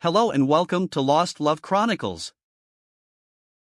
Hello and welcome to Lost Love Chronicles.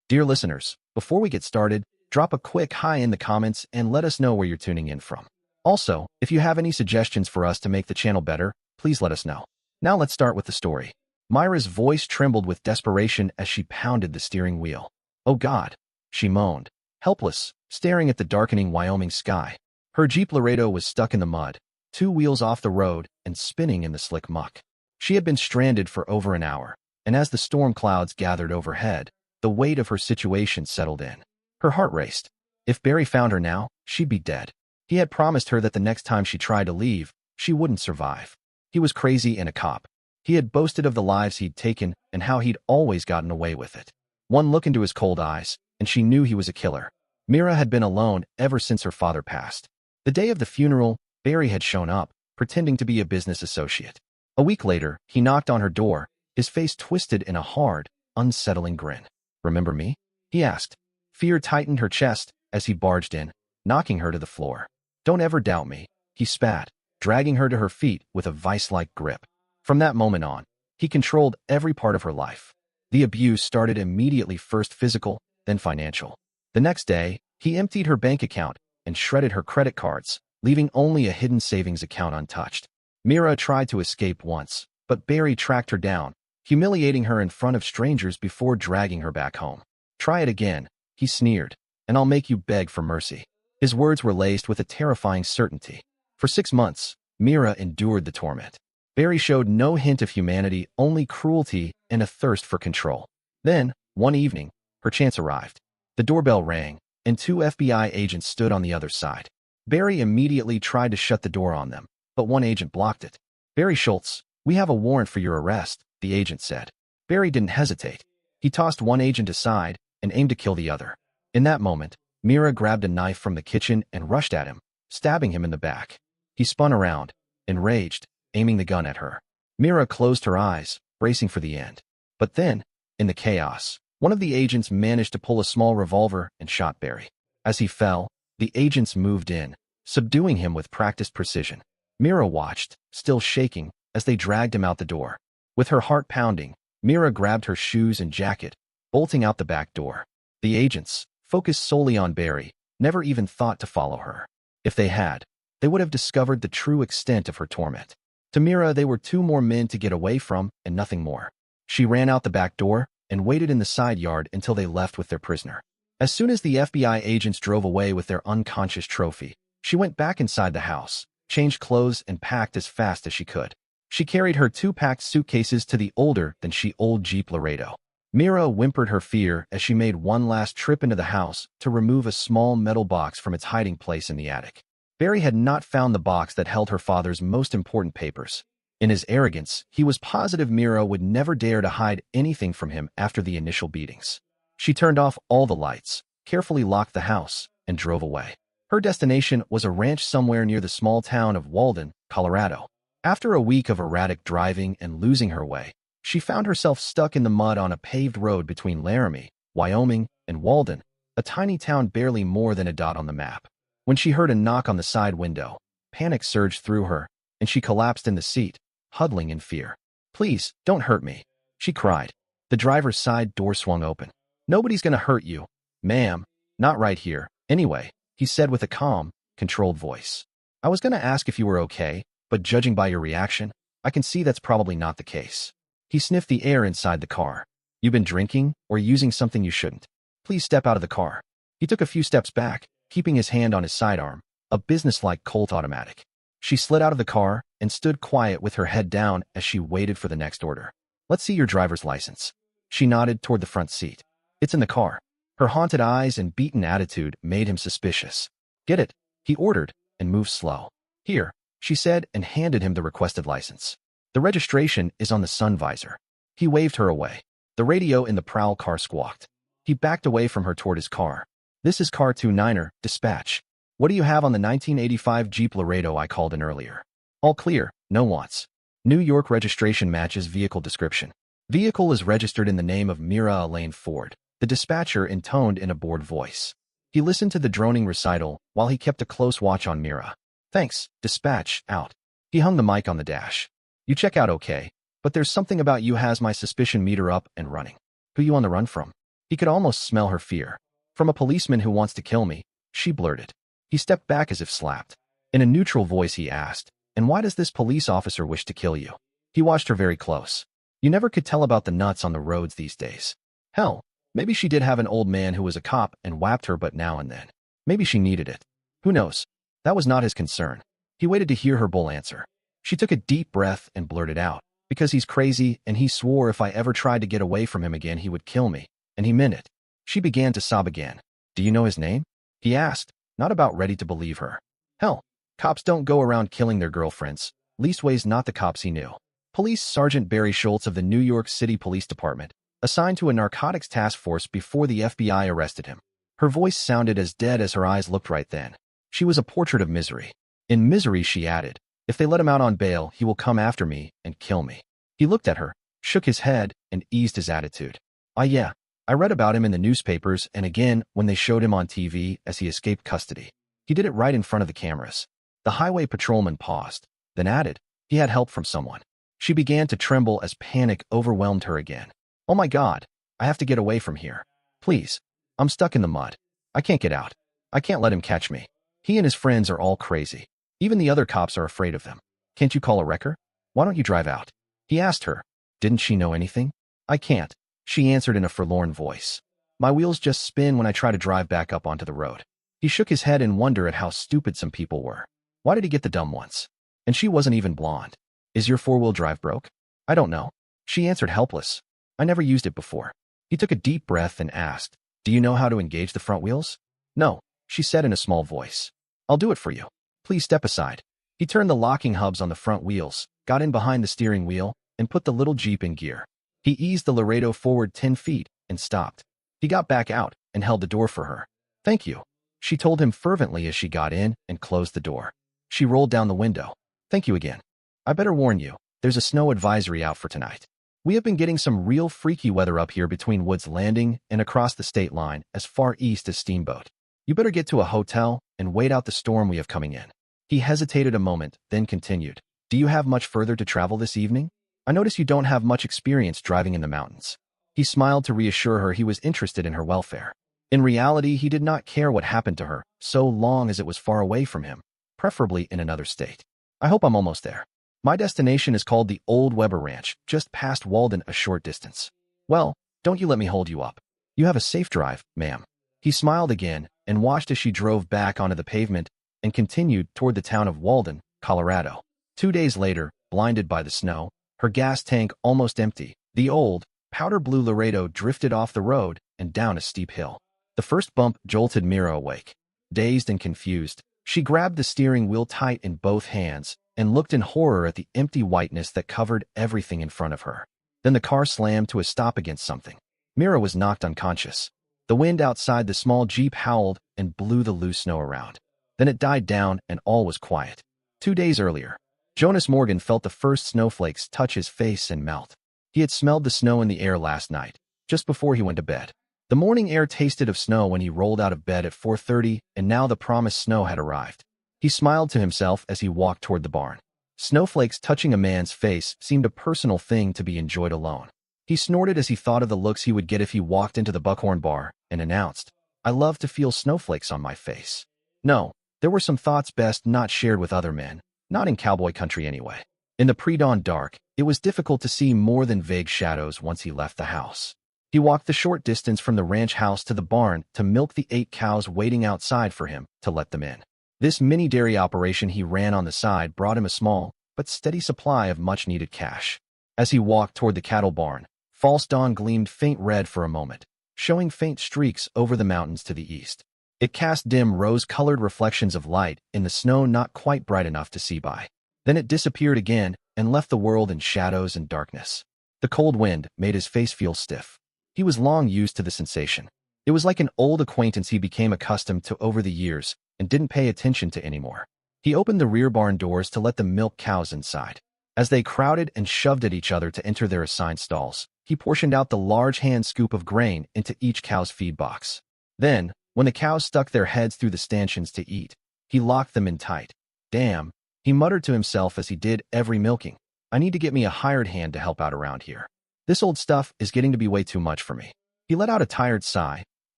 Dear listeners, before we get started, drop a quick hi in the comments and let us know where you're tuning in from. Also, if you have any suggestions for us to make the channel better, please let us know. Now let's start with the story. Myra's voice trembled with desperation as she pounded the steering wheel. "Oh God," she moaned, helpless, staring at the darkening Wyoming sky. Her Jeep Laredo was stuck in the mud, two wheels off the road and spinning in the slick muck. She had been stranded for over an hour, and as the storm clouds gathered overhead, the weight of her situation settled in. Her heart raced. If Barry found her now, she'd be dead. He had promised her that the next time she tried to leave, she wouldn't survive. He was crazy and a cop. He had boasted of the lives he'd taken and how he'd always gotten away with it. One look into his cold eyes, and she knew he was a killer. Myra had been alone ever since her father passed. The day of the funeral, Barry had shown up, pretending to be a business associate. A week later, he knocked on her door, his face twisted in a hard, unsettling grin. "Remember me?" he asked. Fear tightened her chest as he barged in, knocking her to the floor. "Don't ever doubt me," he spat, dragging her to her feet with a vice-like grip. From that moment on, he controlled every part of her life. The abuse started immediately, first physical, then financial. The next day, he emptied her bank account and shredded her credit cards, leaving only a hidden savings account untouched. Myra tried to escape once, but Barry tracked her down, humiliating her in front of strangers before dragging her back home. "Try it again," he sneered, "and I'll make you beg for mercy." His words were laced with a terrifying certainty. For 6 months, Myra endured the torment. Barry showed no hint of humanity, only cruelty and a thirst for control. Then, one evening, her chance arrived. The doorbell rang, and 2 FBI agents stood on the other side. Barry immediately tried to shut the door on them, but one agent blocked it. "Barry Schultz, we have a warrant for your arrest," the agent said. Barry didn't hesitate. He tossed one agent aside and aimed to kill the other. In that moment, Myra grabbed a knife from the kitchen and rushed at him, stabbing him in the back. He spun around, enraged, aiming the gun at her. Myra closed her eyes, bracing for the end. But then, in the chaos, one of the agents managed to pull a small revolver and shot Barry. As he fell, the agents moved in, subduing him with practiced precision. Myra watched, still shaking, as they dragged him out the door. With her heart pounding, Myra grabbed her shoes and jacket, bolting out the back door. The agents, focused solely on Barry, never even thought to follow her. If they had, they would have discovered the true extent of her torment. To Myra, they were 2 more men to get away from and nothing more. She ran out the back door and waited in the side yard until they left with their prisoner. As soon as the FBI agents drove away with their unconscious trophy, she went back inside the house, changed clothes and packed as fast as she could. She carried her 2 packed suitcases to the older-than-she-old Jeep Laredo. Myra whimpered her fear as she made one last trip into the house to remove a small metal box from its hiding place in the attic. Barry had not found the box that held her father's most important papers. In his arrogance, he was positive Myra would never dare to hide anything from him after the initial beatings. She turned off all the lights, carefully locked the house, and drove away. Her destination was a ranch somewhere near the small town of Walden, Colorado. After a week of erratic driving and losing her way, she found herself stuck in the mud on a paved road between Laramie, Wyoming, and Walden, a tiny town barely more than a dot on the map. When she heard a knock on the side window, panic surged through her, and she collapsed in the seat, huddling in fear. "Please, don't hurt me," she cried. The driver's side door swung open. "Nobody's gonna hurt you, ma'am. Not right here, anyway," he said with a calm, controlled voice. "I was gonna ask if you were okay, but judging by your reaction, I can see that's probably not the case." He sniffed the air inside the car. "You've been drinking or using something you shouldn't. Please step out of the car." He took a few steps back, keeping his hand on his sidearm, a businesslike Colt automatic. She slid out of the car and stood quiet with her head down as she waited for the next order. "Let's see your driver's license." She nodded toward the front seat. "It's in the car." Her haunted eyes and beaten attitude made him suspicious. "Get it," he ordered, and moved slow. "Here," she said and handed him the requested license. "The registration is on the sun visor." He waved her away. The radio in the prowl car squawked. He backed away from her toward his car. "This is car 29er, dispatch. What do you have on the 1985 Jeep Laredo I called in earlier?" "All clear, no wants." New York registration matches vehicle description. Vehicle is registered in the name of Myra Elaine Ford, the dispatcher intoned in a bored voice. He listened to the droning recital while he kept a close watch on Myra. "Thanks, dispatch, out." He hung the mic on the dash. "You check out okay. but there's something about you has my suspicion meter up and running. Who you on the run from? He could almost smell her fear. From a policeman who wants to kill me, she blurted. He stepped back as if slapped. In a neutral voice he asked, and why does this police officer wish to kill you? He watched her very close. You never could tell about the nuts on the roads these days. Hell, maybe she did have an old man who was a cop and whapped her but now and then. Maybe she needed it. Who knows? That was not his concern. He waited to hear her bull answer. She took a deep breath and blurted out, because he's crazy and he swore if I ever tried to get away from him again he would kill me, and he meant it. She began to sob again. Do you know his name? He asked, not about ready to believe her. Hell, cops don't go around killing their girlfriends, leastways not the cops he knew. Police Sergeant Barry Schultz of the New York City Police Department, assigned to a narcotics task force before the FBI arrested him. Her voice sounded as dead as her eyes looked right then. She was a portrait of misery. In misery, she added, if they let him out on bail, he will come after me and kill me. He looked at her, shook his head, and eased his attitude. Yeah, I read about him in the newspapers and again when they showed him on TV as he escaped custody. He did it right in front of the cameras. The highway patrolman paused, then added, he had help from someone. She began to tremble as panic overwhelmed her again. Oh my God, I have to get away from here. Please, I'm stuck in the mud. I can't get out. I can't let him catch me. He and his friends are all crazy. Even the other cops are afraid of them. Can't you call a wrecker? Why don't you drive out? He asked her. Didn't she know anything? I can't, she answered in a forlorn voice. My wheels just spin when I try to drive back up onto the road. He shook his head in wonder at how stupid some people were. Why did he get the dumb ones? And she wasn't even blonde. Is your four-wheel drive broke? I don't know. She answered helpless. I never used it before. He took a deep breath and asked, do you know how to engage the front wheels? No, she said in a small voice. I'll do it for you. Please step aside. He turned the locking hubs on the front wheels, got in behind the steering wheel, and put the little Jeep in gear. He eased the Laredo forward 10 feet and stopped. He got back out and held the door for her. Thank you, she told him fervently as she got in and closed the door. She rolled down the window. Thank you again. I better warn you, there's a snow advisory out for tonight. We have been getting some real freaky weather up here between Woods Landing and across the state line as far east as Steamboat. You better get to a hotel and wait out the storm we have coming in. He hesitated a moment, then continued. Do you have much further to travel this evening? I notice you don't have much experience driving in the mountains. He smiled to reassure her he was interested in her welfare. In reality, he did not care what happened to her, so long as it was far away from him, preferably in another state. I hope I'm almost there. My destination is called the Old Weber Ranch, just past Walden, a short distance. Well, don't you let me hold you up. You have a safe drive, ma'am. He smiled again and watched as she drove back onto the pavement and continued toward the town of Walden, Colorado. 2 days later, blinded by the snow, her gas tank almost empty, the old, powder blue Laredo drifted off the road and down a steep hill. The first bump jolted Mira awake. Dazed and confused, she grabbed the steering wheel tight in both hands and looked in horror at the empty whiteness that covered everything in front of her. Then the car slammed to a stop against something. Mira was knocked unconscious. The wind outside the small Jeep howled and blew the loose snow around. Then it died down and all was quiet. 2 days earlier, Jonas Morgan felt the first snowflakes touch his face and melt. He had smelled the snow in the air last night, just before he went to bed. The morning air tasted of snow when he rolled out of bed at 4:30, and now the promised snow had arrived. He smiled to himself as he walked toward the barn. Snowflakes touching a man's face seemed a personal thing to be enjoyed alone. He snorted as he thought of the looks he would get if he walked into the Buckhorn Bar and announced, I love to feel snowflakes on my face. No, there were some thoughts best not shared with other men, not in cowboy country anyway. In the pre-dawn dark, it was difficult to see more than vague shadows once he left the house. He walked the short distance from the ranch house to the barn to milk the 8 cows waiting outside for him to let them in. This mini dairy operation he ran on the side brought him a small but steady supply of much-needed cash. As he walked toward the cattle barn, false dawn gleamed faint red for a moment, showing faint streaks over the mountains to the east. It cast dim rose-colored reflections of light in the snow not quite bright enough to see by. Then it disappeared again and left the world in shadows and darkness. The cold wind made his face feel stiff. He was long used to the sensation. It was like an old acquaintance he became accustomed to over the years and didn't pay attention to anymore. He opened the rear barn doors to let the milk cows inside. As they crowded and shoved at each other to enter their assigned stalls, he portioned out the large hand scoop of grain into each cow's feed box. Then, when the cows stuck their heads through the stanchions to eat, he locked them in tight. Damn, he muttered to himself as he did every milking. I need to get me a hired hand to help out around here. This old stuff is getting to be way too much for me. He let out a tired sigh,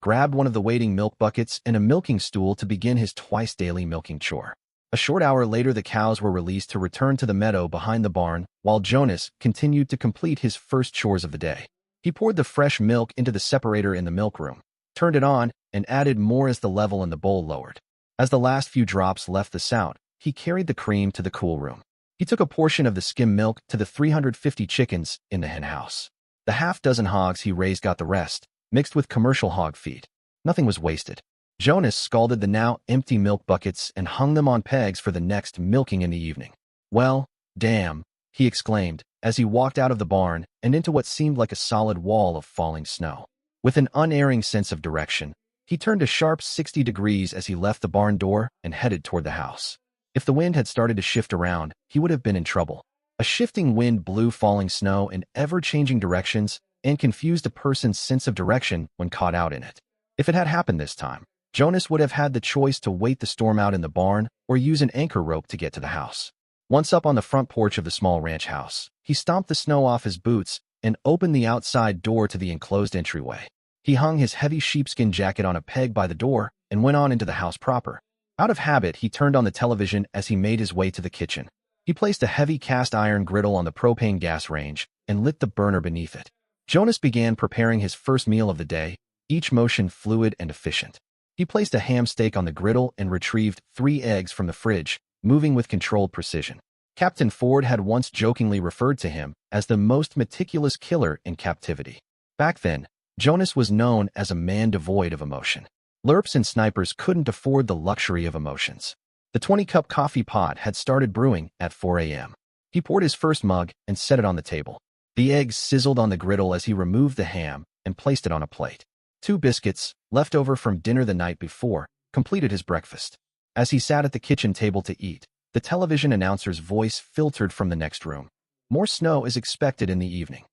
grabbed one of the waiting milk buckets and a milking stool to begin his twice-daily milking chore. A short hour later, the cows were released to return to the meadow behind the barn, while Jonas continued to complete his first chores of the day. He poured the fresh milk into the separator in the milk room, turned it on, and added more as the level in the bowl lowered. As the last few drops left the spout, he carried the cream to the cool room. He took a portion of the skim milk to the 350 chickens in the hen house. The half-dozen hogs he raised got the rest, mixed with commercial hog feed. Nothing was wasted. Jonas scalded the now empty milk buckets and hung them on pegs for the next milking in the evening. "Well, damn," he exclaimed as he walked out of the barn and into what seemed like a solid wall of falling snow. With an unerring sense of direction, he turned a sharp 60 degrees as he left the barn door and headed toward the house. If the wind had started to shift around, he would have been in trouble. A shifting wind blew falling snow in ever-changing directions and confused a person's sense of direction when caught out in it. If it had happened this time, Jonas would have had the choice to wait the storm out in the barn or use an anchor rope to get to the house. Once up on the front porch of the small ranch house, he stomped the snow off his boots and opened the outside door to the enclosed entryway. He hung his heavy sheepskin jacket on a peg by the door and went on into the house proper. Out of habit, he turned on the television as he made his way to the kitchen. He placed a heavy cast-iron griddle on the propane gas range and lit the burner beneath it. Jonas began preparing his first meal of the day, each motion fluid and efficient. He placed a ham steak on the griddle and retrieved 3 eggs from the fridge, moving with controlled precision. Captain Ford had once jokingly referred to him as the most meticulous killer in captivity. Back then, Jonas was known as a man devoid of emotion. Lerps and snipers couldn't afford the luxury of emotions. The 20-cup coffee pot had started brewing at 4 a.m. He poured his first mug and set it on the table. The eggs sizzled on the griddle as he removed the ham and placed it on a plate. 2 biscuits, left over from dinner the night before, completed his breakfast. As he sat at the kitchen table to eat, the television announcer's voice filtered from the next room. "More snow is expected in the evening."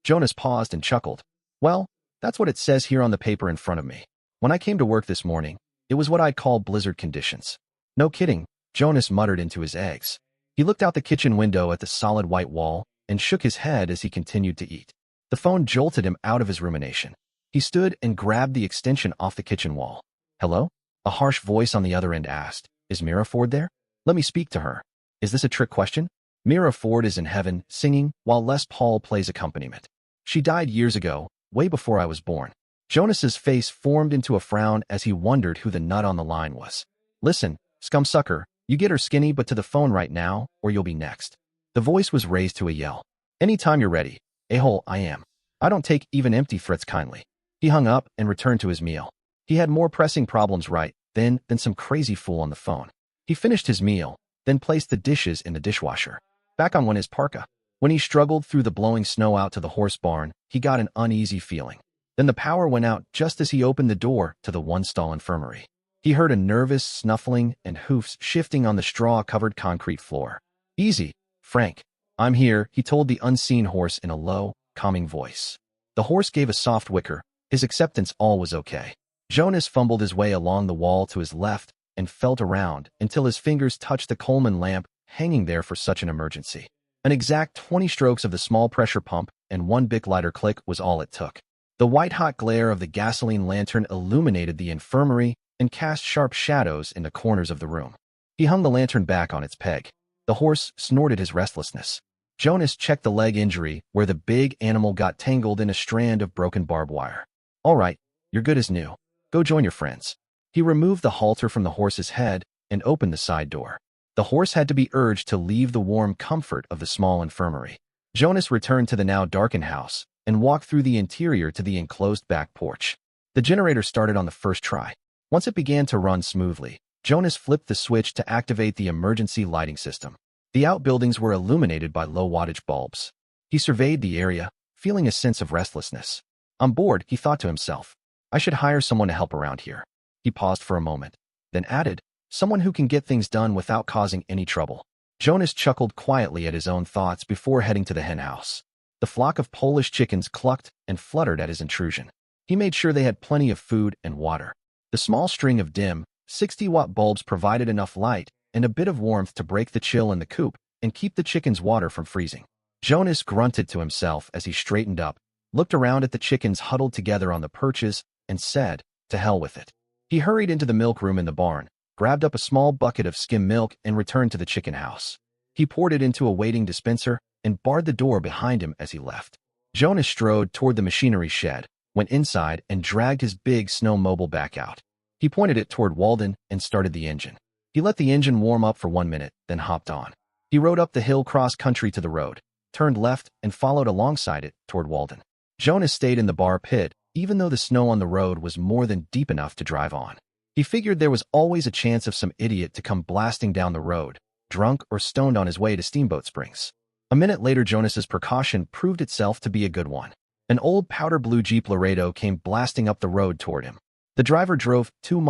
Jonas paused and chuckled. "Well, that's what it says here on the paper in front of me. When I came to work this morning, it was what I'd call blizzard conditions." "No kidding," Jonas muttered into his eggs. He looked out the kitchen window at the solid white wall and shook his head as he continued to eat. The phone jolted him out of his rumination. He stood and grabbed the extension off the kitchen wall. "Hello?" A harsh voice on the other end asked. "Is Mira Ford there? Let me speak to her." "Is this a trick question?" "Mira Ford is in heaven, singing, while Les Paul plays accompaniment. She died years ago, way before I was born." Jonas's face formed into a frown as he wondered who the nut on the line was. "Listen, scumsucker, you get her skinny but to the phone right now, or you'll be next." The voice was raised to a yell. "Anytime you're ready. A-hole, I am. I don't take even empty threats kindly." He hung up and returned to his meal. He had more pressing problems right then than some crazy fool on the phone. He finished his meal, then placed the dishes in the dishwasher. Back on went his parka. When he struggled through the blowing snow out to the horse barn, he got an uneasy feeling. Then the power went out just as he opened the door to the one-stall infirmary. He heard a nervous snuffling and hoofs shifting on the straw-covered concrete floor. "Easy, Frank. I'm here," he told the unseen horse in a low, calming voice. The horse gave a soft whicker. His acceptance all was okay. Jonas fumbled his way along the wall to his left and felt around until his fingers touched the Coleman lamp hanging there for such an emergency. An exact 20 strokes of the small pressure pump and 1 Bic lighter click was all it took. The white-hot glare of the gasoline lantern illuminated the infirmary and cast sharp shadows in the corners of the room. He hung the lantern back on its peg. The horse snorted his restlessness. Jonas checked the leg injury where the big animal got tangled in a strand of broken barbed wire. "All right, you're good as new. Go join your friends." He removed the halter from the horse's head and opened the side door. The horse had to be urged to leave the warm comfort of the small infirmary. Jonas returned to the now darkened house and walked through the interior to the enclosed back porch. The generator started on the first try. Once it began to run smoothly, Jonas flipped the switch to activate the emergency lighting system. The outbuildings were illuminated by low-wattage bulbs. He surveyed the area, feeling a sense of restlessness. On board, he thought to himself, "I should hire someone to help around here." He paused for a moment, then added, "Someone who can get things done without causing any trouble." Jonas chuckled quietly at his own thoughts before heading to the hen house. The flock of Polish chickens clucked and fluttered at his intrusion. He made sure they had plenty of food and water. The small string of dim, 60-watt bulbs provided enough light and a bit of warmth to break the chill in the coop and keep the chickens' water from freezing. Jonas grunted to himself as he straightened up, looked around at the chickens huddled together on the perches, and said, "To hell with it." He hurried into the milk room in the barn, grabbed up a small bucket of skim milk, and returned to the chicken house. He poured it into a waiting dispenser and barred the door behind him as he left. Jonas strode toward the machinery shed, went inside, and dragged his big snowmobile back out. He pointed it toward Walden and started the engine. He let the engine warm up for 1 minute, then hopped on. He rode up the hill cross-country to the road, turned left, and followed alongside it toward Walden. Jonas stayed in the bar pit, even though the snow on the road was more than deep enough to drive on. He figured there was always a chance of some idiot to come blasting down the road, drunk or stoned on his way to Steamboat Springs. A minute later, Jonas's precaution proved itself to be a good one. An old powder blue Jeep Laredo came blasting up the road toward him. The driver drove too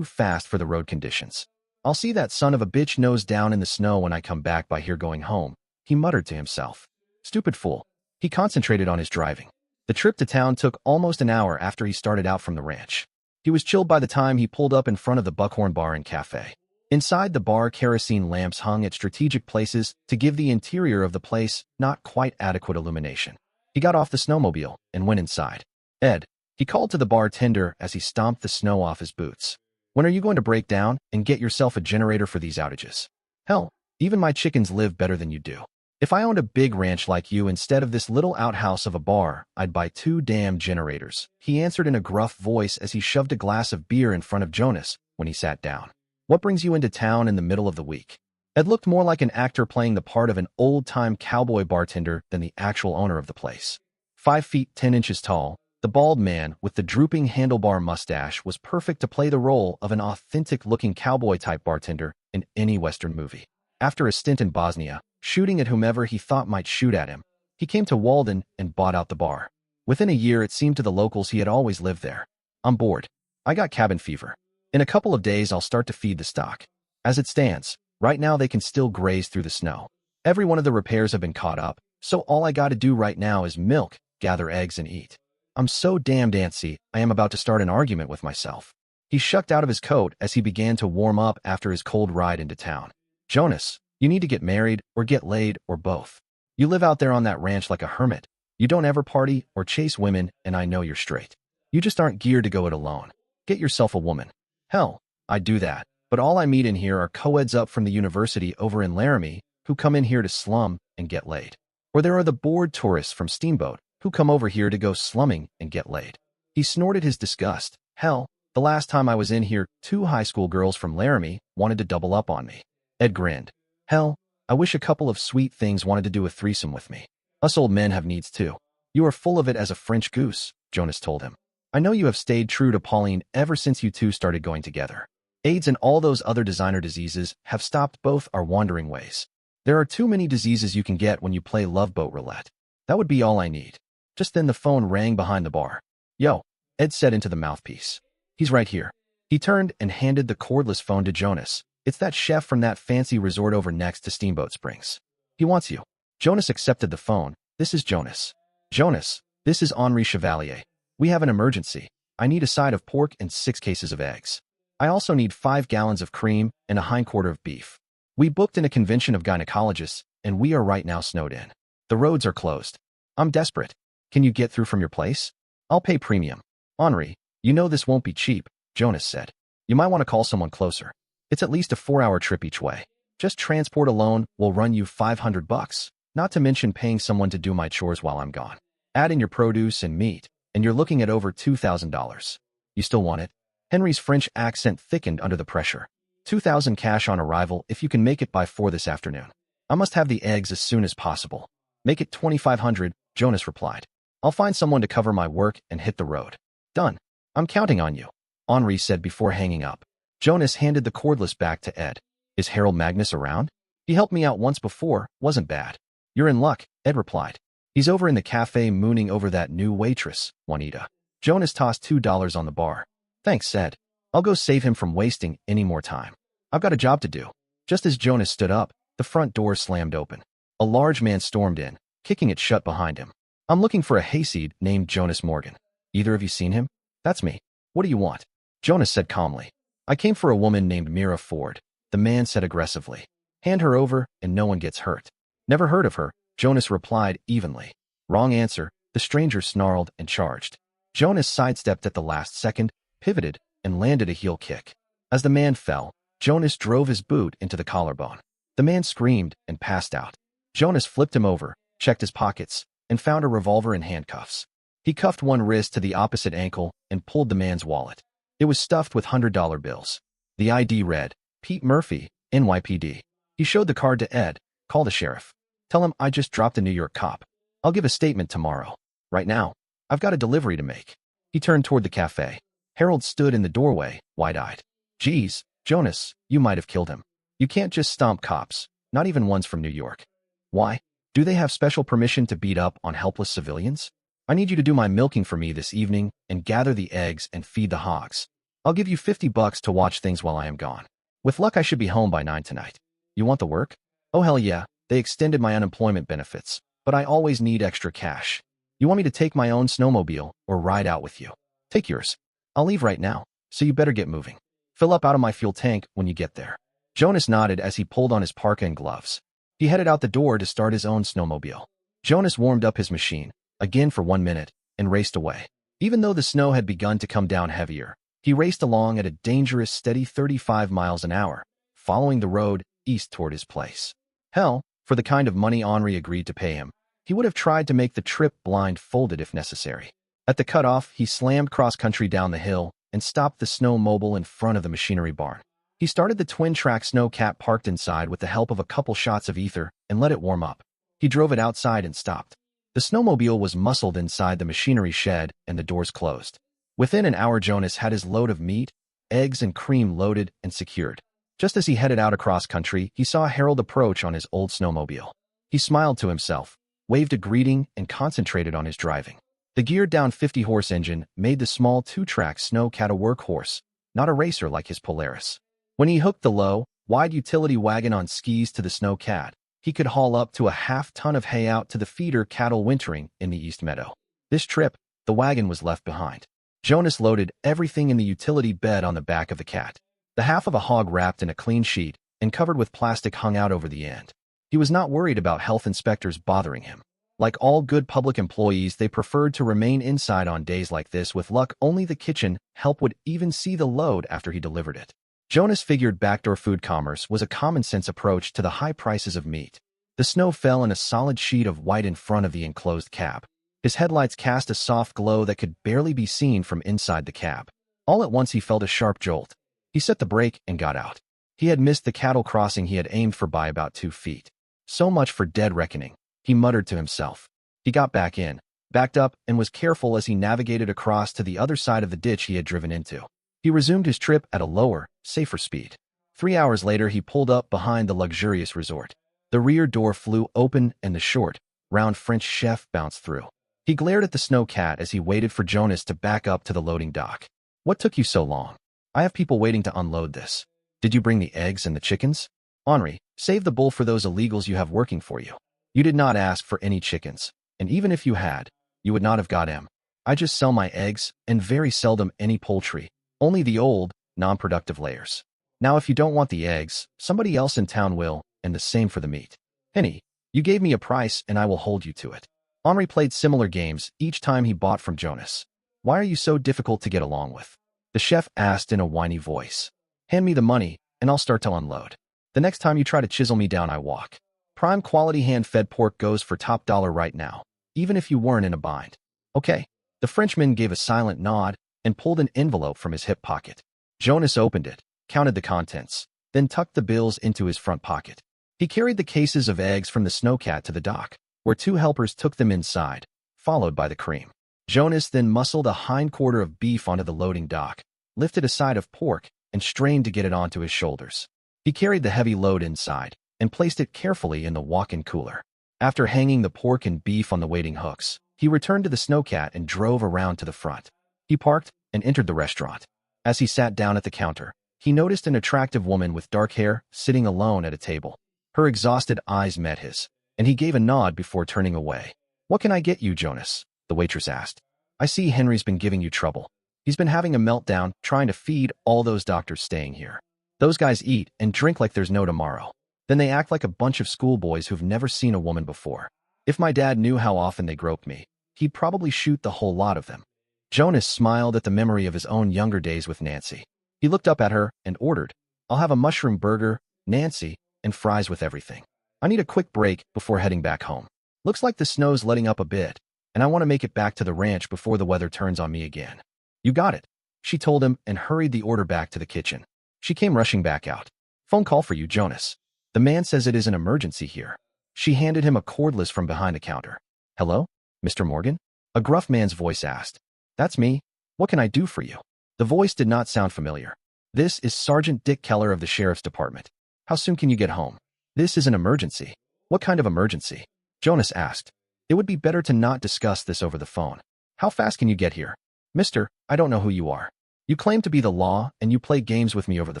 fast for the road conditions. "I'll see that son of a bitch nose down in the snow when I come back by here going home," he muttered to himself. Stupid fool. He concentrated on his driving. The trip to town took almost an hour after he started out from the ranch. He was chilled by the time he pulled up in front of the Buckhorn Bar and Cafe. Inside the bar, kerosene lamps hung at strategic places to give the interior of the place not quite adequate illumination. He got off the snowmobile and went inside. "Ed," he called to the bartender as he stomped the snow off his boots. "When are you going to break down and get yourself a generator for these outages? Hell, even my chickens live better than you do. If I owned a big ranch like you instead of this little outhouse of a bar, I'd buy 2 damn generators," he answered in a gruff voice as he shoved a glass of beer in front of Jonas when he sat down. "What brings you into town in the middle of the week?" Ed looked more like an actor playing the part of an old-time cowboy bartender than the actual owner of the place. 5 feet 10 inches tall, the bald man with the drooping handlebar mustache was perfect to play the role of an authentic-looking cowboy-type bartender in any Western movie. After a stint in Bosnia, shooting at whomever he thought might shoot at him, he came to Walden and bought out the bar. Within a year, it seemed to the locals he had always lived there. "I'm bored. I got cabin fever. In a couple of days, I'll start to feed the stock. As it stands, right now they can still graze through the snow. Every one of the repairs have been caught up, so all I gotta do right now is milk, gather eggs, and eat. I'm so damned antsy, I am about to start an argument with myself." He shucked out of his coat as he began to warm up after his cold ride into town. "Jonas, you need to get married or get laid or both. You live out there on that ranch like a hermit. You don't ever party or chase women, and I know you're straight. You just aren't geared to go it alone. Get yourself a woman. Hell, I do that, but all I meet in here are co-eds up from the university over in Laramie who come in here to slum and get laid. Or there are the bored tourists from Steamboat who come over here to go slumming and get laid." He snorted his disgust. "Hell, the last time I was in here, 2 high school girls from Laramie wanted to double up on me." Ed grinned. "Hell, I wish a couple of sweet things wanted to do a threesome with me. Us old men have needs too." "You are full of it as a French goose," Jonas told him. "I know you have stayed true to Pauline ever since you two started going together. AIDS and all those other designer diseases have stopped both our wandering ways. There are too many diseases you can get when you play Love Boat Roulette. That would be all I need." Just then the phone rang behind the bar. "Yo," Ed said into the mouthpiece. "He's right here." He turned and handed the cordless phone to Jonas. "It's that chef from that fancy resort over next to Steamboat Springs. He wants you." Jonas accepted the phone. "This is Jonas." "Jonas, this is Henri Chevalier. We have an emergency. I need a side of pork and 6 cases of eggs. I also need 5 gallons of cream and a hindquarter of beef. We booked in a convention of gynecologists, and we are right now snowed in. The roads are closed. I'm desperate. Can you get through from your place? I'll pay premium." "Henri, you know this won't be cheap," Jonas said. "You might want to call someone closer. It's at least a 4-hour trip each way. Just transport alone will run you $500, not to mention paying someone to do my chores while I'm gone. Add in your produce and meat, and you're looking at over $2,000. You still want it?" Henry's French accent thickened under the pressure. $2,000 cash on arrival if you can make it by 4 this afternoon. I must have the eggs as soon as possible. Make it $2,500, Jonas replied. I'll find someone to cover my work and hit the road. Done. I'm counting on you, Henri said before hanging up. Jonas handed the cordless back to Ed. Is Harold Magnus around? He helped me out once before, wasn't bad. You're in luck, Ed replied. He's over in the cafe mooning over that new waitress, Juanita. Jonas tossed $2 on the bar. Thanks, Ed. I'll go save him from wasting any more time. I've got a job to do. Just as Jonas stood up, the front door slammed open. A large man stormed in, kicking it shut behind him. I'm looking for a hayseed named Jonas Morgan. Either of you seen him? That's me. What do you want? Jonas said calmly. I came for a woman named Mira Ford, the man said aggressively. Hand her over and no one gets hurt. Never heard of her, Jonas replied evenly. Wrong answer, the stranger snarled and charged. Jonas sidestepped at the last second, pivoted, and landed a heel kick. As the man fell, Jonas drove his boot into the collarbone. The man screamed and passed out. Jonas flipped him over, checked his pockets, and found a revolver and handcuffs. He cuffed one wrist to the opposite ankle and pulled the man's wallet. It was stuffed with $100 bills. The ID read, Pete Murphy, NYPD. He showed the card to Ed. Call the sheriff. Tell him I just dropped a New York cop. I'll give a statement tomorrow. Right now, I've got a delivery to make. He turned toward the cafe. Harold stood in the doorway, wide-eyed. Geez, Jonas, you might have killed him. You can't just stomp cops, not even ones from New York. Why? Do they have special permission to beat up on helpless civilians? I need you to do my milking for me this evening and gather the eggs and feed the hogs. I'll give you $50 to watch things while I am gone. With luck, I should be home by 9 tonight. You want the work? Oh, hell yeah, they extended my unemployment benefits, but I always need extra cash. You want me to take my own snowmobile or ride out with you? Take yours. I'll leave right now, so you better get moving. Fill up out of my fuel tank when you get there. Jonas nodded as he pulled on his parka and gloves. He headed out the door to start his own snowmobile. Jonas warmed up his machine, again for 1 minute, and raced away. Even though the snow had begun to come down heavier, he raced along at a dangerous, steady 35 miles an hour, following the road east toward his place. Hell, for the kind of money Henri agreed to pay him, he would have tried to make the trip blindfolded if necessary. At the cutoff, he slammed cross-country down the hill and stopped the snowmobile in front of the machinery barn. He started the twin-track snowcat parked inside with the help of a couple shots of ether and let it warm up. He drove it outside and stopped. The snowmobile was muscled inside the machinery shed and the doors closed. Within an hour, Jonas had his load of meat, eggs, and cream loaded and secured. Just as he headed out across country, he saw Harold approach on his old snowmobile. He smiled to himself, waved a greeting, and concentrated on his driving. The geared-down 50-horse engine made the small 2-track snowcat a workhorse, not a racer like his Polaris. When he hooked the low, wide utility wagon on skis to the snowcat, he could haul up to a half-ton of hay out to the feeder cattle wintering in the East Meadow. This trip, the wagon was left behind. Jonas loaded everything in the utility bed on the back of the cat. The half of a hog wrapped in a clean sheet and covered with plastic hung out over the end. He was not worried about health inspectors bothering him. Like all good public employees, they preferred to remain inside on days like this. With luck, only the kitchen help would even see the load after he delivered it. Jonas figured backdoor food commerce was a common-sense approach to the high prices of meat. The snow fell in a solid sheet of white in front of the enclosed cab. His headlights cast a soft glow that could barely be seen from inside the cab. All at once he felt a sharp jolt. He set the brake and got out. He had missed the cattle crossing he had aimed for by about 2 feet. So much for dead reckoning, he muttered to himself. He got back in, backed up, and was careful as he navigated across to the other side of the ditch he had driven into. He resumed his trip at a lower, safer speed. 3 hours later, he pulled up behind the luxurious resort. The rear door flew open and the short, round French chef bounced through. He glared at the snowcat as he waited for Jonas to back up to the loading dock. What took you so long? I have people waiting to unload this. Did you bring the eggs and the chickens? Henri, save the bull for those illegals you have working for you. You did not ask for any chickens, and even if you had, you would not have got them. I just sell my eggs, and very seldom any poultry, only the old, non-productive layers. Now if you don't want the eggs, somebody else in town will, and the same for the meat. Henny, you gave me a price and I will hold you to it. Henri played similar games each time he bought from Jonas. Why are you so difficult to get along with? The chef asked in a whiny voice. Hand me the money, and I'll start to unload. The next time you try to chisel me down, I walk. Prime quality hand-fed pork goes for top dollar right now, even if you weren't in a bind. Okay. The Frenchman gave a silent nod and pulled an envelope from his hip pocket. Jonas opened it, counted the contents, then tucked the bills into his front pocket. He carried the cases of eggs from the snowcat to the dock, where 2 helpers took them inside, followed by the cream. Jonas then muscled a hind quarter of beef onto the loading dock, lifted a side of pork, and strained to get it onto his shoulders. He carried the heavy load inside and placed it carefully in the walk-in cooler. After hanging the pork and beef on the waiting hooks, he returned to the snowcat and drove around to the front. He parked and entered the restaurant. As he sat down at the counter, he noticed an attractive woman with dark hair sitting alone at a table. Her exhausted eyes met his, and he gave a nod before turning away. What can I get you, Jonas? The waitress asked. I see Henry's been giving you trouble. He's been having a meltdown trying to feed all those doctors staying here. Those guys eat and drink like there's no tomorrow. Then they act like a bunch of schoolboys who've never seen a woman before. If my dad knew how often they groped me, he'd probably shoot the whole lot of them. Jonas smiled at the memory of his own younger days with Nancy. He looked up at her and ordered, "I'll have a mushroom burger, Nancy, and fries with everything. I need a quick break before heading back home. Looks like the snow's letting up a bit, and I want to make it back to the ranch before the weather turns on me again." "You got it," she told him and hurried the order back to the kitchen. She came rushing back out. "Phone call for you, Jonas. The man says it is an emergency here." She handed him a cordless from behind the counter. "Hello, Mr. Morgan?" A gruff man's voice asked. "That's me. What can I do for you?" The voice did not sound familiar. "This is Sergeant Dick Keller of the Sheriff's Department. How soon can you get home?" "This is an emergency." "What kind of emergency?" Jonas asked. "It would be better to not discuss this over the phone. How fast can you get here?" "Mister, I don't know who you are. You claim to be the law and you play games with me over the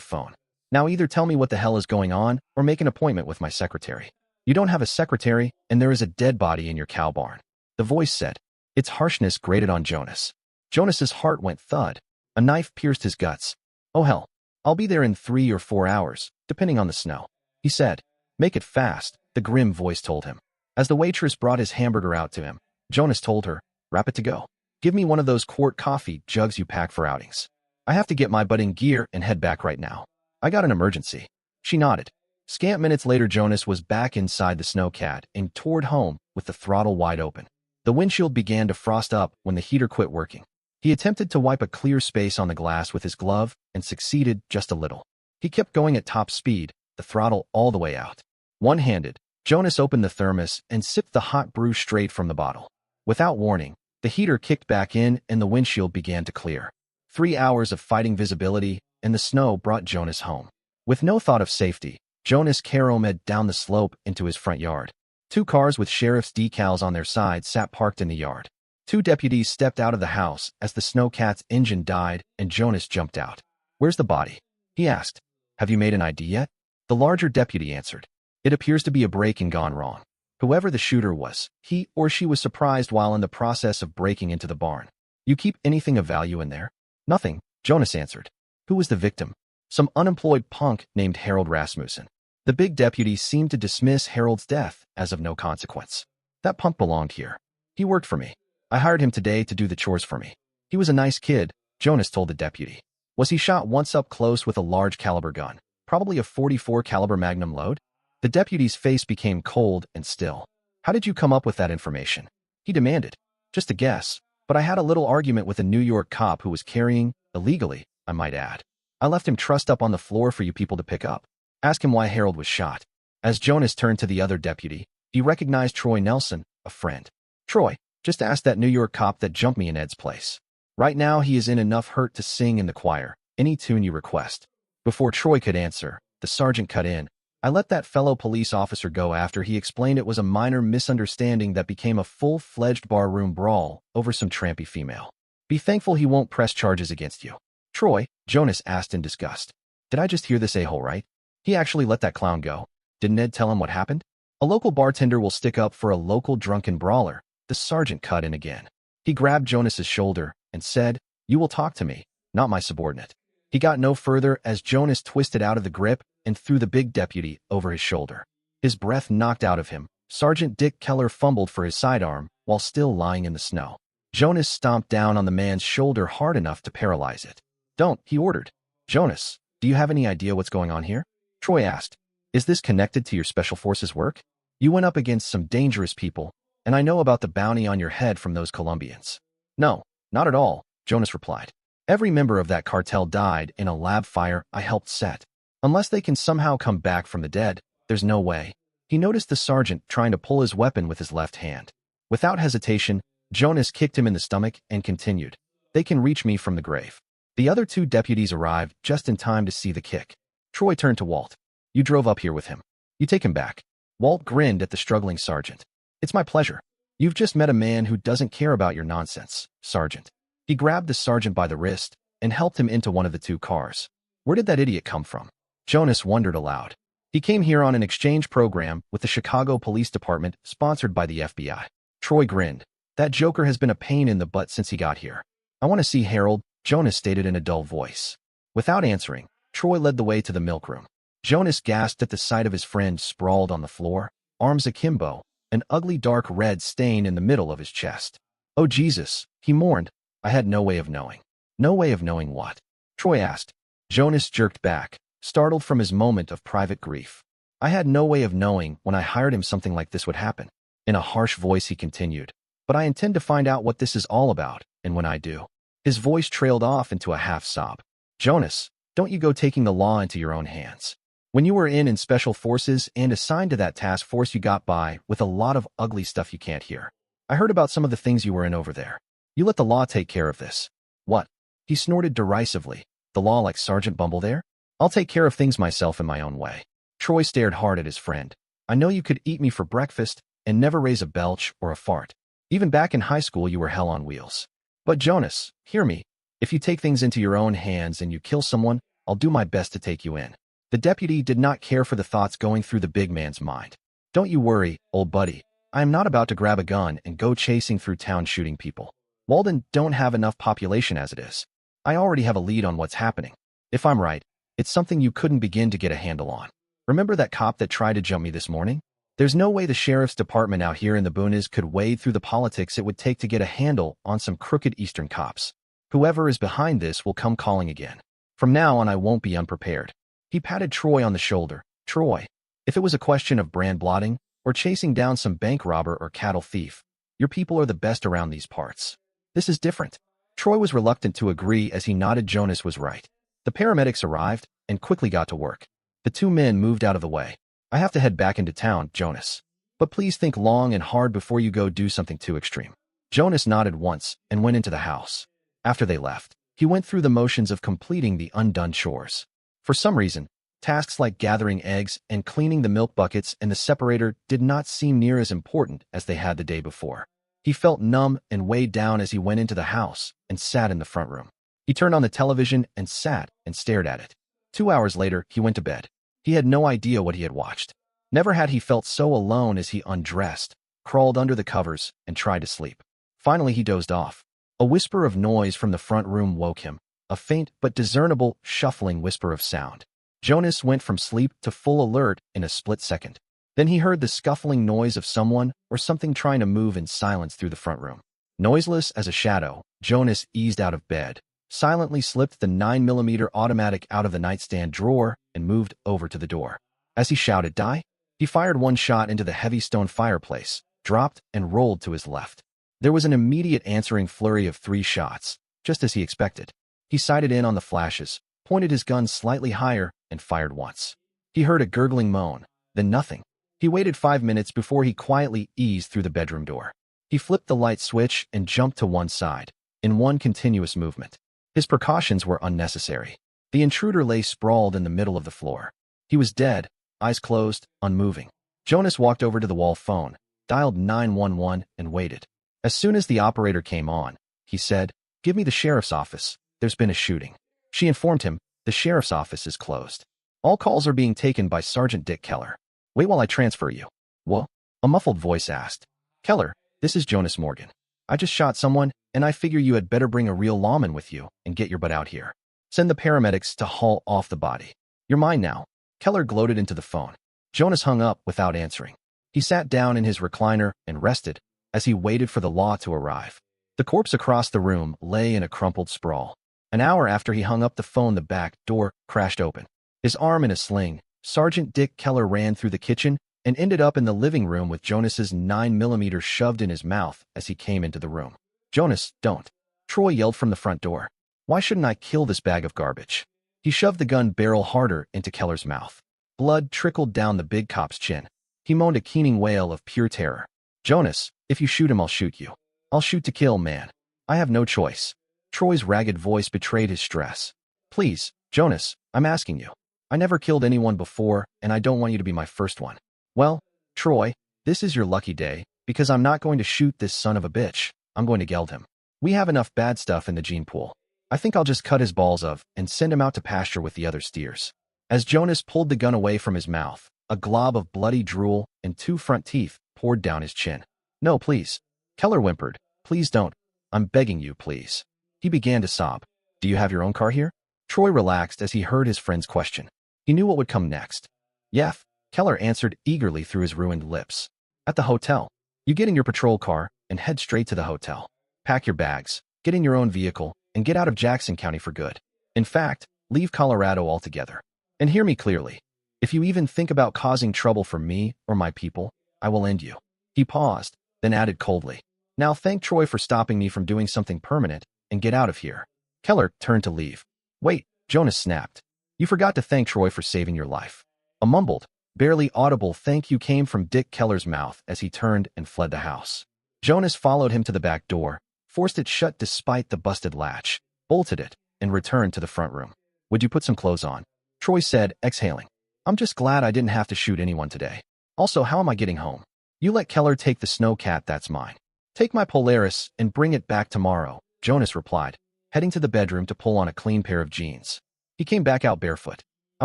phone. Now either tell me what the hell is going on or make an appointment with my secretary." "You don't have a secretary and there is a dead body in your cow barn," the voice said. Its harshness grated on Jonas. Jonas's heart went thud. A knife pierced his guts. "Oh hell, I'll be there in 3 or 4 hours, depending on the snow," he said. "Make it fast," the grim voice told him. As the waitress brought his hamburger out to him, Jonas told her, "Wrap it to go. Give me one of those quart coffee jugs you pack for outings. I have to get my butt in gear and head back right now. I got an emergency." She nodded. Scant minutes later, Jonas was back inside the snowcat and toward home with the throttle wide open. The windshield began to frost up when the heater quit working. He attempted to wipe a clear space on the glass with his glove and succeeded just a little. He kept going at top speed, the throttle all the way out. One-handed, Jonas opened the thermos and sipped the hot brew straight from the bottle. Without warning, the heater kicked back in and the windshield began to clear. 3 hours of fighting visibility, and the snow brought Jonas home. With no thought of safety, Jonas caromed down the slope into his front yard. 2 cars with sheriff's decals on their sides sat parked in the yard. 2 deputies stepped out of the house as the snowcat's engine died and Jonas jumped out. "Where's the body?" he asked. "Have you made an ID yet?" The larger deputy answered. "It appears to be a break-in gone wrong. Whoever the shooter was, he or she was surprised while in the process of breaking into the barn." "You keep anything of value in there?" "Nothing," Jonas answered. "Who was the victim?" "Some unemployed punk named Harold Rasmussen." The big deputy seemed to dismiss Harold's death as of no consequence. "That punk belonged here. He worked for me. I hired him today to do the chores for me. He was a nice kid," Jonas told the deputy. "Was he shot once up close with a large caliber gun, probably a .44 caliber Magnum load?" The deputy's face became cold and still. "How did you come up with that information?" he demanded. "Just a guess, but I had a little argument with a New York cop who was carrying, illegally, I might add. I left him trussed up on the floor for you people to pick up. Ask him why Harold was shot." As Jonas turned to the other deputy, he recognized Troy Nelson, a friend. "Troy, just ask that New York cop that jumped me in Ed's place. Right now he is in enough hurt to sing in the choir, any tune you request." Before Troy could answer, the sergeant cut in. "I let that fellow police officer go after he explained it was a minor misunderstanding that became a full-fledged barroom brawl over some trampy female. Be thankful he won't press charges against you." "Troy," Jonas asked in disgust, "did I just hear this a-hole right? He actually let that clown go. Didn't Ed tell him what happened? A local bartender will stick up for a local drunken brawler." The sergeant cut in again. He grabbed Jonas's shoulder and said, "You will talk to me, not my subordinate." He got no further as Jonas twisted out of the grip and threw the big deputy over his shoulder. His breath knocked out of him. Sergeant Dick Keller fumbled for his sidearm while still lying in the snow. Jonas stomped down on the man's shoulder hard enough to paralyze it. "Don't," he ordered. "Jonas, do you have any idea what's going on here?" Troy asked. "Is this connected to your special forces work? You went up against some dangerous people, and I know about the bounty on your head from those Colombians." "No, not at all," Jonas replied. "Every member of that cartel died in a lab fire I helped set. Unless they can somehow come back from the dead, there's no way." He noticed the sergeant trying to pull his weapon with his left hand. Without hesitation, Jonas kicked him in the stomach and continued, "They can reach me from the grave." The other 2 deputies arrived just in time to see the kick. Troy turned to Walt. "You drove up here with him. You take him back." Walt grinned at the struggling sergeant. "It's my pleasure. You've just met a man who doesn't care about your nonsense, Sergeant." He grabbed the sergeant by the wrist and helped him into one of the 2 cars. "Where did that idiot come from?" Jonas wondered aloud. "He came here on an exchange program with the Chicago Police Department sponsored by the FBI." Troy grinned. "That joker has been a pain in the butt since he got here." "I want to see Harold," Jonas stated in a dull voice. Without answering, Troy led the way to the milk room. Jonas gasped at the sight of his friend sprawled on the floor, arms akimbo, an ugly dark red stain in the middle of his chest. "Oh Jesus," he mourned. "I had no way of knowing." "No way of knowing what?" Troy asked. Jonas jerked back, startled from his moment of private grief. "I had no way of knowing when I hired him something like this would happen." In a harsh voice he continued, "But I intend to find out what this is all about, and when I do." His voice trailed off into a half-sob. "Jonas, don't you go taking the law into your own hands. When you were in Special Forces and assigned to that task force, you got by with a lot of ugly stuff you can't hear. I heard about some of the things you were in over there. You let the law take care of this." "What?" He snorted derisively. "The law like Sergeant Bumble there? I'll take care of things myself in my own way." Troy stared hard at his friend. "I know you could eat me for breakfast and never raise a belch or a fart. Even back in high school you were hell on wheels. But Jonas, hear me. If you take things into your own hands and you kill someone, I'll do my best to take you in." The deputy did not care for the thoughts going through the big man's mind. "Don't you worry, old buddy. I am not about to grab a gun and go chasing through town shooting people. Walden don't have enough population as it is. I already have a lead on what's happening. If I'm right, it's something you couldn't begin to get a handle on. Remember that cop that tried to jump me this morning? There's no way the sheriff's department out here in the boonies could wade through the politics it would take to get a handle on some crooked Eastern cops. Whoever is behind this will come calling again. From now on I won't be unprepared." He patted Troy on the shoulder. "Troy, if it was a question of brand blotting or chasing down some bank robber or cattle thief, your people are the best around these parts. This is different." Troy was reluctant to agree as he nodded. Jonas was right. The paramedics arrived and quickly got to work. The two men moved out of the way. "I have to head back into town, Jonas. But please think long and hard before you go do something too extreme." Jonas nodded once and went into the house. After they left, he went through the motions of completing the undone chores. For some reason, tasks like gathering eggs and cleaning the milk buckets and the separator did not seem near as important as they had the day before. He felt numb and weighed down as he went into the house and sat in the front room. He turned on the television and sat and stared at it. 2 hours later, he went to bed. He had no idea what he had watched. Never had he felt so alone as he undressed, crawled under the covers, and tried to sleep. Finally, he dozed off. A whisper of noise from the front room woke him, a faint but discernible shuffling whisper of sound. Jonas went from sleep to full alert in a split second. Then he heard the scuffling noise of someone or something trying to move in silence through the front room. Noiseless as a shadow, Jonas eased out of bed, silently slipped the 9mm automatic out of the nightstand drawer, and moved over to the door. As he shouted, "Die!" he fired one shot into the heavy stone fireplace, dropped, and rolled to his left. There was an immediate answering flurry of 3 shots, just as he expected. He sighted in on the flashes, pointed his gun slightly higher, and fired once. He heard a gurgling moan, then nothing. He waited 5 minutes before he quietly eased through the bedroom door. He flipped the light switch and jumped to one side, in one continuous movement. His precautions were unnecessary. The intruder lay sprawled in the middle of the floor. He was dead, eyes closed, unmoving. Jonas walked over to the wall phone, dialed 911, and waited. As soon as the operator came on, he said, "Give me the sheriff's office. There's been a shooting." She informed him, "The sheriff's office is closed. All calls are being taken by Sergeant Dick Keller. Wait while I transfer you." "What?" a muffled voice asked. "Keller, this is Jonas Morgan. I just shot someone, and I figure you had better bring a real lawman with you and get your butt out here. Send the paramedics to haul off the body. You're mine now." Keller gloated into the phone. Jonas hung up without answering. He sat down in his recliner and rested as he waited for the law to arrive. The corpse across the room lay in a crumpled sprawl. An hour after he hung up the phone, the back door crashed open. His arm in a sling, Sergeant Dick Keller ran through the kitchen and ended up in the living room with Jonas's 9mm shoved in his mouth as he came into the room. "Jonas, don't!" Troy yelled from the front door. "Why shouldn't I kill this bag of garbage?" He shoved the gun barrel harder into Keller's mouth. Blood trickled down the big cop's chin. He moaned a keening wail of pure terror. "Jonas, if you shoot him, I'll shoot you. I'll shoot to kill, man. I have no choice." Troy's ragged voice betrayed his stress. "Please, Jonas, I'm asking you. I never killed anyone before, and I don't want you to be my first one." "Well, Troy, this is your lucky day, because I'm not going to shoot this son of a bitch. I'm going to geld him. We have enough bad stuff in the gene pool. I think I'll just cut his balls of and send him out to pasture with the other steers." As Jonas pulled the gun away from his mouth, a glob of bloody drool and 2 front teeth poured down his chin. "No, please." Keller whimpered. "Please don't. I'm begging you, please." He began to sob. "Do you have your own car here?" Troy relaxed as he heard his friend's question. He knew what would come next. "Yef," Keller answered eagerly through his ruined lips. At the hotel, you get in your patrol car and head straight to the hotel. Pack your bags, get in your own vehicle, and get out of Jackson County for good. In fact, leave Colorado altogether. And hear me clearly. If you even think about causing trouble for me or my people, I will end you. He paused, then added coldly, now thank Troy for stopping me from doing something permanent, and get out of here. Keller turned to leave. Wait, Jonas snapped. You forgot to thank Troy for saving your life. A mumbled, barely audible thank you came from Dick Keller's mouth as he turned and fled the house. Jonas followed him to the back door, forced it shut despite the busted latch, bolted it, and returned to the front room. Would you put some clothes on? Troy said, exhaling. I'm just glad I didn't have to shoot anyone today. Also, how am I getting home? You let Keller take the snowcat, that's mine. Take my Polaris and bring it back tomorrow, Jonas replied, heading to the bedroom to pull on a clean pair of jeans. He came back out barefoot. I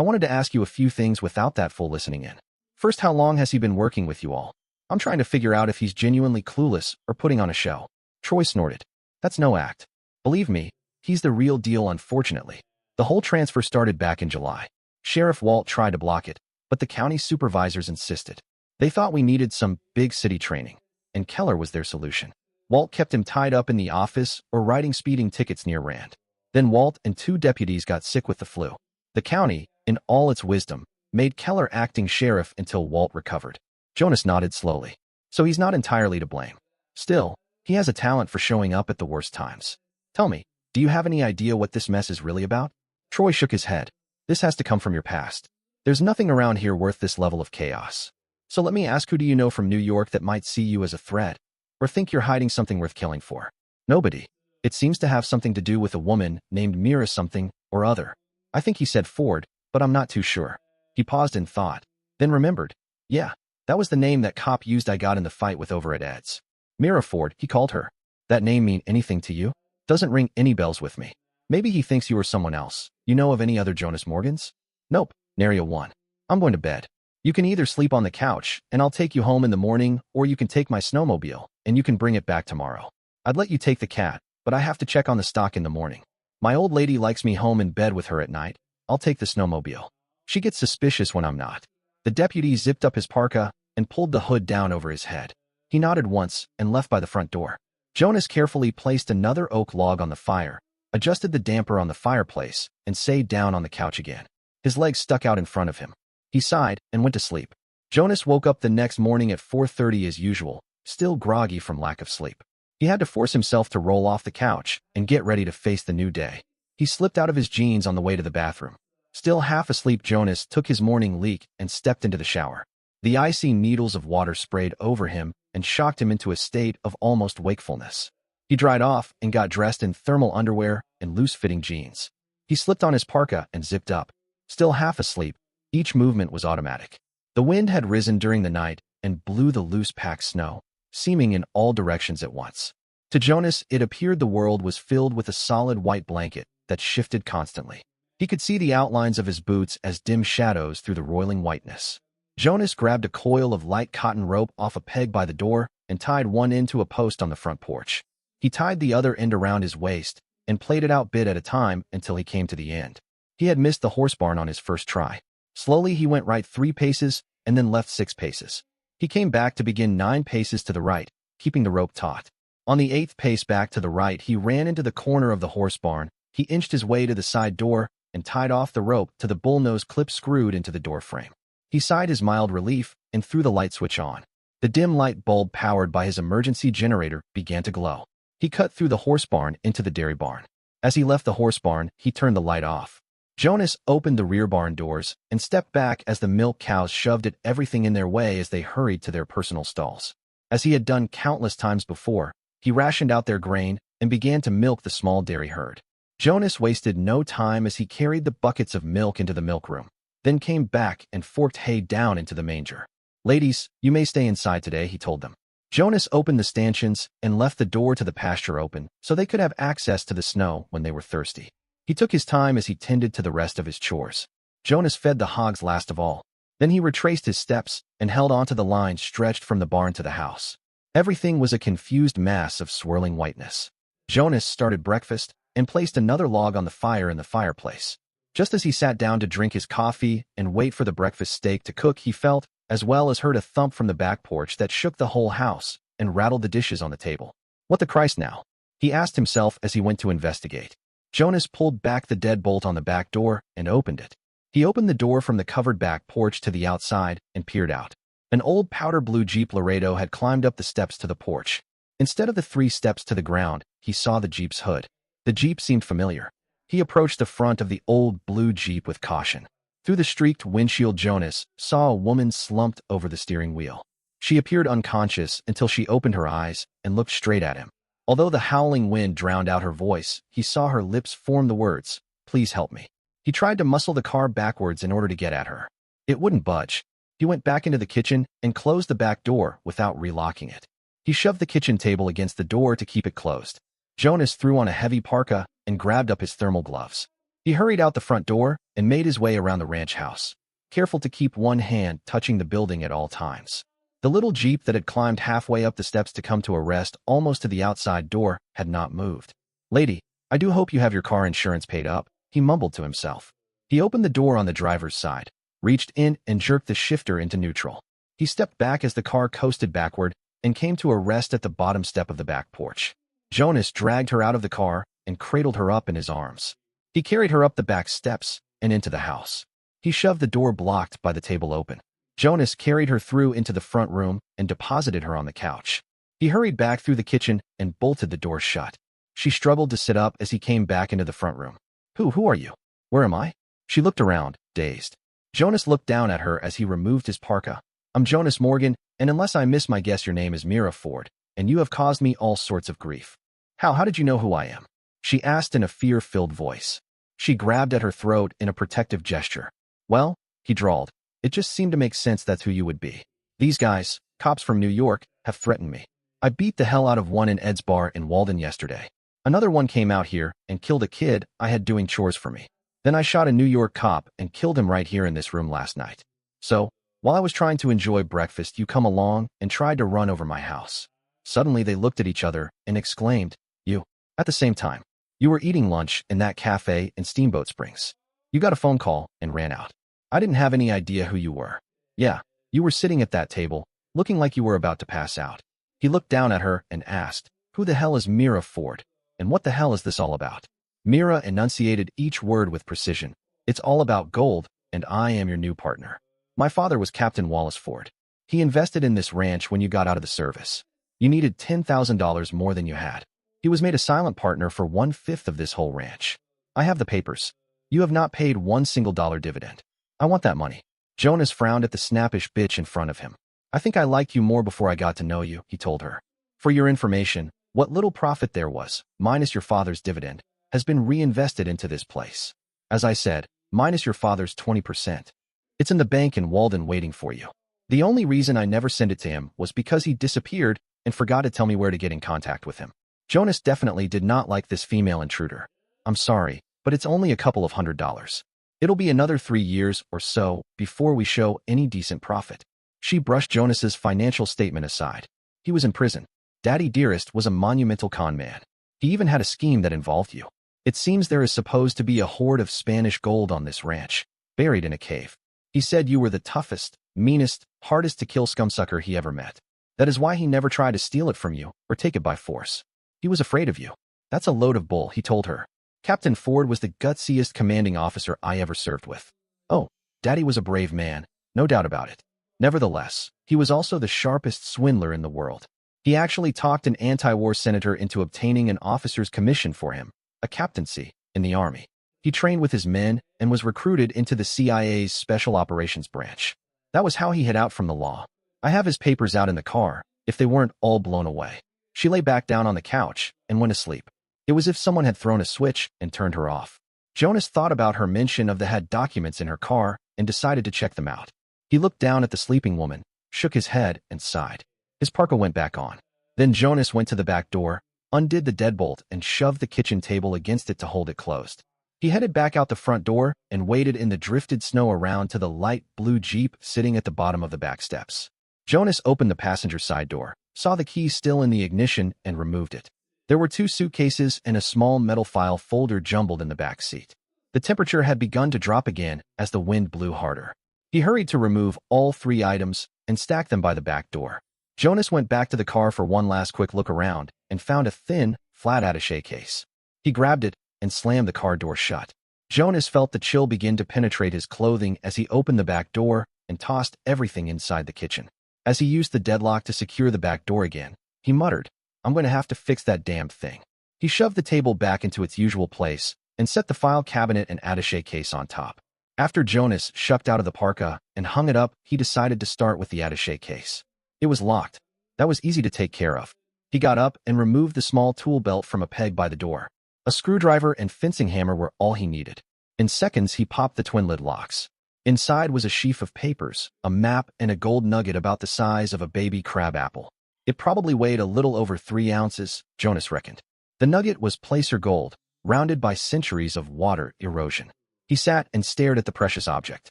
wanted to ask you a few things without that full listening in. First, how long has he been working with you all? I'm trying to figure out if he's genuinely clueless or putting on a show. Troy snorted. That's no act. Believe me, he's the real deal, unfortunately. The whole transfer started back in July. Sheriff Walt tried to block it, but the county supervisors insisted. They thought we needed some big city training, and Keller was their solution. Walt kept him tied up in the office or writing speeding tickets near Rand. Then Walt and 2 deputies got sick with the flu. The county, in all its wisdom, made Keller acting sheriff until Walt recovered. Jonas nodded slowly. So he's not entirely to blame. Still, he has a talent for showing up at the worst times. Tell me, do you have any idea what this mess is really about? Troy shook his head. This has to come from your past. There's nothing around here worth this level of chaos. So let me ask, who do you know from New York that might see you as a threat, or think you're hiding something worth killing for? Nobody. It seems to have something to do with a woman named Mira something or other. I think he said Ford, but I'm not too sure. He paused in thought, then remembered. Yeah, that was the name that cop used I got in the fight with over at Ed's. Mira Ford, he called her. That name mean anything to you? Doesn't ring any bells with me. Maybe he thinks you are someone else. You know of any other Jonas Morgans? Nope, nary a one. I'm going to bed. You can either sleep on the couch, and I'll take you home in the morning, or you can take my snowmobile, and you can bring it back tomorrow. I'd let you take the cat, but I have to check on the stock in the morning. My old lady likes me home in bed with her at night. I'll take the snowmobile. She gets suspicious when I'm not. The deputy zipped up his parka and pulled the hood down over his head. He nodded once and left by the front door. Jonas carefully placed another oak log on the fire, adjusted the damper on the fireplace, and sat down on the couch again. His legs stuck out in front of him. He sighed and went to sleep. Jonas woke up the next morning at 4:30 as usual, still groggy from lack of sleep. He had to force himself to roll off the couch and get ready to face the new day. He slipped out of his jeans on the way to the bathroom. Still half asleep, Jonas took his morning leak and stepped into the shower. The icy needles of water sprayed over him and shocked him into a state of almost wakefulness. He dried off and got dressed in thermal underwear and loose-fitting jeans. He slipped on his parka and zipped up. Still half asleep, each movement was automatic. The wind had risen during the night and blew the loose-packed snow, seeming in all directions at once. To Jonas, it appeared the world was filled with a solid white blanket that shifted constantly. He could see the outlines of his boots as dim shadows through the roiling whiteness. Jonas grabbed a coil of light cotton rope off a peg by the door and tied one end to a post on the front porch. He tied the other end around his waist and played it out bit at a time until he came to the end. He had missed the horse barn on his first try. Slowly, he went right 3 paces and then left 6 paces. He came back to begin 9 paces to the right, keeping the rope taut. On the 8th pace back to the right, he ran into the corner of the horse barn. He inched his way to the side door and tied off the rope to the bullnose clip screwed into the door frame. He sighed his mild relief and threw the light switch on. The dim light bulb powered by his emergency generator began to glow. He cut through the horse barn into the dairy barn. As he left the horse barn, he turned the light off. Jonas opened the rear barn doors and stepped back as the milk cows shoved at everything in their way as they hurried to their personal stalls. As he had done countless times before, he rationed out their grain and began to milk the small dairy herd. Jonas wasted no time as he carried the buckets of milk into the milk room, then came back and forked hay down into the manger. Ladies, you may stay inside today, he told them. Jonas opened the stanchions and left the door to the pasture open so they could have access to the snow when they were thirsty. He took his time as he tended to the rest of his chores. Jonas fed the hogs last of all. Then he retraced his steps and held onto the line stretched from the barn to the house. Everything was a confused mass of swirling whiteness. Jonas started breakfast and placed another log on the fire in the fireplace. Just as he sat down to drink his coffee and wait for the breakfast steak to cook, he felt, as well as heard a thump from the back porch that shook the whole house and rattled the dishes on the table. What the Christ now? He asked himself as he went to investigate. Jonas pulled back the deadbolt on the back door and opened it. He opened the door from the covered back porch to the outside and peered out. An old powder blue Jeep Laredo had climbed up the steps to the porch. Instead of the 3 steps to the ground, he saw the Jeep's hood. The Jeep seemed familiar. He approached the front of the old blue Jeep with caution. Through the streaked windshield, Jonas saw a woman slumped over the steering wheel. She appeared unconscious until she opened her eyes and looked straight at him. Although the howling wind drowned out her voice, he saw her lips form the words, "Please help me." He tried to muscle the car backwards in order to get at her. It wouldn't budge. He went back into the kitchen and closed the back door without relocking it. He shoved the kitchen table against the door to keep it closed. Jonas threw on a heavy parka and grabbed up his thermal gloves. He hurried out the front door and made his way around the ranch house, careful to keep one hand touching the building at all times. The little Jeep that had climbed halfway up the steps to come to a rest almost to the outside door had not moved. "Lady, I do hope you have your car insurance paid up," he mumbled to himself. He opened the door on the driver's side, reached in and jerked the shifter into neutral. He stepped back as the car coasted backward and came to a rest at the bottom step of the back porch. Jonas dragged her out of the car and cradled her up in his arms. He carried her up the back steps and into the house. He shoved the door blocked by the table open. Jonas carried her through into the front room and deposited her on the couch. He hurried back through the kitchen and bolted the door shut. She struggled to sit up as he came back into the front room. Who are you? Where am I?" She looked around, dazed. Jonas looked down at her as he removed his parka. "I'm Jonas Morgan, and unless I miss my guess, your name is Mira Ford, and you have caused me all sorts of grief." How did you know who I am?" she asked in a fear-filled voice. She grabbed at her throat in a protective gesture. "Well," he drawled, "it just seemed to make sense that's who you would be. These guys, cops from New York, have threatened me. I beat the hell out of one in Ed's bar in Walden yesterday. Another one came out here and killed a kid I had doing chores for me. Then I shot a New York cop and killed him right here in this room last night. So, while I was trying to enjoy breakfast, you come along and tried to run over my house." Suddenly they looked at each other and exclaimed, "You," at the same time. "You were eating lunch in that cafe in Steamboat Springs. You got a phone call and ran out. I didn't have any idea who you were. Yeah, you were sitting at that table, looking like you were about to pass out." He looked down at her and asked, "Who the hell is Mira Ford? And what the hell is this all about?" Mira enunciated each word with precision. "It's all about gold, and I am your new partner. My father was Captain Wallace Ford. He invested in this ranch when you got out of the service. You needed $10,000 more than you had. He was made a silent partner for 1/5 of this whole ranch. I have the papers. You have not paid one single dollar dividend. I want that money." Jonas frowned at the snappish bitch in front of him. "I think I liked you more before I got to know you," he told her. "For your information, what little profit there was, minus your father's dividend, has been reinvested into this place. As I said, minus your father's 20%. It's in the bank in Walden waiting for you. The only reason I never sent it to him was because he disappeared and forgot to tell me where to get in contact with him." Jonas definitely did not like this female intruder. "I'm sorry, but it's only a couple of $100. It'll be another 3 years or so before we show any decent profit." She brushed Jonas's financial statement aside. He was in prison. Daddy Dearest was a monumental con man. He even had a scheme that involved you. It seems there is supposed to be a hoard of Spanish gold on this ranch, buried in a cave. He said you were the toughest, meanest, hardest to kill scumsucker he ever met. That is why he never tried to steal it from you or take it by force. He was afraid of you. That's a load of bull, he told her. Captain Ford was the gutsiest commanding officer I ever served with. Oh, Daddy was a brave man, no doubt about it. Nevertheless, he was also the sharpest swindler in the world. He actually talked an anti-war senator into obtaining an officer's commission for him, a captaincy, in the Army. He trained with his men and was recruited into the CIA's Special Operations Branch. That was how he hid out from the law. I have his papers out in the car, if they weren't all blown away. She lay back down on the couch and went to sleep. It was as if someone had thrown a switch and turned her off. Jonas thought about her mention of the had documents in her car and decided to check them out. He looked down at the sleeping woman, shook his head, and sighed. His parka went back on. Then Jonas went to the back door, undid the deadbolt, and shoved the kitchen table against it to hold it closed. He headed back out the front door and waited in the drifted snow around to the light blue Jeep sitting at the bottom of the back steps. Jonas opened the passenger side door, saw the key still in the ignition, and removed it. There were 2 suitcases and a small metal file folder jumbled in the back seat. The temperature had begun to drop again as the wind blew harder. He hurried to remove all 3 items and stack them by the back door. Jonas went back to the car for one last quick look around and found a thin, flat attaché case. He grabbed it and slammed the car door shut. Jonas felt the chill begin to penetrate his clothing as he opened the back door and tossed everything inside the kitchen. As he used the deadlock to secure the back door again, he muttered, "I'm going to have to fix that damned thing." He shoved the table back into its usual place and set the file cabinet and attaché case on top. After Jonas shucked out of the parka and hung it up, he decided to start with the attaché case. It was locked. That was easy to take care of. He got up and removed the small tool belt from a peg by the door. A screwdriver and fencing hammer were all he needed. In seconds, he popped the twin lid locks. Inside was a sheaf of papers, a map, and a gold nugget about the size of a baby crab apple. It probably weighed a little over 3 ounces, Jonas reckoned. The nugget was placer gold, rounded by centuries of water erosion. He sat and stared at the precious object.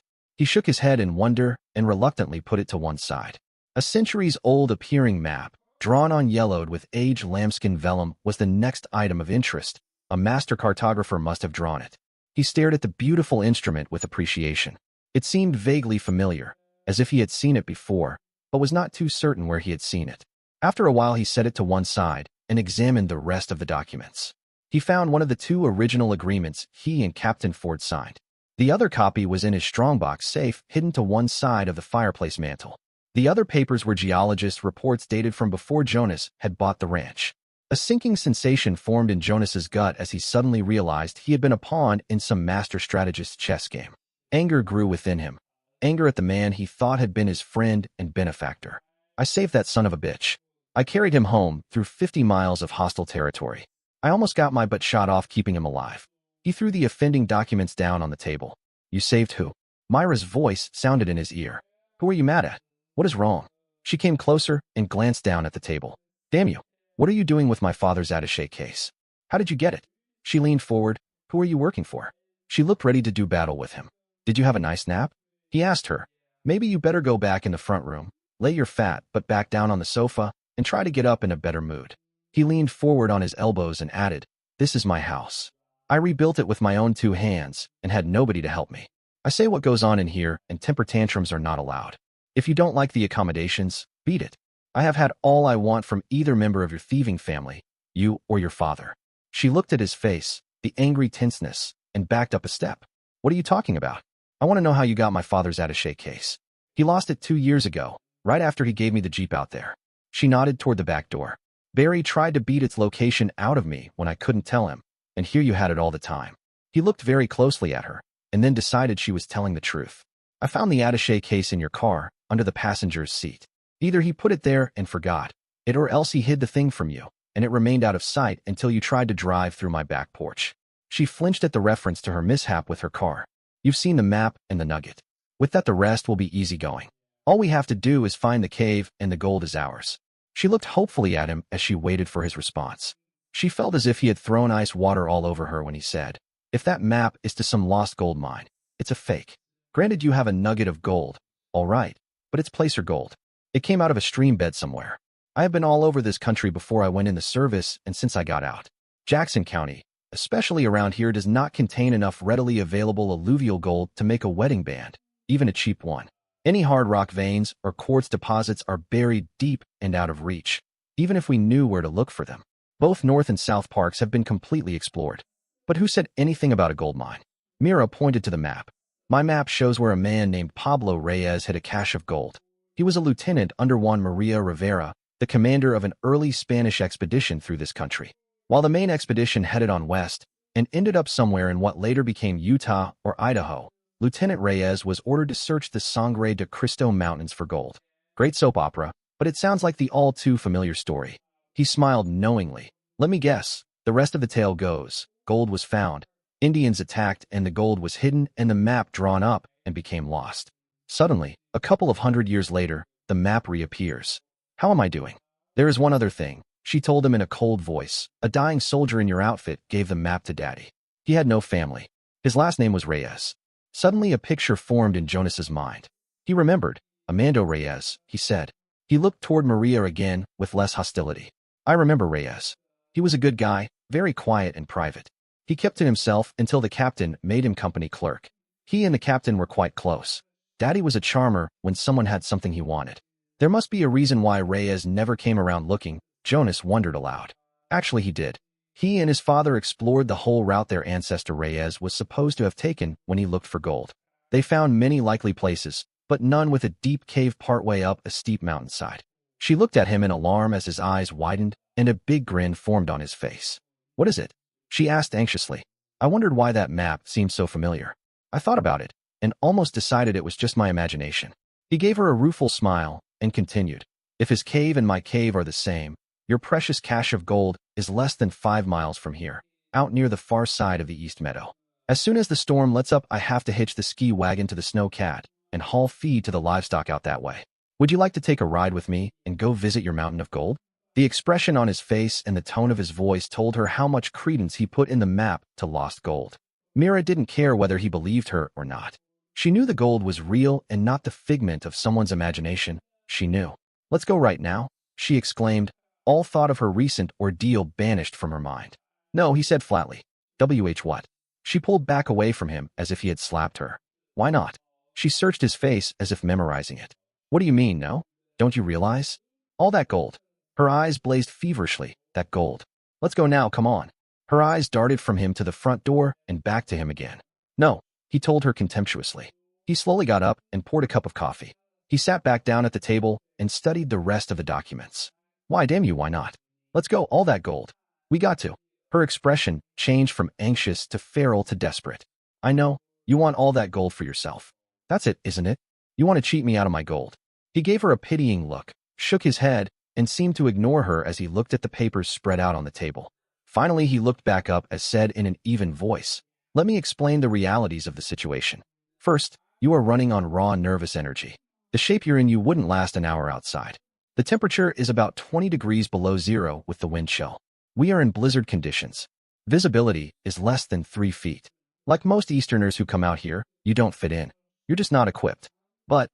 He shook his head in wonder and reluctantly put it to one side. A centuries-old appearing map, drawn on yellowed with aged lambskin vellum, was the next item of interest. A master cartographer must have drawn it. He stared at the beautiful instrument with appreciation. It seemed vaguely familiar, as if he had seen it before, but was not too certain where he had seen it. After a while, he set it to one side and examined the rest of the documents. He found one of the 2 original agreements he and Captain Ford signed. The other copy was in his strongbox safe, hidden to one side of the fireplace mantel. The other papers were geologist reports dated from before Jonas had bought the ranch. A sinking sensation formed in Jonas's gut as he suddenly realized he had been a pawn in some master strategist's chess game. Anger grew within him. Anger at the man he thought had been his friend and benefactor. "I saved that son of a bitch. I carried him home through 50 miles of hostile territory. I almost got my butt shot off keeping him alive." He threw the offending documents down on the table. "You saved who?" Myra's voice sounded in his ear. "Who are you mad at? What is wrong?" She came closer and glanced down at the table. "Damn you. What are you doing with my father's attaché case? How did you get it?" She leaned forward. "Who are you working for?" She looked ready to do battle with him. "Did you have a nice nap?" He asked her. "Maybe you better go back in the front room, lay your fat butt back down on the sofa, and try to get up in a better mood." He leaned forward on his elbows and added, "This is my house. I rebuilt it with my own 2 hands and had nobody to help me. I say what goes on in here, and temper tantrums are not allowed. If you don't like the accommodations, beat it. I have had all I want from either member of your thieving family, you or your father." She looked at his face, the angry tenseness, and backed up a step. "What are you talking about? I want to know how you got my father's attaché case. He lost it 2 years ago, right after he gave me the Jeep out there." She nodded toward the back door. "Barry tried to beat its location out of me when I couldn't tell him, and here you had it all the time." He looked very closely at her, and then decided she was telling the truth. "I found the attaché case in your car, under the passenger's seat. Either he put it there and forgot it, or else he hid the thing from you, and it remained out of sight until you tried to drive through my back porch." She flinched at the reference to her mishap with her car. "You've seen the map and the nugget. With that, the rest will be easy going. All we have to do is find the cave, and the gold is ours." She looked hopefully at him as she waited for his response. She felt as if he had thrown ice water all over her when he said, "If that map is to some lost gold mine, it's a fake. Granted, you have a nugget of gold, all right, but it's placer gold. It came out of a stream bed somewhere. I have been all over this country before I went in the service and since I got out. Jackson County, especially around here, does not contain enough readily available alluvial gold to make a wedding band, even a cheap one. Any hard rock veins or quartz deposits are buried deep and out of reach, even if we knew where to look for them. Both North and South Parks have been completely explored. But who said anything about a gold mine?" Mira pointed to the map. "My map shows where a man named Pablo Reyes hid a cache of gold. He was a lieutenant under Juan Maria Rivera, the commander of an early Spanish expedition through this country. While the main expedition headed on west and ended up somewhere in what later became Utah or Idaho, Lieutenant Reyes was ordered to search the Sangre de Cristo Mountains for gold." Great soap opera, but it sounds like the all too familiar story. He smiled knowingly. "Let me guess. The rest of the tale goes, gold was found, Indians attacked, and the gold was hidden and the map drawn up and became lost. Suddenly, a couple of 100 years later, the map reappears. How am I doing?" "There is one other thing," she told him in a cold voice. "A dying soldier in your outfit gave the map to Daddy. He had no family. His last name was Reyes." Suddenly a picture formed in Jonas's mind. He remembered. "Armando Reyes," he said. He looked toward Maria again with less hostility. "I remember Reyes. He was a good guy, very quiet and private. He kept to himself until the captain made him company clerk. He and the captain were quite close. Daddy was a charmer when someone had something he wanted. There must be a reason why Reyes never came around looking, Jonas wondered aloud. Actually, he did. He and his father explored the whole route their ancestor Reyes was supposed to have taken when he looked for gold. They found many likely places, but none with a deep cave partway up a steep mountainside. She looked at him in alarm as his eyes widened and a big grin formed on his face. What is it? She asked anxiously. I wondered why that map seemed so familiar. I thought about it and almost decided it was just my imagination. He gave her a rueful smile and continued. If his cave and my cave are the same, your precious cache of gold is less than 5 miles from here, out near the far side of the East Meadow. As soon as the storm lets up, I have to hitch the ski wagon to the snowcat and haul feed to the livestock out that way. Would you like to take a ride with me and go visit your mountain of gold? The expression on his face and the tone of his voice told her how much credence he put in the map to lost gold. Mira didn't care whether he believed her or not. She knew the gold was real and not the figment of someone's imagination. She knew. Let's go right now, she exclaimed, all thought of her recent ordeal banished from her mind. No, he said flatly. What? She pulled back away from him as if he had slapped her. Why not? She searched his face as if memorizing it. What do you mean, no? Don't you realize? All that gold. Her eyes blazed feverishly. That gold. Let's go now, come on. Her eyes darted from him to the front door and back to him again. No, he told her contemptuously. He slowly got up and poured a cup of coffee. He sat back down at the table and studied the rest of the documents. Why, damn you, why not? Let's go, all that gold. We got to. Her expression changed from anxious to feral to desperate. I know, you want all that gold for yourself. That's it, isn't it? You want to cheat me out of my gold. He gave her a pitying look, shook his head, and seemed to ignore her as he looked at the papers spread out on the table. Finally, he looked back up as said in an even voice, let me explain the realities of the situation. First, you are running on raw nervous energy. The shape you're in you wouldn't last an hour outside. The temperature is about 20 degrees below zero with the wind chill. We are in blizzard conditions. Visibility is less than 3 feet. Like most Easterners who come out here, you don't fit in. You're just not equipped. But,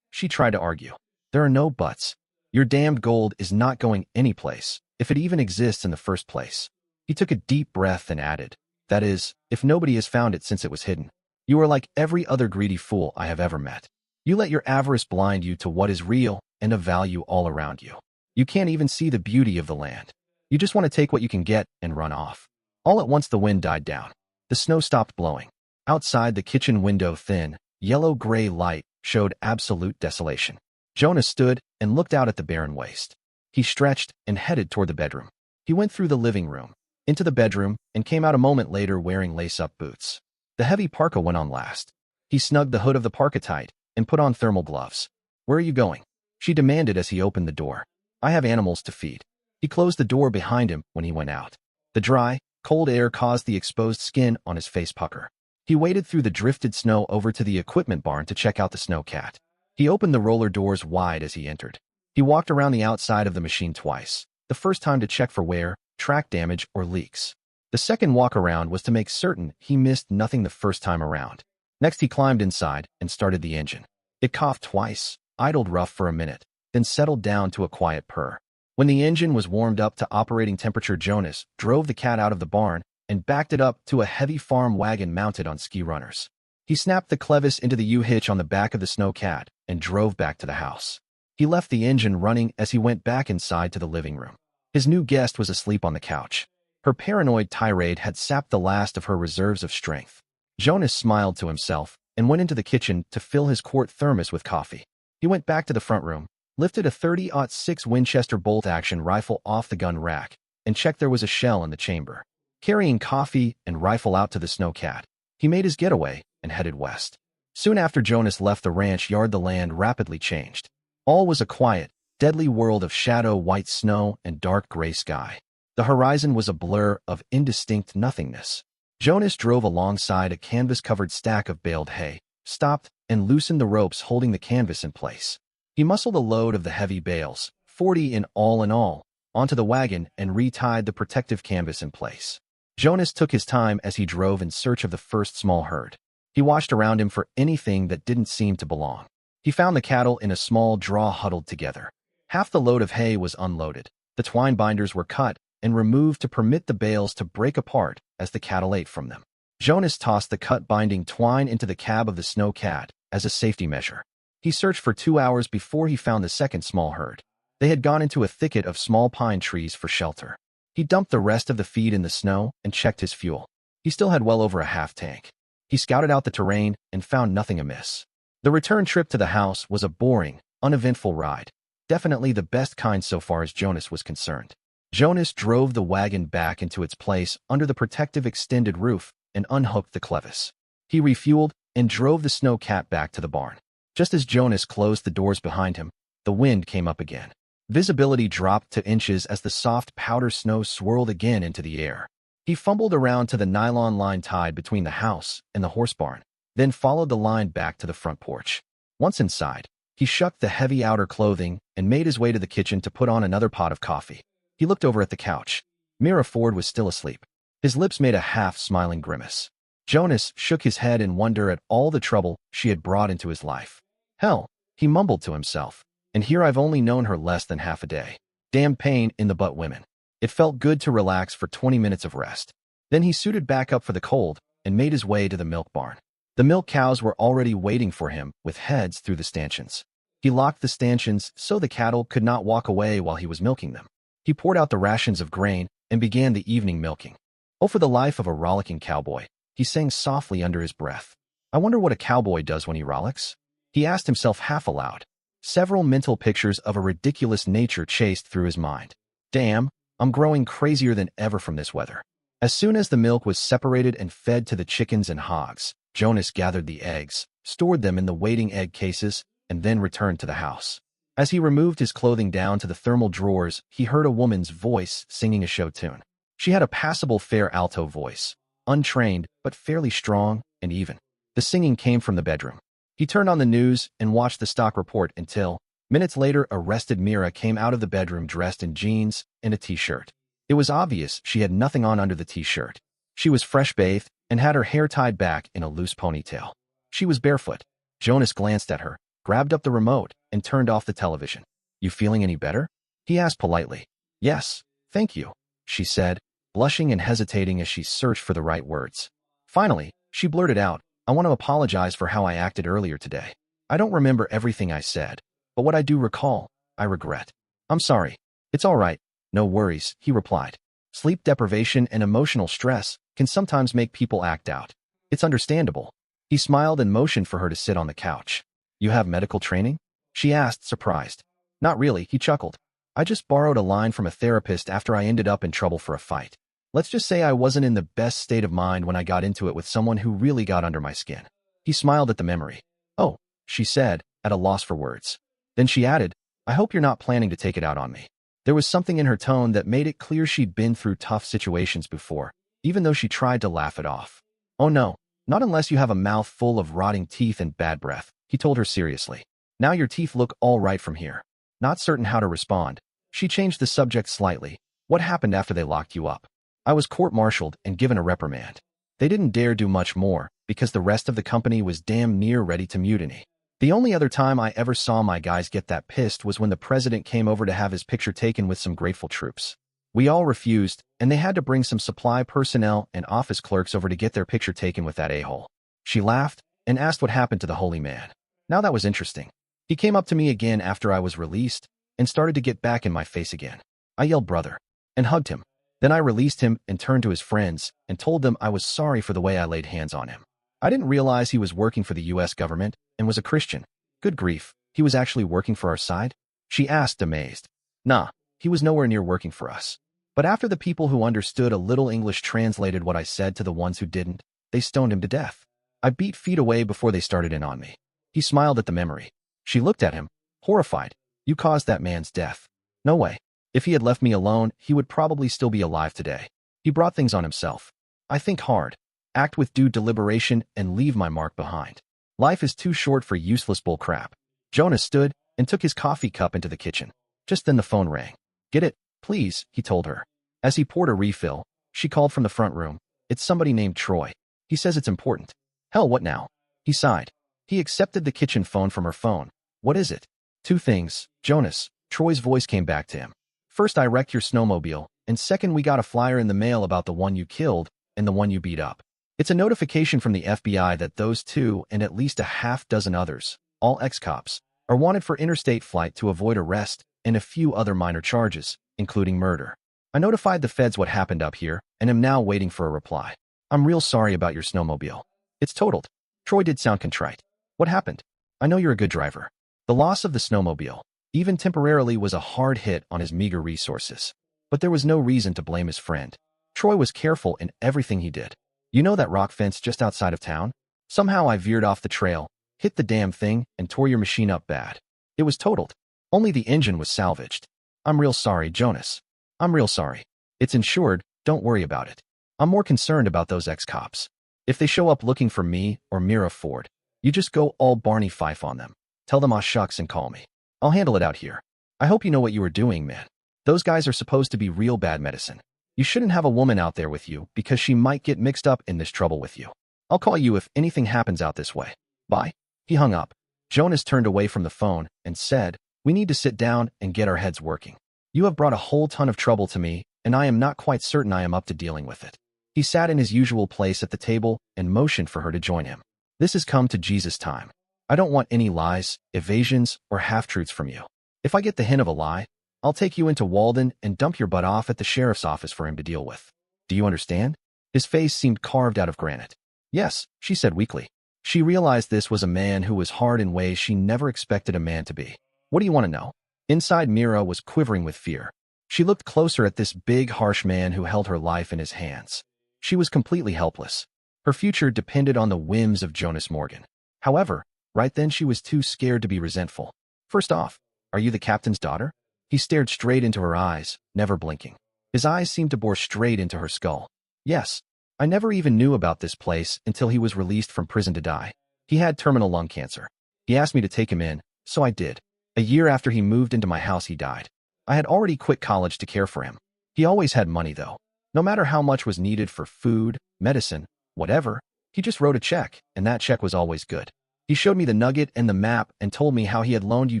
she tried to argue. There are no buts. Your damned gold is not going anyplace, if it even exists in the first place. He took a deep breath and added, that is, if nobody has found it since it was hidden. You are like every other greedy fool I have ever met. You let your avarice blind you to what is real and of value all around you. You can't even see the beauty of the land. You just want to take what you can get and run off. All at once the wind died down. The snow stopped blowing. Outside the kitchen window thin, yellow-gray light showed absolute desolation. Jonas stood and looked out at the barren waste. He stretched and headed toward the bedroom. He went through the living room, into the bedroom, and came out a moment later wearing lace-up boots. The heavy parka went on last. He snugged the hood of the parka tight and put on thermal gloves. Where are you going? She demanded as he opened the door. I have animals to feed. He closed the door behind him when he went out. The dry, cold air caused the exposed skin on his face pucker. He waded through the drifted snow over to the equipment barn to check out the snowcat. He opened the roller doors wide as he entered. He walked around the outside of the machine twice, the first time to check for wear, track damage, or leaks. The second walk around was to make certain he missed nothing the first time around. Next, he climbed inside and started the engine. It coughed twice, idled rough for a minute, then settled down to a quiet purr. When the engine was warmed up to operating temperature, Jonas drove the cat out of the barn and backed it up to a heavy farm wagon mounted on ski runners. He snapped the clevis into the U-hitch on the back of the snowcat and drove back to the house. He left the engine running as he went back inside to the living room. His new guest was asleep on the couch. Her paranoid tirade had sapped the last of her reserves of strength. Jonas smiled to himself and went into the kitchen to fill his quart thermos with coffee. He went back to the front room, lifted a .30-06 Winchester bolt-action rifle off the gun rack, and checked there was a shell in the chamber. Carrying coffee and rifle out to the snowcat, he made his getaway and headed west. Soon after Jonas left the ranch yard, the land rapidly changed. All was a quiet, deadly world of shadow, white snow, and dark gray sky. The horizon was a blur of indistinct nothingness. Jonas drove alongside a canvas-covered stack of baled hay, stopped, and loosened the ropes holding the canvas in place. He muscled a load of the heavy bales, 40 in all, onto the wagon and retied the protective canvas in place. Jonas took his time as he drove in search of the first small herd. He watched around him for anything that didn't seem to belong. He found the cattle in a small draw huddled together. Half the load of hay was unloaded. The twine binders were cut and removed to permit the bales to break apart as the cattle ate from them. Jonas tossed the cut-binding twine into the cab of the snow cat as a safety measure. He searched for 2 hours before he found the second small herd. They had gone into a thicket of small pine trees for shelter. He dumped the rest of the feed in the snow and checked his fuel. He still had well over a half tank. He scouted out the terrain and found nothing amiss. The return trip to the house was a boring, uneventful ride. Definitely the best kind so far as Jonas was concerned. Jonas drove the wagon back into its place under the protective extended roof and unhooked the clevis. He refueled and drove the snow cat back to the barn. Just as Jonas closed the doors behind him, the wind came up again. Visibility dropped to inches as the soft powder snow swirled again into the air. He fumbled around to the nylon line tied between the house and the horse barn, then followed the line back to the front porch. Once inside, he shucked the heavy outer clothing and made his way to the kitchen to put on another pot of coffee. He looked over at the couch. Mira Ford was still asleep. His lips made a half-smiling grimace. Jonas shook his head in wonder at all the trouble she had brought into his life. Hell, he mumbled to himself, and here I've only known her less than half a day. Damn pain in the butt women. It felt good to relax for 20 minutes of rest. Then he suited back up for the cold and made his way to the milk barn. The milk cows were already waiting for him with heads through the stanchions. He locked the stanchions so the cattle could not walk away while he was milking them. He poured out the rations of grain and began the evening milking. Oh, for the life of a rollicking cowboy, he sang softly under his breath. I wonder what a cowboy does when he rollicks? He asked himself half aloud. Several mental pictures of a ridiculous nature chased through his mind. Damn, I'm growing crazier than ever from this weather. As soon as the milk was separated and fed to the chickens and hogs, Jonas gathered the eggs, stored them in the waiting egg cases, and then returned to the house. As he removed his clothing down to the thermal drawers, he heard a woman's voice singing a show tune. She had a passable fair alto voice, untrained but fairly strong and even. The singing came from the bedroom. He turned on the news and watched the stock report until, minutes later, a rested Mira came out of the bedroom dressed in jeans and a t-shirt. It was obvious she had nothing on under the t-shirt. She was fresh-bathed and had her hair tied back in a loose ponytail. She was barefoot. Jonas glanced at her, grabbed up the remote, and turned off the television. You feeling any better? He asked politely. Yes, thank you, she said, blushing and hesitating as she searched for the right words. Finally, she blurted out, I want to apologize for how I acted earlier today. I don't remember everything I said, but what I do recall, I regret. I'm sorry. It's all right. No worries, he replied. Sleep deprivation and emotional stress can sometimes make people act out. It's understandable. He smiled and motioned for her to sit on the couch. You have medical training? She asked, surprised. Not really, he chuckled. I just borrowed a line from a therapist after I ended up in trouble for a fight. Let's just say I wasn't in the best state of mind when I got into it with someone who really got under my skin. He smiled at the memory. Oh, she said, at a loss for words. Then she added, I hope you're not planning to take it out on me. There was something in her tone that made it clear she'd been through tough situations before, even though she tried to laugh it off. Oh no, not unless you have a mouth full of rotting teeth and bad breath, he told her seriously. Now your teeth look all right from here. Not certain how to respond. She changed the subject slightly. What happened after they locked you up? I was court-martialed and given a reprimand. They didn't dare do much more because the rest of the company was damn near ready to mutiny. The only other time I ever saw my guys get that pissed was when the president came over to have his picture taken with some grateful troops. We all refused, and they had to bring some supply personnel and office clerks over to get their picture taken with that a-hole. She laughed and asked what happened to the holy man. Now that was interesting. He came up to me again after I was released and started to get back in my face again. I yelled brother and hugged him. Then I released him and turned to his friends and told them I was sorry for the way I laid hands on him. I didn't realize he was working for the U.S. government and was a Christian. Good grief, he was actually working for our side? She asked, amazed. Nah, he was nowhere near working for us. But after the people who understood a little English translated what I said to the ones who didn't, they stoned him to death. I beat feet away before they started in on me. He smiled at the memory. She looked at him, horrified. You caused that man's death. No way. If he had left me alone, he would probably still be alive today. He brought things on himself. I think hard, act with due deliberation, and leave my mark behind. Life is too short for useless bull crap. Jonas stood and took his coffee cup into the kitchen. Just then the phone rang. Get it, please, he told her. As he poured a refill, she called from the front room. It's somebody named Troy. He says it's important. Hell, what now? He sighed. He accepted the kitchen phone from her phone. What is it? Two things, Jonas. Troy's voice came back to him. First, I wrecked your snowmobile, and second, we got a flyer in the mail about the one you killed and the one you beat up. It's a notification from the FBI that those two and at least a half dozen others, all ex-cops, are wanted for interstate flight to avoid arrest and a few other minor charges, including murder. I notified the feds what happened up here and am now waiting for a reply. I'm real sorry about your snowmobile. It's totaled. Troy did sound contrite. What happened? I know you're a good driver. The loss of the snowmobile, even temporarily, was a hard hit on his meager resources. But there was no reason to blame his friend. Troy was careful in everything he did. You know that rock fence just outside of town? Somehow I veered off the trail, hit the damn thing, and tore your machine up bad. It was totaled. Only the engine was salvaged. I'm real sorry, Jonas. I'm real sorry. It's insured, don't worry about it. I'm more concerned about those ex-cops. If they show up looking for me or Mira Ford, you just go all Barney Fife on them. Tell them aw shucks and call me. I'll handle it out here. I hope you know what you were doing, man. Those guys are supposed to be real bad medicine. You shouldn't have a woman out there with you because she might get mixed up in this trouble with you. I'll call you if anything happens out this way. Bye. He hung up. Jonas turned away from the phone and said, we need to sit down and get our heads working. You have brought a whole ton of trouble to me, and I am not quite certain I am up to dealing with it. He sat in his usual place at the table and motioned for her to join him. This has come to Jesus time. I don't want any lies, evasions, or half-truths from you. If I get the hint of a lie, I'll take you into Walden and dump your butt off at the sheriff's office for him to deal with. Do you understand? His face seemed carved out of granite. Yes, she said weakly. She realized this was a man who was hard in ways she never expected a man to be. What do you want to know? Inside, Mira was quivering with fear. She looked closer at this big, harsh man who held her life in his hands. She was completely helpless. Her future depended on the whims of Jonas Morgan. However, right then she was too scared to be resentful. First off, are you the captain's daughter? He stared straight into her eyes, never blinking. His eyes seemed to bore straight into her skull. Yes. I never even knew about this place until he was released from prison to die. He had terminal lung cancer. He asked me to take him in, so I did. A year after he moved into my house, he died. I had already quit college to care for him. He always had money, though. No matter how much was needed for food, medicine, whatever, he just wrote a check, and that check was always good. He showed me the nugget and the map and told me how he had loaned you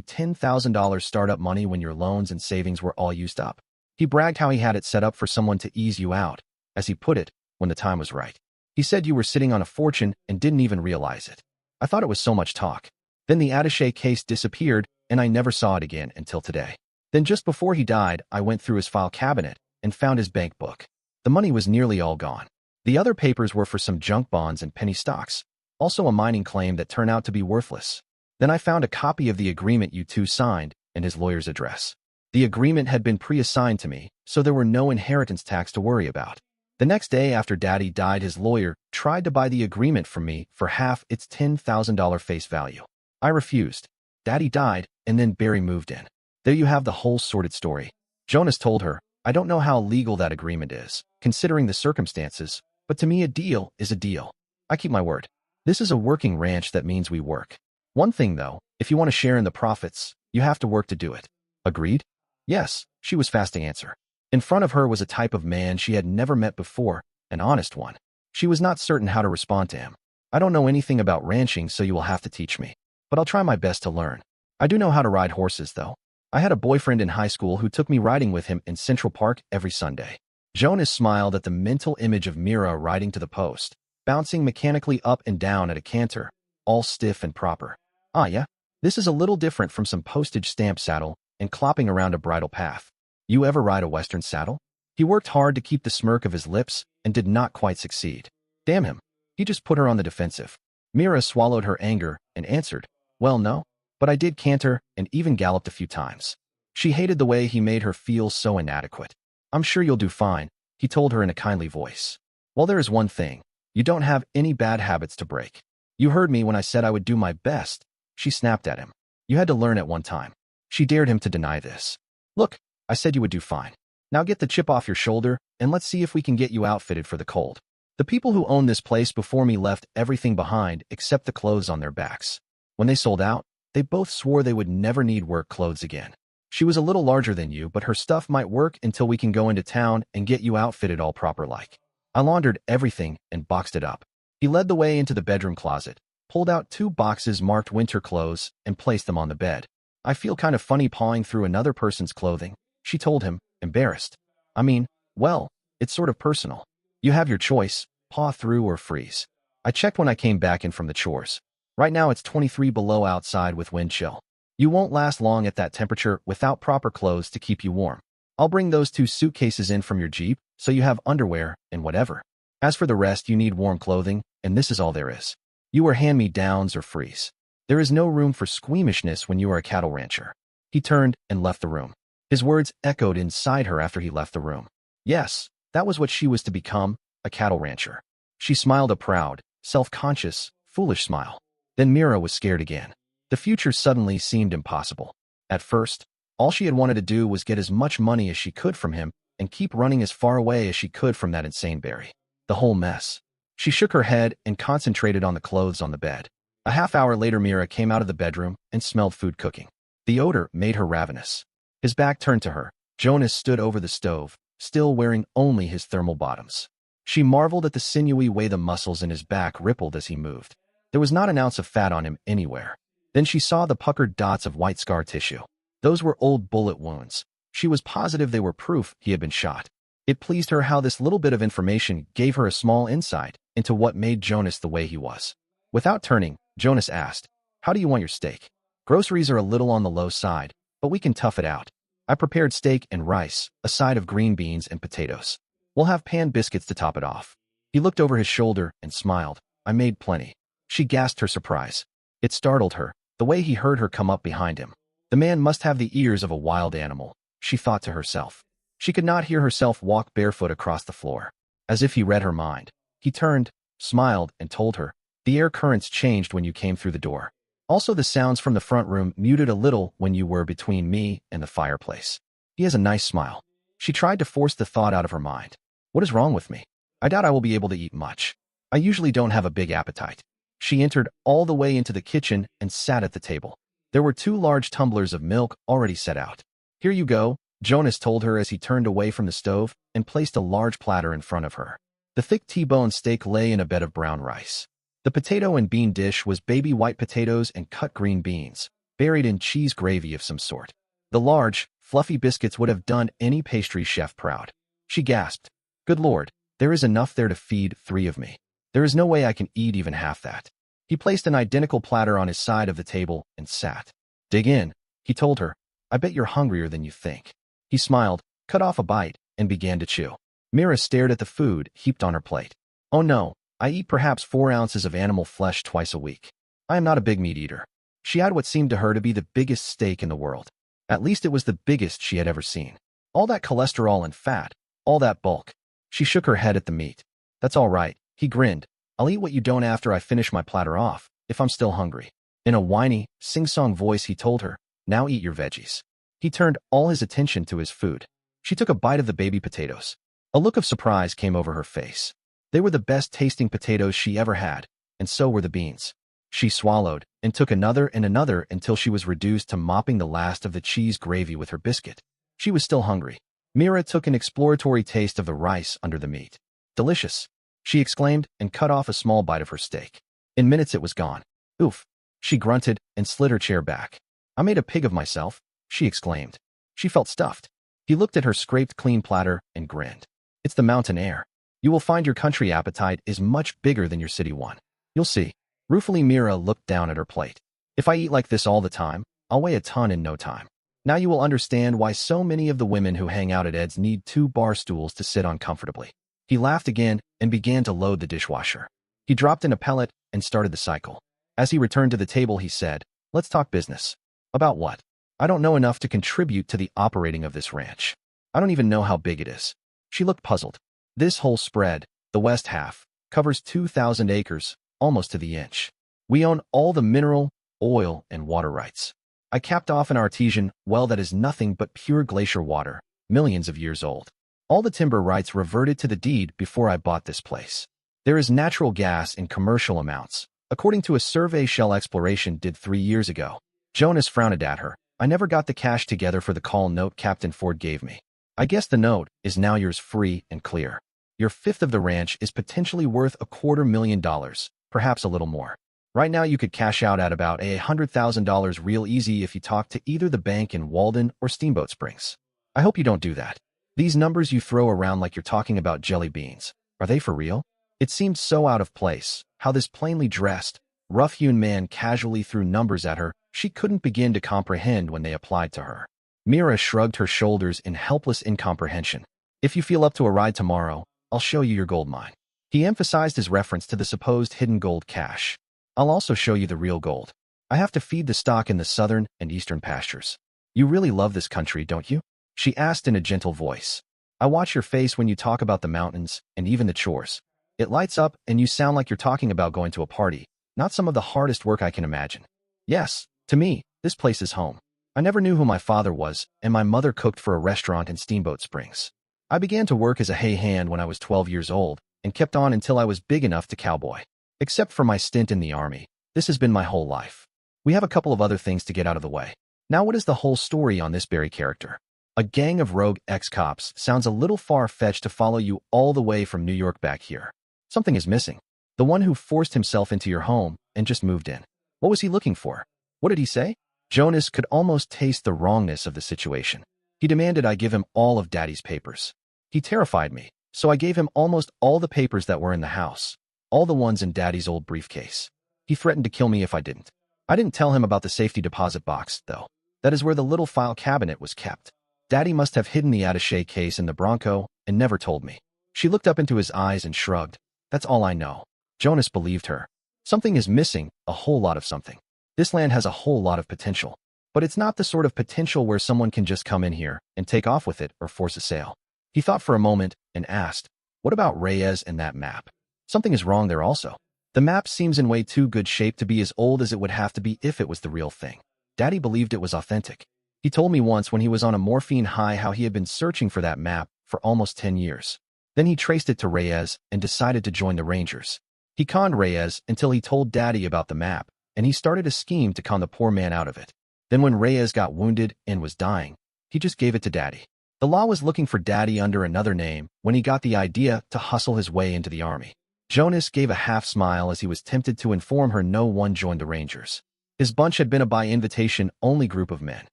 $10,000 startup money when your loans and savings were all used up. He bragged how he had it set up for someone to ease you out, as he put it, when the time was right. He said you were sitting on a fortune and didn't even realize it. I thought it was so much talk. Then the attaché case disappeared, and I never saw it again until today. Then just before he died, I went through his file cabinet and found his bank book. The money was nearly all gone. The other papers were for some junk bonds and penny stocks, also a mining claim that turned out to be worthless. Then I found a copy of the agreement you two signed and his lawyer's address. The agreement had been pre-assigned to me, so there were no inheritance tax to worry about. The next day after Daddy died, his lawyer tried to buy the agreement from me for half its $10,000 face value. I refused. Daddy died, and then Barry moved in. There you have the whole sordid story. Jonas told her, I don't know how legal that agreement is, considering the circumstances, but to me a deal is a deal. I keep my word. This is a working ranch that means we work. One thing though, if you want to share in the profits, you have to work to do it. Agreed? Yes, she was fast to answer. In front of her was a type of man she had never met before, an honest one. She was not certain how to respond to him. I don't know anything about ranching, so you will have to teach me. But I'll try my best to learn. I do know how to ride horses, though. I had a boyfriend in high school who took me riding with him in Central Park every Sunday. Jonas smiled at the mental image of Mira riding to the post, bouncing mechanically up and down at a canter, all stiff and proper. Ah, yeah? This is a little different from some postage stamp saddle and clopping around a bridle path. You ever ride a Western saddle? He worked hard to keep the smirk of his lips and did not quite succeed. Damn him. He just put her on the defensive. Mira swallowed her anger and answered, well, no, but I did canter and even galloped a few times. She hated the way he made her feel so inadequate. I'm sure you'll do fine, he told her in a kindly voice. Well, there is one thing. You don't have any bad habits to break. You heard me when I said I would do my best. She snapped at him. You had to learn at one time. She dared him to deny this. Look, I said you would do fine. Now get the chip off your shoulder, and let's see if we can get you outfitted for the cold. The people who owned this place before me left everything behind except the clothes on their backs. When they sold out, they both swore they would never need work clothes again. She was a little larger than you, but her stuff might work until we can go into town and get you outfitted all proper like. I laundered everything and boxed it up. He led the way into the bedroom closet, pulled out 2 boxes marked winter clothes, and placed them on the bed. I feel kind of funny pawing through another person's clothing, she told him, embarrassed. I mean, well, it's sort of personal. You have your choice, paw through, or freeze. I checked when I came back in from the chores. Right now it's 23 below outside with wind chill. You won't last long at that temperature without proper clothes to keep you warm. I'll bring those 2 suitcases in from your Jeep so you have underwear and whatever. As for the rest, you need warm clothing, and this is all there is. You are hand-me-downs or freeze. There is no room for squeamishness when you are a cattle rancher. He turned and left the room. His words echoed inside her after he left the room. Yes, that was what she was to become, a cattle rancher. She smiled a proud, self-conscious, foolish smile. Then Mira was scared again. The future suddenly seemed impossible. At first, all she had wanted to do was get as much money as she could from him and keep running as far away as she could from that insane Barry. The whole mess. She shook her head and concentrated on the clothes on the bed. A half hour later, Mira came out of the bedroom and smelled food cooking. The odor made her ravenous. His back turned to her. Jonas stood over the stove, still wearing only his thermal bottoms. She marveled at the sinewy way the muscles in his back rippled as he moved. There was not an ounce of fat on him anywhere. Then she saw the puckered dots of white scar tissue. Those were old bullet wounds. She was positive they were proof he had been shot. It pleased her how this little bit of information gave her a small insight into what made Jonas the way he was. Without turning, Jonas asked, "How do you want your steak? Groceries are a little on the low side, but we can tough it out. I prepared steak and rice, a side of green beans and potatoes. We'll have pan biscuits to top it off." He looked over his shoulder and smiled. "I made plenty." She gasped her surprise. It startled her, the way he heard her come up behind him. The man must have the ears of a wild animal, she thought to herself. She could not hear herself walk barefoot across the floor. As if he read her mind. He turned, smiled, and told her, "The air currents changed when you came through the door. Also, the sounds from the front room muted a little when you were between me and the fireplace." He has a nice smile. She tried to force the thought out of her mind. What is wrong with me? I doubt I will be able to eat much. I usually don't have a big appetite. She entered all the way into the kitchen and sat at the table. There were 2 large tumblers of milk already set out. "Here you go," Jonas told her as he turned away from the stove and placed a large platter in front of her. The thick T-bone steak lay in a bed of brown rice. The potato and bean dish was baby white potatoes and cut green beans, buried in cheese gravy of some sort. The large, fluffy biscuits would have done any pastry chef proud. She gasped, "Good Lord, there is enough there to feed 3 of me. There is no way I can eat even half that." He placed an identical platter on his side of the table and sat. "Dig in," he told her. "I bet you're hungrier than you think." He smiled, cut off a bite, and began to chew. Mira stared at the food heaped on her plate. "Oh no, I eat perhaps 4 ounces of animal flesh twice a week. I am not a big meat eater." She had what seemed to her to be the biggest steak in the world. At least it was the biggest she had ever seen. All that cholesterol and fat, all that bulk. She shook her head at the meat. "That's all right," he grinned. "I'll eat what you don't after I finish my platter off, if I'm still hungry." In a whiny, sing-song voice he told her, "Now eat your veggies." He turned all his attention to his food. She took a bite of the baby potatoes. A look of surprise came over her face. They were the best-tasting potatoes she ever had, and so were the beans. She swallowed, and took another and another until she was reduced to mopping the last of the cheese gravy with her biscuit. She was still hungry. Mira took an exploratory taste of the rice under the meat. "Delicious," she exclaimed and cut off a small bite of her steak. In minutes it was gone. "Oof," she grunted and slid her chair back. "I made a pig of myself," she exclaimed. She felt stuffed. He looked at her scraped clean platter and grinned. "It's the mountain air. You will find your country appetite is much bigger than your city one. You'll see." Ruefully, Mira looked down at her plate. "If I eat like this all the time, I'll weigh a ton in no time. Now you will understand why so many of the women who hang out at Ed's need 2 bar stools to sit on comfortably." He laughed again and began to load the dishwasher. He dropped in a pellet and started the cycle. As he returned to the table, he said, "Let's talk business." "About what?" "I don't know enough to contribute to the operating of this ranch. I don't even know how big it is." She looked puzzled. "This whole spread, the west half, covers 2,000 acres, almost to the inch. We own all the mineral, oil, and water rights. I capped off an artesian well that is nothing but pure glacier water, millions of years old. All the timber rights reverted to the deed before I bought this place. There is natural gas in commercial amounts, according to a survey Shell Exploration did 3 years ago." Jonas frowned at her. "I never got the cash together for the call note Captain Ford gave me. I guess the note is now yours free and clear. Your fifth of the ranch is potentially worth $250,000, perhaps a little more. Right now you could cash out at about $100,000 real easy if you talk to either the bank in Walden or Steamboat Springs. I hope you don't do that. These numbers you throw around like you're talking about jelly beans, are they for real?" It seemed so out of place, how this plainly dressed, rough-hewn man casually threw numbers at her she couldn't begin to comprehend when they applied to her. Mira shrugged her shoulders in helpless incomprehension. If you feel up to a ride tomorrow, I'll show you your gold mine. He emphasized his reference to the supposed hidden gold cache. I'll also show you the real gold. I have to feed the stock in the southern and eastern pastures. You really love this country, don't you? She asked in a gentle voice. I watch your face when you talk about the mountains and even the chores. It lights up and you sound like you're talking about going to a party, not some of the hardest work I can imagine. Yes, to me, this place is home. I never knew who my father was, and my mother cooked for a restaurant in Steamboat Springs. I began to work as a hay hand when I was 12 years old, and kept on until I was big enough to cowboy. Except for my stint in the army, this has been my whole life. We have a couple of other things to get out of the way. Now what is the whole story on this Barry character? A gang of rogue ex-cops sounds a little far-fetched to follow you all the way from New York back here. Something is missing. The one who forced himself into your home and just moved in. What was he looking for? What did he say? Jonas could almost taste the wrongness of the situation. He demanded I give him all of Daddy's papers. He terrified me, so I gave him almost all the papers that were in the house, all the ones in Daddy's old briefcase. He threatened to kill me if I didn't. I didn't tell him about the safety deposit box, though. That is where the little file cabinet was kept. Daddy must have hidden the attaché case in the Bronco and never told me. She looked up into his eyes and shrugged. That's all I know. Jonas believed her. Something is missing, a whole lot of something. This land has a whole lot of potential. But it's not the sort of potential where someone can just come in here and take off with it or force a sale. He thought for a moment and asked, what about Reyes and that map? Something is wrong there also. The map seems in way too good shape to be as old as it would have to be if it was the real thing. Daddy believed it was authentic. He told me once when he was on a morphine high how he had been searching for that map for almost 10 years. Then he traced it to Reyes and decided to join the Rangers. He conned Reyes until he told Daddy about the map, and he started a scheme to con the poor man out of it. Then when Reyes got wounded and was dying, he just gave it to Daddy. The law was looking for Daddy under another name when he got the idea to hustle his way into the army. Jonas gave a half smile as he was tempted to inform her no one joined the Rangers. His bunch had been a by-invitation only group of men.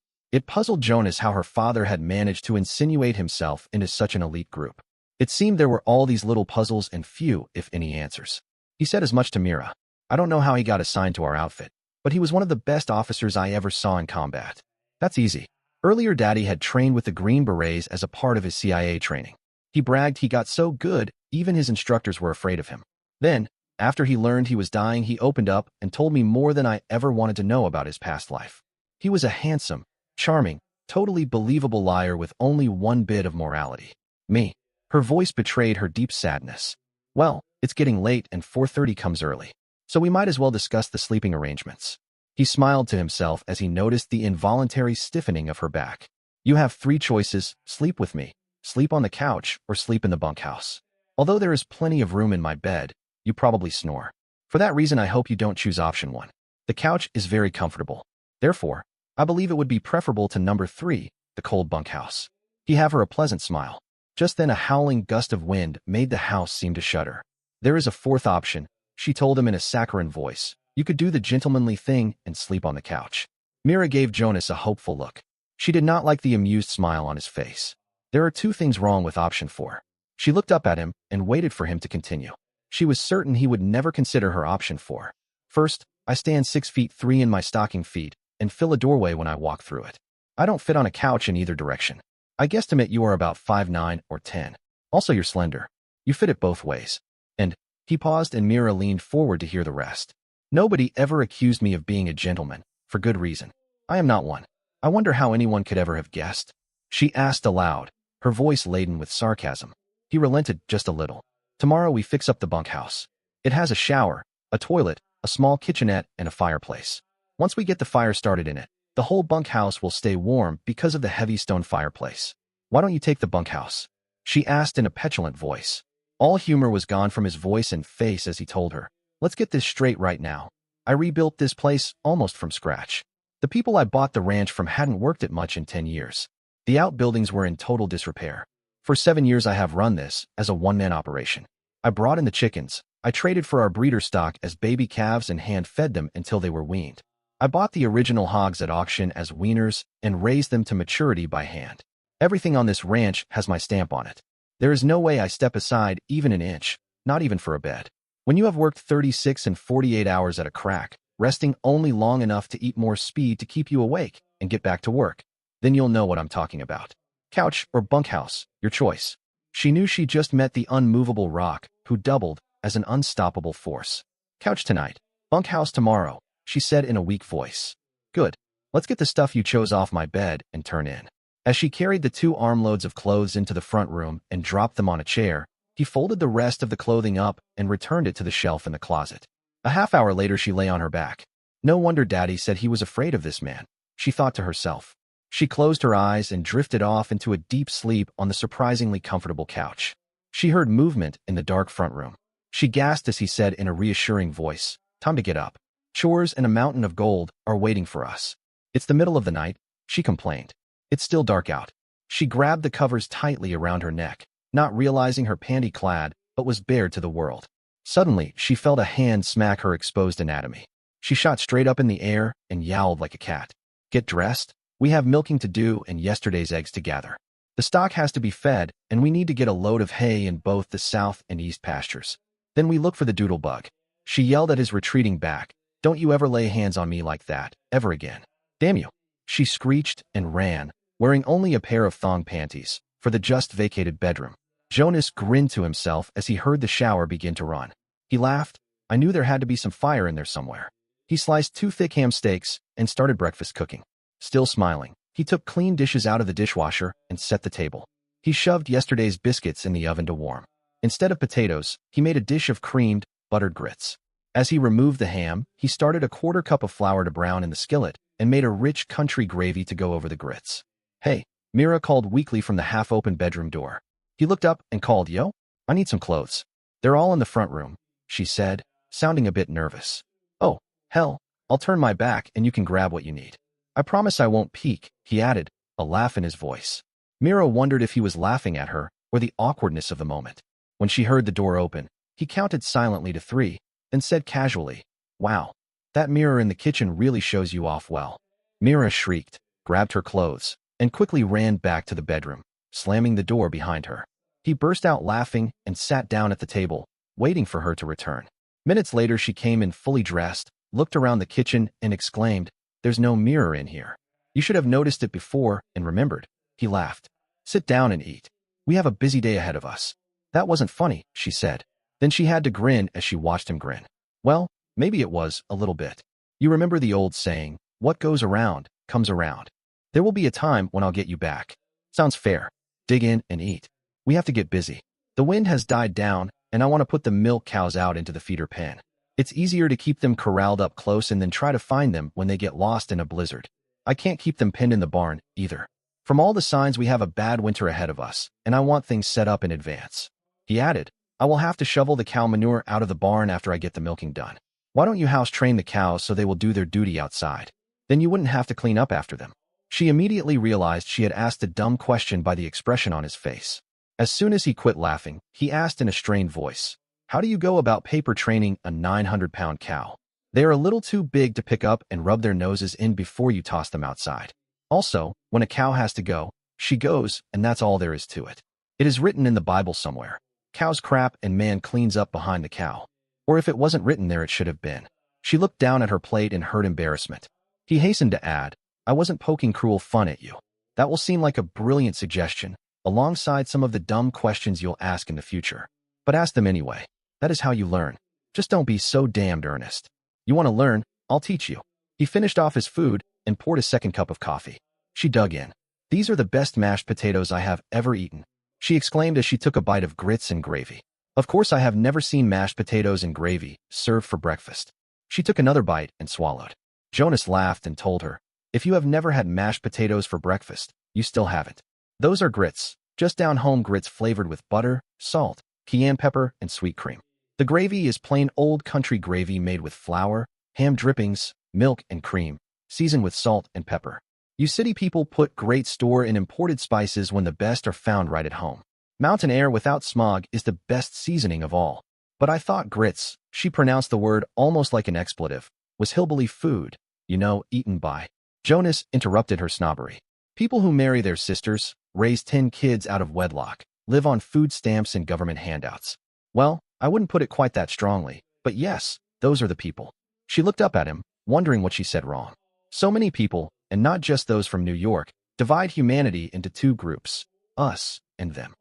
It puzzled Jonas how her father had managed to insinuate himself into such an elite group. It seemed there were all these little puzzles and few, if any, answers. He said as much to Mira. I don't know how he got assigned to our outfit, but he was one of the best officers I ever saw in combat. That's easy. Earlier, Daddy had trained with the Green Berets as a part of his CIA training. He bragged he got so good, even his instructors were afraid of him. Then, after he learned he was dying, he opened up and told me more than I ever wanted to know about his past life. He was a handsome, charming, totally believable liar with only one bit of morality. Me. Her voice betrayed her deep sadness. Well, it's getting late and 4:30 comes early, so we might as well discuss the sleeping arrangements. He smiled to himself as he noticed the involuntary stiffening of her back. You have 3 choices: sleep with me, sleep on the couch, or sleep in the bunkhouse. Although there is plenty of room in my bed, you probably snore. For that reason, I hope you don't choose option 1. The couch is very comfortable. Therefore, I believe it would be preferable to number 3, the cold bunkhouse. He gave her a pleasant smile. Just then a howling gust of wind made the house seem to shudder. There is a 4th option, she told him in a saccharine voice. You could do the gentlemanly thing and sleep on the couch. Mira gave Jonas a hopeful look. She did not like the amused smile on his face. There are 2 things wrong with option 4. She looked up at him and waited for him to continue. She was certain he would never consider her option 4. First, I stand 6'3" in my stocking feet and fill a doorway when I walk through it. I don't fit on a couch in either direction. I guesstimate you are about 5'9" or 10. Also, you're slender. You fit it both ways. And, he paused and Mira leaned forward to hear the rest. Nobody ever accused me of being a gentleman, for good reason. I am not one. I wonder how anyone could ever have guessed. She asked aloud, her voice laden with sarcasm. He relented just a little. Tomorrow we fix up the bunkhouse. It has a shower, a toilet, a small kitchenette, and a fireplace. Once we get the fire started in it, the whole bunkhouse will stay warm because of the heavy stone fireplace. Why don't you take the bunkhouse? She asked in a petulant voice. All humor was gone from his voice and face as he told her. Let's get this straight right now. I rebuilt this place almost from scratch. The people I bought the ranch from hadn't worked it much in 10 years. The outbuildings were in total disrepair. For 7 years I have run this as a one-man operation. I brought in the chickens. I traded for our breeder stock as baby calves and hand-fed them until they were weaned. I bought the original hogs at auction as weaners and raised them to maturity by hand. Everything on this ranch has my stamp on it. There is no way I step aside even an inch. not even for a bed. When you have worked 36 and 48 hours at a crack, resting only long enough to eat more speed to keep you awake and get back to work, then you'll know what I'm talking about. Couch or bunkhouse, your choice. She knew she just met the unmovable rock, who doubled as an unstoppable force. Couch tonight, bunkhouse tomorrow, she said in a weak voice. Good. Let's get the stuff you chose off my bed and turn in. As she carried the 2 armloads of clothes into the front room and dropped them on a chair, he folded the rest of the clothing up and returned it to the shelf in the closet. A half hour later, she lay on her back. No wonder Daddy said he was afraid of this man, she thought to herself. She closed her eyes and drifted off into a deep sleep on the surprisingly comfortable couch. She heard movement in the dark front room. She gasped as he said in a reassuring voice, "Time to get up. Chores and a mountain of gold are waiting for us." "It's the middle of the night," she complained. "It's still dark out." She grabbed the covers tightly around her neck, not realizing her panty-clad, but was bare to the world. Suddenly, she felt a hand smack her exposed anatomy. She shot straight up in the air and yowled like a cat. "Get dressed? We have milking to do and yesterday's eggs to gather. The stock has to be fed, and we need to get a load of hay in both the south and east pastures. Then we look for the doodle bug." She yelled at his retreating back, "Don't you ever lay hands on me like that, ever again. Damn you." She screeched and ran, wearing only a pair of thong panties, for the just-vacated bedroom. Jonas grinned to himself as he heard the shower begin to run. He laughed. I knew there had to be some fire in there somewhere. He sliced 2 thick ham steaks and started breakfast cooking. Still smiling, he took clean dishes out of the dishwasher and set the table. He shoved yesterday's biscuits in the oven to warm. Instead of potatoes, he made a dish of creamed, buttered grits. As he removed the ham, he started a 1/4 cup of flour to brown in the skillet and made a rich country gravy to go over the grits. "Hey," Mira called weakly from the half-open bedroom door. He looked up and called, "Yo, I need some clothes." "They're all in the front room," she said, sounding a bit nervous. "Oh, hell, I'll turn my back and you can grab what you need. I promise I won't peek," he added, a laugh in his voice. Mira wondered if he was laughing at her or the awkwardness of the moment. When she heard the door open, he counted silently to 3, then said casually, "Wow, that mirror in the kitchen really shows you off well." Mira shrieked, grabbed her clothes, and quickly ran back to the bedroom, slamming the door behind her. He burst out laughing and sat down at the table, waiting for her to return. Minutes later, she came in fully dressed, looked around the kitchen, and exclaimed, "There's no mirror in here. You should have noticed it before and remembered." He laughed. "Sit down and eat. We have a busy day ahead of us." "That wasn't funny," she said. Then she had to grin as she watched him grin. "Well, maybe it was, a little bit. You remember the old saying, what goes around, comes around. There will be a time when I'll get you back. Sounds fair. Dig in and eat. We have to get busy. The wind has died down, and I want to put the milk cows out into the feeder pen. It's easier to keep them corralled up close and then try to find them when they get lost in a blizzard. I can't keep them pinned in the barn, either. From all the signs, we have a bad winter ahead of us, and I want things set up in advance." He added, "I will have to shovel the cow manure out of the barn after I get the milking done. Why don't you house train the cows so they will do their duty outside? Then you wouldn't have to clean up after them." She immediately realized she had asked a dumb question by the expression on his face. As soon as he quit laughing, he asked in a strained voice, "How do you go about paper training a 900-pound cow? They are a little too big to pick up and rub their noses in before you toss them outside. Also, when a cow has to go, she goes, and that's all there is to it. It is written in the Bible somewhere. Cows crap and man cleans up behind the cow. Or if it wasn't written there, it should have been." She looked down at her plate and heard embarrassment. He hastened to add, "I wasn't poking cruel fun at you. That will seem like a brilliant suggestion, alongside some of the dumb questions you'll ask in the future. But ask them anyway. That is how you learn. Just don't be so damned earnest. You want to learn? I'll teach you." He finished off his food and poured a second cup of coffee. She dug in. "These are the best mashed potatoes I have ever eaten," she exclaimed as she took a bite of grits and gravy. "Of course, I have never seen mashed potatoes and gravy served for breakfast." She took another bite and swallowed. Jonas laughed and told her, "If you have never had mashed potatoes for breakfast, you still haven't. Those are grits, just down-home grits flavored with butter, salt, cayenne pepper, and sweet cream. The gravy is plain old country gravy made with flour, ham drippings, milk, and cream, seasoned with salt and pepper. You city people put great store in imported spices when the best are found right at home. Mountain air without smog is the best seasoning of all. But I thought grits," she pronounced the word almost like an expletive, "was hillbilly food, eaten by." Jonas interrupted her snobbery. "People who marry their sisters, raise 10 kids out of wedlock, live on food stamps and government handouts. Well, I wouldn't put it quite that strongly, but yes, those are the people. She looked up at him, wondering what she said wrong. So many people, and not just those from New York, divide humanity into two groups, us and them.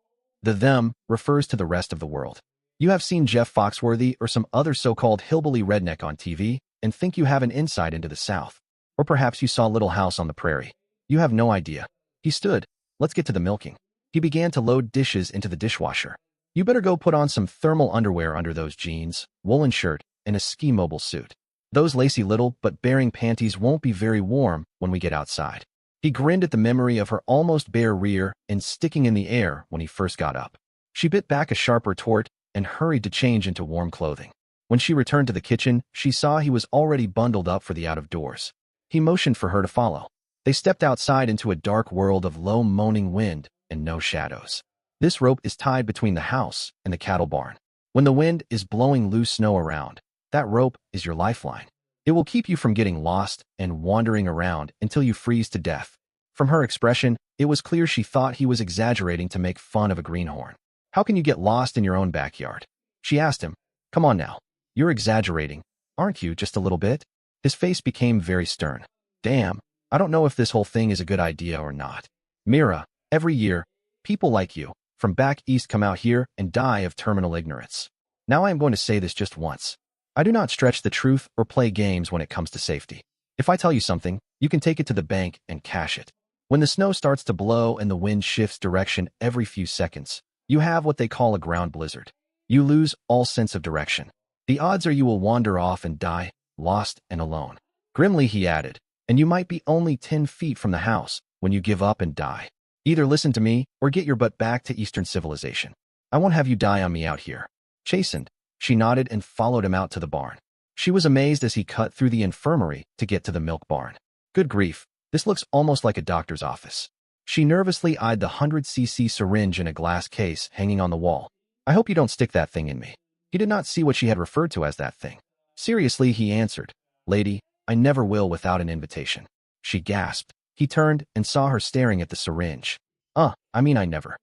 The them refers to the rest of the world. You have seen Jeff Foxworthy or some other so-called hillbilly redneck on TV and think you have an insight into the South. Or perhaps you saw Little House on the Prairie. You have no idea. He stood. Let's get to the milking. He began to load dishes into the dishwasher. You better go put on some thermal underwear under those jeans, woolen shirt, and a ski mobile suit. Those lacy little but bearing panties won't be very warm when we get outside. He grinned at the memory of her almost bare rear and sticking in the air when he first got up. She bit back a sharp retort and hurried to change into warm clothing. When she returned to the kitchen, she saw he was already bundled up for the out-of-doors. He motioned for her to follow. They stepped outside into a dark world of low moaning wind and no shadows. This rope is tied between the house and the cattle barn. When the wind is blowing loose snow around, that rope is your lifeline. It will keep you from getting lost and wandering around until you freeze to death. From her expression, it was clear she thought he was exaggerating to make fun of a greenhorn. How can you get lost in your own backyard? She asked him. Come on now. You're exaggerating, aren't you, just a little bit? His face became very stern. Damn, I don't know if this whole thing is a good idea or not. Mira, every year, people like you, from back east come out here and die of terminal ignorance. Now I am going to say this just once. I do not stretch the truth or play games when it comes to safety. If I tell you something, you can take it to the bank and cash it. When the snow starts to blow and the wind shifts direction every few seconds, you have what they call a ground blizzard. You lose all sense of direction. The odds are you will wander off and die, lost and alone. Grimly he added, and you might be only 10 feet from the house when you give up and die. Either listen to me or get your butt back to Eastern civilization. I won't have you die on me out here. Chastened, she nodded and followed him out to the barn. She was amazed as he cut through the infirmary to get to the milk barn. Good grief, this looks almost like a doctor's office. She nervously eyed the 100cc syringe in a glass case hanging on the wall. I hope you don't stick that thing in me. He did not see what she had referred to as that thing. Seriously, he answered. Lady, I never will without an invitation. She gasped. He turned and saw her staring at the syringe. I never.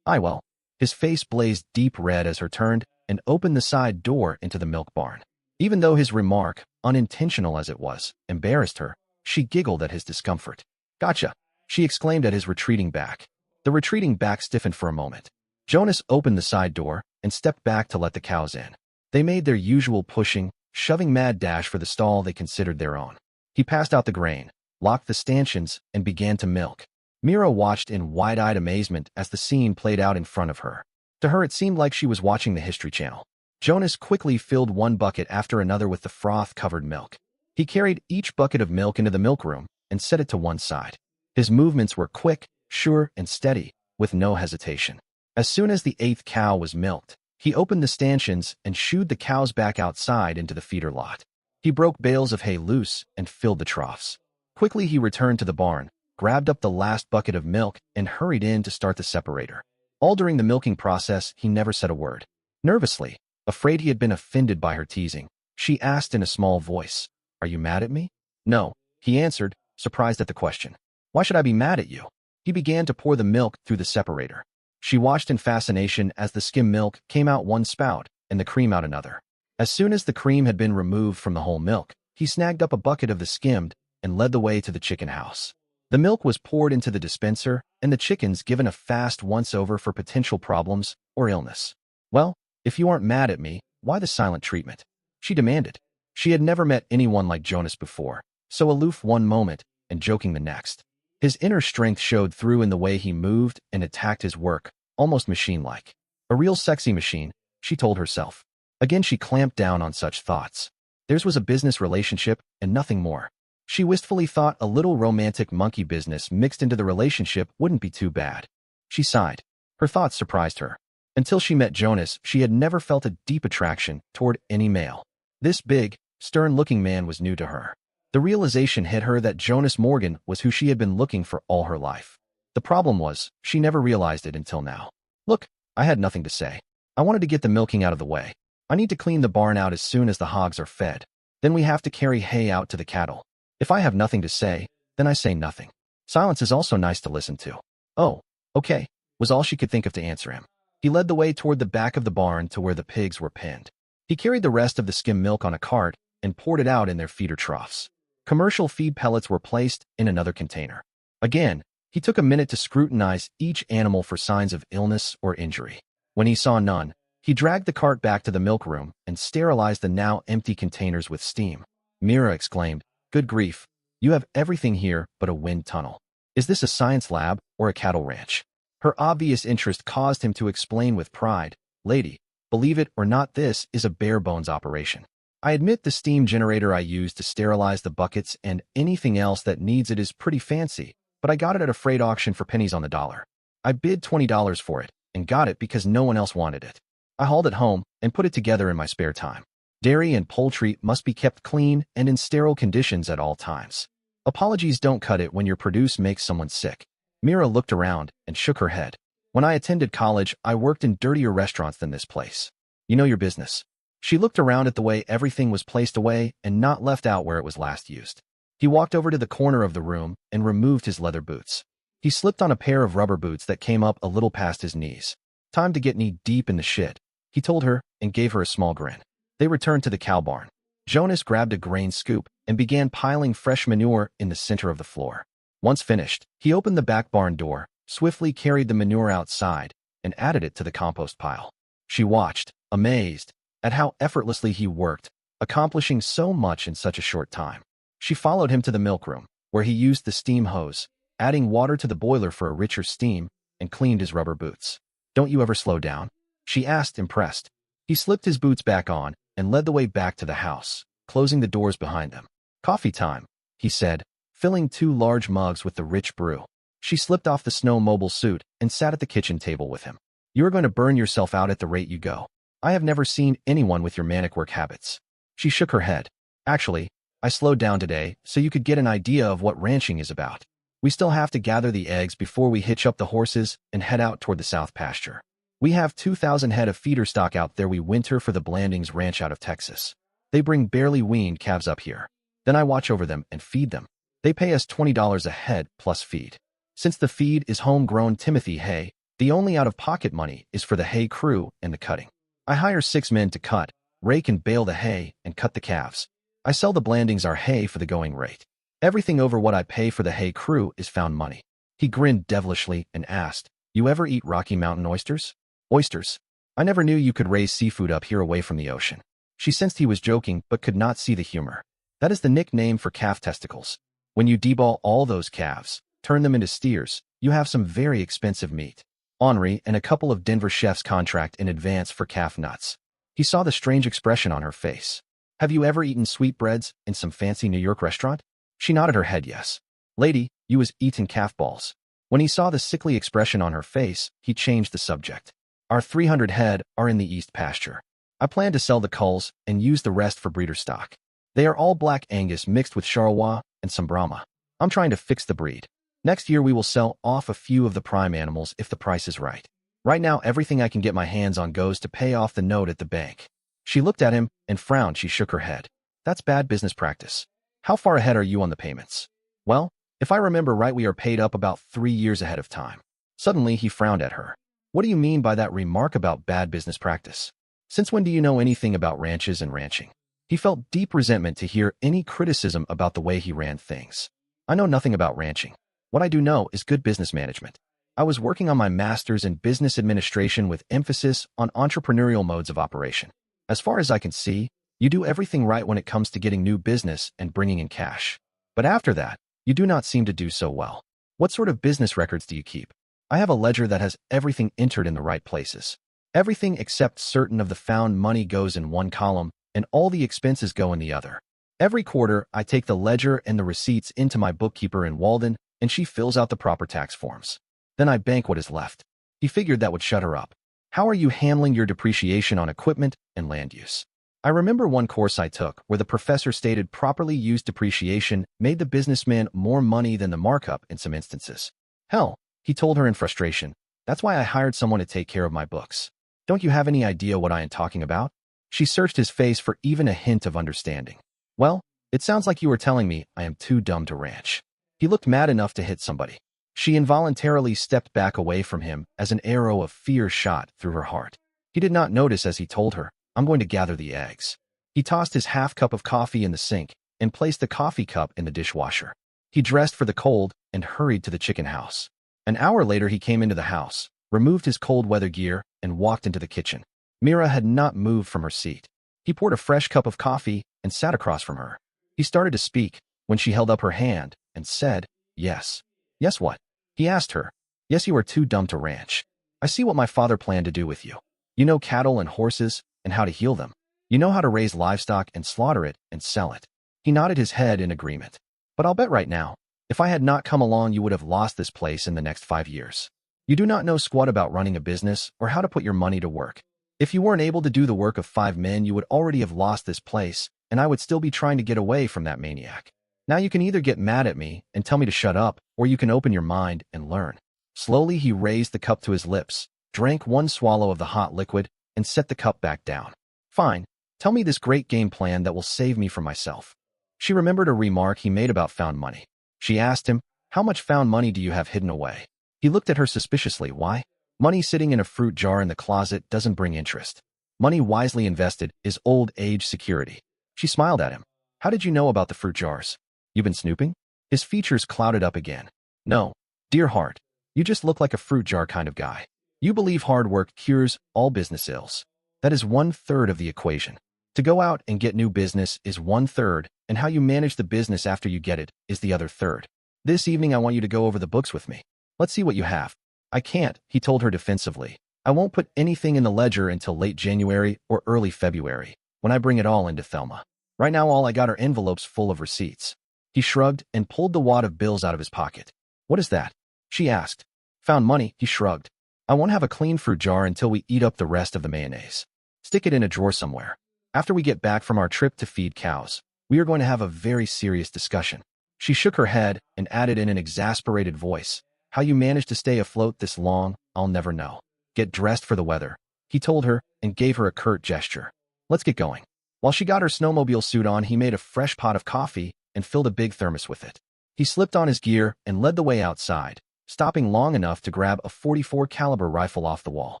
Well. His face blazed deep red as her turned and opened the side door into the milk barn. Even though his remark, unintentional as it was, embarrassed her, she giggled at his discomfort. Gotcha, she exclaimed at his retreating back. The retreating back stiffened for a moment. Jonas opened the side door and stepped back to let the cows in. They made their usual pushing, shoving mad dash for the stall they considered their own. He passed out the grain, locked the stanchions, and began to milk. Mira watched in wide-eyed amazement as the scene played out in front of her. To her, it seemed like she was watching the History Channel. Jonas quickly filled one bucket after another with the froth-covered milk. He carried each bucket of milk into the milkroom and set it to one side. His movements were quick, sure, and steady, with no hesitation. As soon as the 8th cow was milked, he opened the stanchions and shooed the cows back outside into the feeder lot. He broke bales of hay loose and filled the troughs. Quickly he returned to the barn, grabbed up the last bucket of milk, and hurried in to start the separator. All during the milking process, he never said a word. Nervously, afraid he had been offended by her teasing, she asked in a small voice, Are you mad at me? No, he answered, surprised at the question. Why should I be mad at you? He began to pour the milk through the separator. She watched in fascination as the skim milk came out one spout and the cream out another. As soon as the cream had been removed from the whole milk, he snagged up a bucket of the skimmed and led the way to the chicken house. The milk was poured into the dispenser and the chickens given a fast once-over for potential problems or illness. Well, if you aren't mad at me, why the silent treatment? She demanded. She had never met anyone like Jonas before, so aloof one moment and joking the next. His inner strength showed through in the way he moved and attacked his work, almost machine-like. A real sexy machine, she told herself. Again she clamped down on such thoughts. Theirs was a business relationship and nothing more. She wistfully thought a little romantic monkey business mixed into the relationship wouldn't be too bad. She sighed. Her thoughts surprised her. Until she met Jonas, she had never felt a deep attraction toward any male. This big, stern-looking man was new to her. The realization hit her that Jonas Morgan was who she had been looking for all her life. The problem was, she never realized it until now. Look, I had nothing to say. I wanted to get the milking out of the way. I need to clean the barn out as soon as the hogs are fed. Then we have to carry hay out to the cattle. If I have nothing to say, then I say nothing. Silence is also nice to listen to. Oh, okay, was all she could think of to answer him. He led the way toward the back of the barn to where the pigs were penned. He carried the rest of the skim milk on a cart and poured it out in their feeder troughs. Commercial feed pellets were placed in another container. Again, he took a minute to scrutinize each animal for signs of illness or injury. When he saw none, he dragged the cart back to the milk room and sterilized the now empty containers with steam. Mira exclaimed, "Good grief, you have everything here but a wind tunnel. Is this a science lab or a cattle ranch?" Her obvious interest caused him to explain with pride, "Lady, believe it or not, this is a bare-bones operation. I admit the steam generator I use to sterilize the buckets and anything else that needs it is pretty fancy, but I got it at a freight auction for pennies on the dollar. I bid $20 for it and got it because no one else wanted it. I hauled it home and put it together in my spare time. Dairy and poultry must be kept clean and in sterile conditions at all times. Apologies don't cut it when your produce makes someone sick." Mira looked around and shook her head. "When I attended college, I worked in dirtier restaurants than this place. You know your business." She looked around at the way everything was placed away and not left out where it was last used. He walked over to the corner of the room and removed his leather boots. He slipped on a pair of rubber boots that came up a little past his knees. "Time to get knee-deep in the shit," he told her and gave her a small grin. They returned to the cow barn. Jonas grabbed a grain scoop and began piling fresh manure in the center of the floor. Once finished, he opened the back barn door, swiftly carried the manure outside, and added it to the compost pile. She watched, amazed, at how effortlessly he worked, accomplishing so much in such a short time. She followed him to the milk room, where he used the steam hose, adding water to the boiler for a richer steam, and cleaned his rubber boots. "Don't you ever slow down?" she asked, impressed. He slipped his boots back on and led the way back to the house, closing the doors behind them. "Coffee time," he said, filling 2 large mugs with the rich brew. She slipped off the snowmobile suit and sat at the kitchen table with him. "You are going to burn yourself out at the rate you go. I have never seen anyone with your manic work habits." She shook her head. "Actually, I slowed down today so you could get an idea of what ranching is about. We still have to gather the eggs before we hitch up the horses and head out toward the south pasture. We have 2,000 head of feeder stock out there we winter for the Blandings Ranch out of Texas. They bring barely weaned calves up here. Then I watch over them and feed them. They pay us $20 a head plus feed. Since the feed is homegrown Timothy hay, the only out-of-pocket money is for the hay crew and the cutting. I hire 6 men to cut, rake and bale the hay, and cut the calves. I sell the Blandings our hay for the going rate. Everything over what I pay for the hay crew is found money." He grinned devilishly and asked, "You ever eat Rocky Mountain oysters?" "Oysters? I never knew you could raise seafood up here away from the ocean." She sensed he was joking but could not see the humor. "That is the nickname for calf testicles. When you deball all those calves, turn them into steers, you have some very expensive meat. Henri and a couple of Denver chefs contract in advance for calf nuts." He saw the strange expression on her face. "Have you ever eaten sweetbreads in some fancy New York restaurant?" She nodded her head yes. "Lady, you was eating calf balls." When he saw the sickly expression on her face, he changed the subject. "Our 300 head are in the east pasture. I plan to sell the culls and use the rest for breeder stock. They are all Black Angus mixed with Charleroi and some Brahma. I'm trying to fix the breed. Next year we will sell off a few of the prime animals if the price is right. Right now everything I can get my hands on goes to pay off the note at the bank." She looked at him and frowned. She shook her head. "That's bad business practice. How far ahead are you on the payments?" "Well, if I remember right, we are paid up about 3 years ahead of time." Suddenly he frowned at her. "What do you mean by that remark about bad business practice? Since when do you know anything about ranches and ranching?" He felt deep resentment to hear any criticism about the way he ran things. "I know nothing about ranching. What I do know is good business management. I was working on my master's in business administration with emphasis on entrepreneurial modes of operation. As far as I can see, you do everything right when it comes to getting new business and bringing in cash. But after that, you do not seem to do so well. What sort of business records do you keep?" "I have a ledger that has everything entered in the right places. Everything except certain of the found money goes in one column and all the expenses go in the other. Every quarter, I take the ledger and the receipts into my bookkeeper in Walden, and she fills out the proper tax forms. Then I bank what is left." He figured that would shut her up. "How are you handling your depreciation on equipment and land use?" "I remember one course I took where the professor stated properly used depreciation made the businessman more money than the markup in some instances." "Hell," he told her in frustration, "that's why I hired someone to take care of my books. Don't you have any idea what I am talking about?" She searched his face for even a hint of understanding. "Well, it sounds like you were telling me I am too dumb to ranch." He looked mad enough to hit somebody. She involuntarily stepped back away from him as an arrow of fear shot through her heart. He did not notice as he told her, "I'm going to gather the eggs." He tossed his half cup of coffee in the sink and placed the coffee cup in the dishwasher. He dressed for the cold and hurried to the chicken house. An hour later, he came into the house, removed his cold weather gear, and walked into the kitchen. Mira had not moved from her seat. He poured a fresh cup of coffee and sat across from her. He started to speak when she held up her hand and said, "Yes." "Yes what?" He asked her. "Yes, you are too dumb to ranch. I see what my father planned to do with you. You know cattle and horses and how to heal them. You know how to raise livestock and slaughter it and sell it." He nodded his head in agreement. "But I'll bet right now, if I had not come along, you would have lost this place in the next 5 years. You do not know squat about running a business or how to put your money to work. If you weren't able to do the work of 5 men, you would already have lost this place, and I would still be trying to get away from that maniac. Now you can either get mad at me and tell me to shut up, or you can open your mind and learn." Slowly, he raised the cup to his lips, drank one swallow of the hot liquid, and set the cup back down. "Fine. Tell me this great game plan that will save me from myself." She remembered a remark he made about found money. She asked him, "How much found money do you have hidden away?" He looked at her suspiciously. "Why? Money sitting in a fruit jar in the closet doesn't bring interest. Money wisely invested is old age security." She smiled at him. "How did you know about the fruit jars? You've been snooping?" His features clouded up again. "No, dear heart. You just look like a fruit jar kind of guy. You believe hard work cures all business ills. That is 1/3 of the equation. To go out and get new business is 1/3, and how you manage the business after you get it is the other third. This evening I want you to go over the books with me. Let's see what you have." "I can't," he told her defensively. "I won't put anything in the ledger until late January or early February, when I bring it all into Thelma. Right now all I got are envelopes full of receipts." He shrugged and pulled the wad of bills out of his pocket. "What is that?" she asked. "Found money," he shrugged. "I won't have a clean fruit jar until we eat up the rest of the mayonnaise. Stick it in a drawer somewhere. After we get back from our trip to feed cows, we are going to have a very serious discussion." She shook her head and added in an exasperated voice, "How you managed to stay afloat this long, I'll never know. Get dressed for the weather," he told her and gave her a curt gesture. "Let's get going." While she got her snowmobile suit on, he made a fresh pot of coffee and filled a big thermos with it. He slipped on his gear and led the way outside, stopping long enough to grab a .44 caliber rifle off the wall.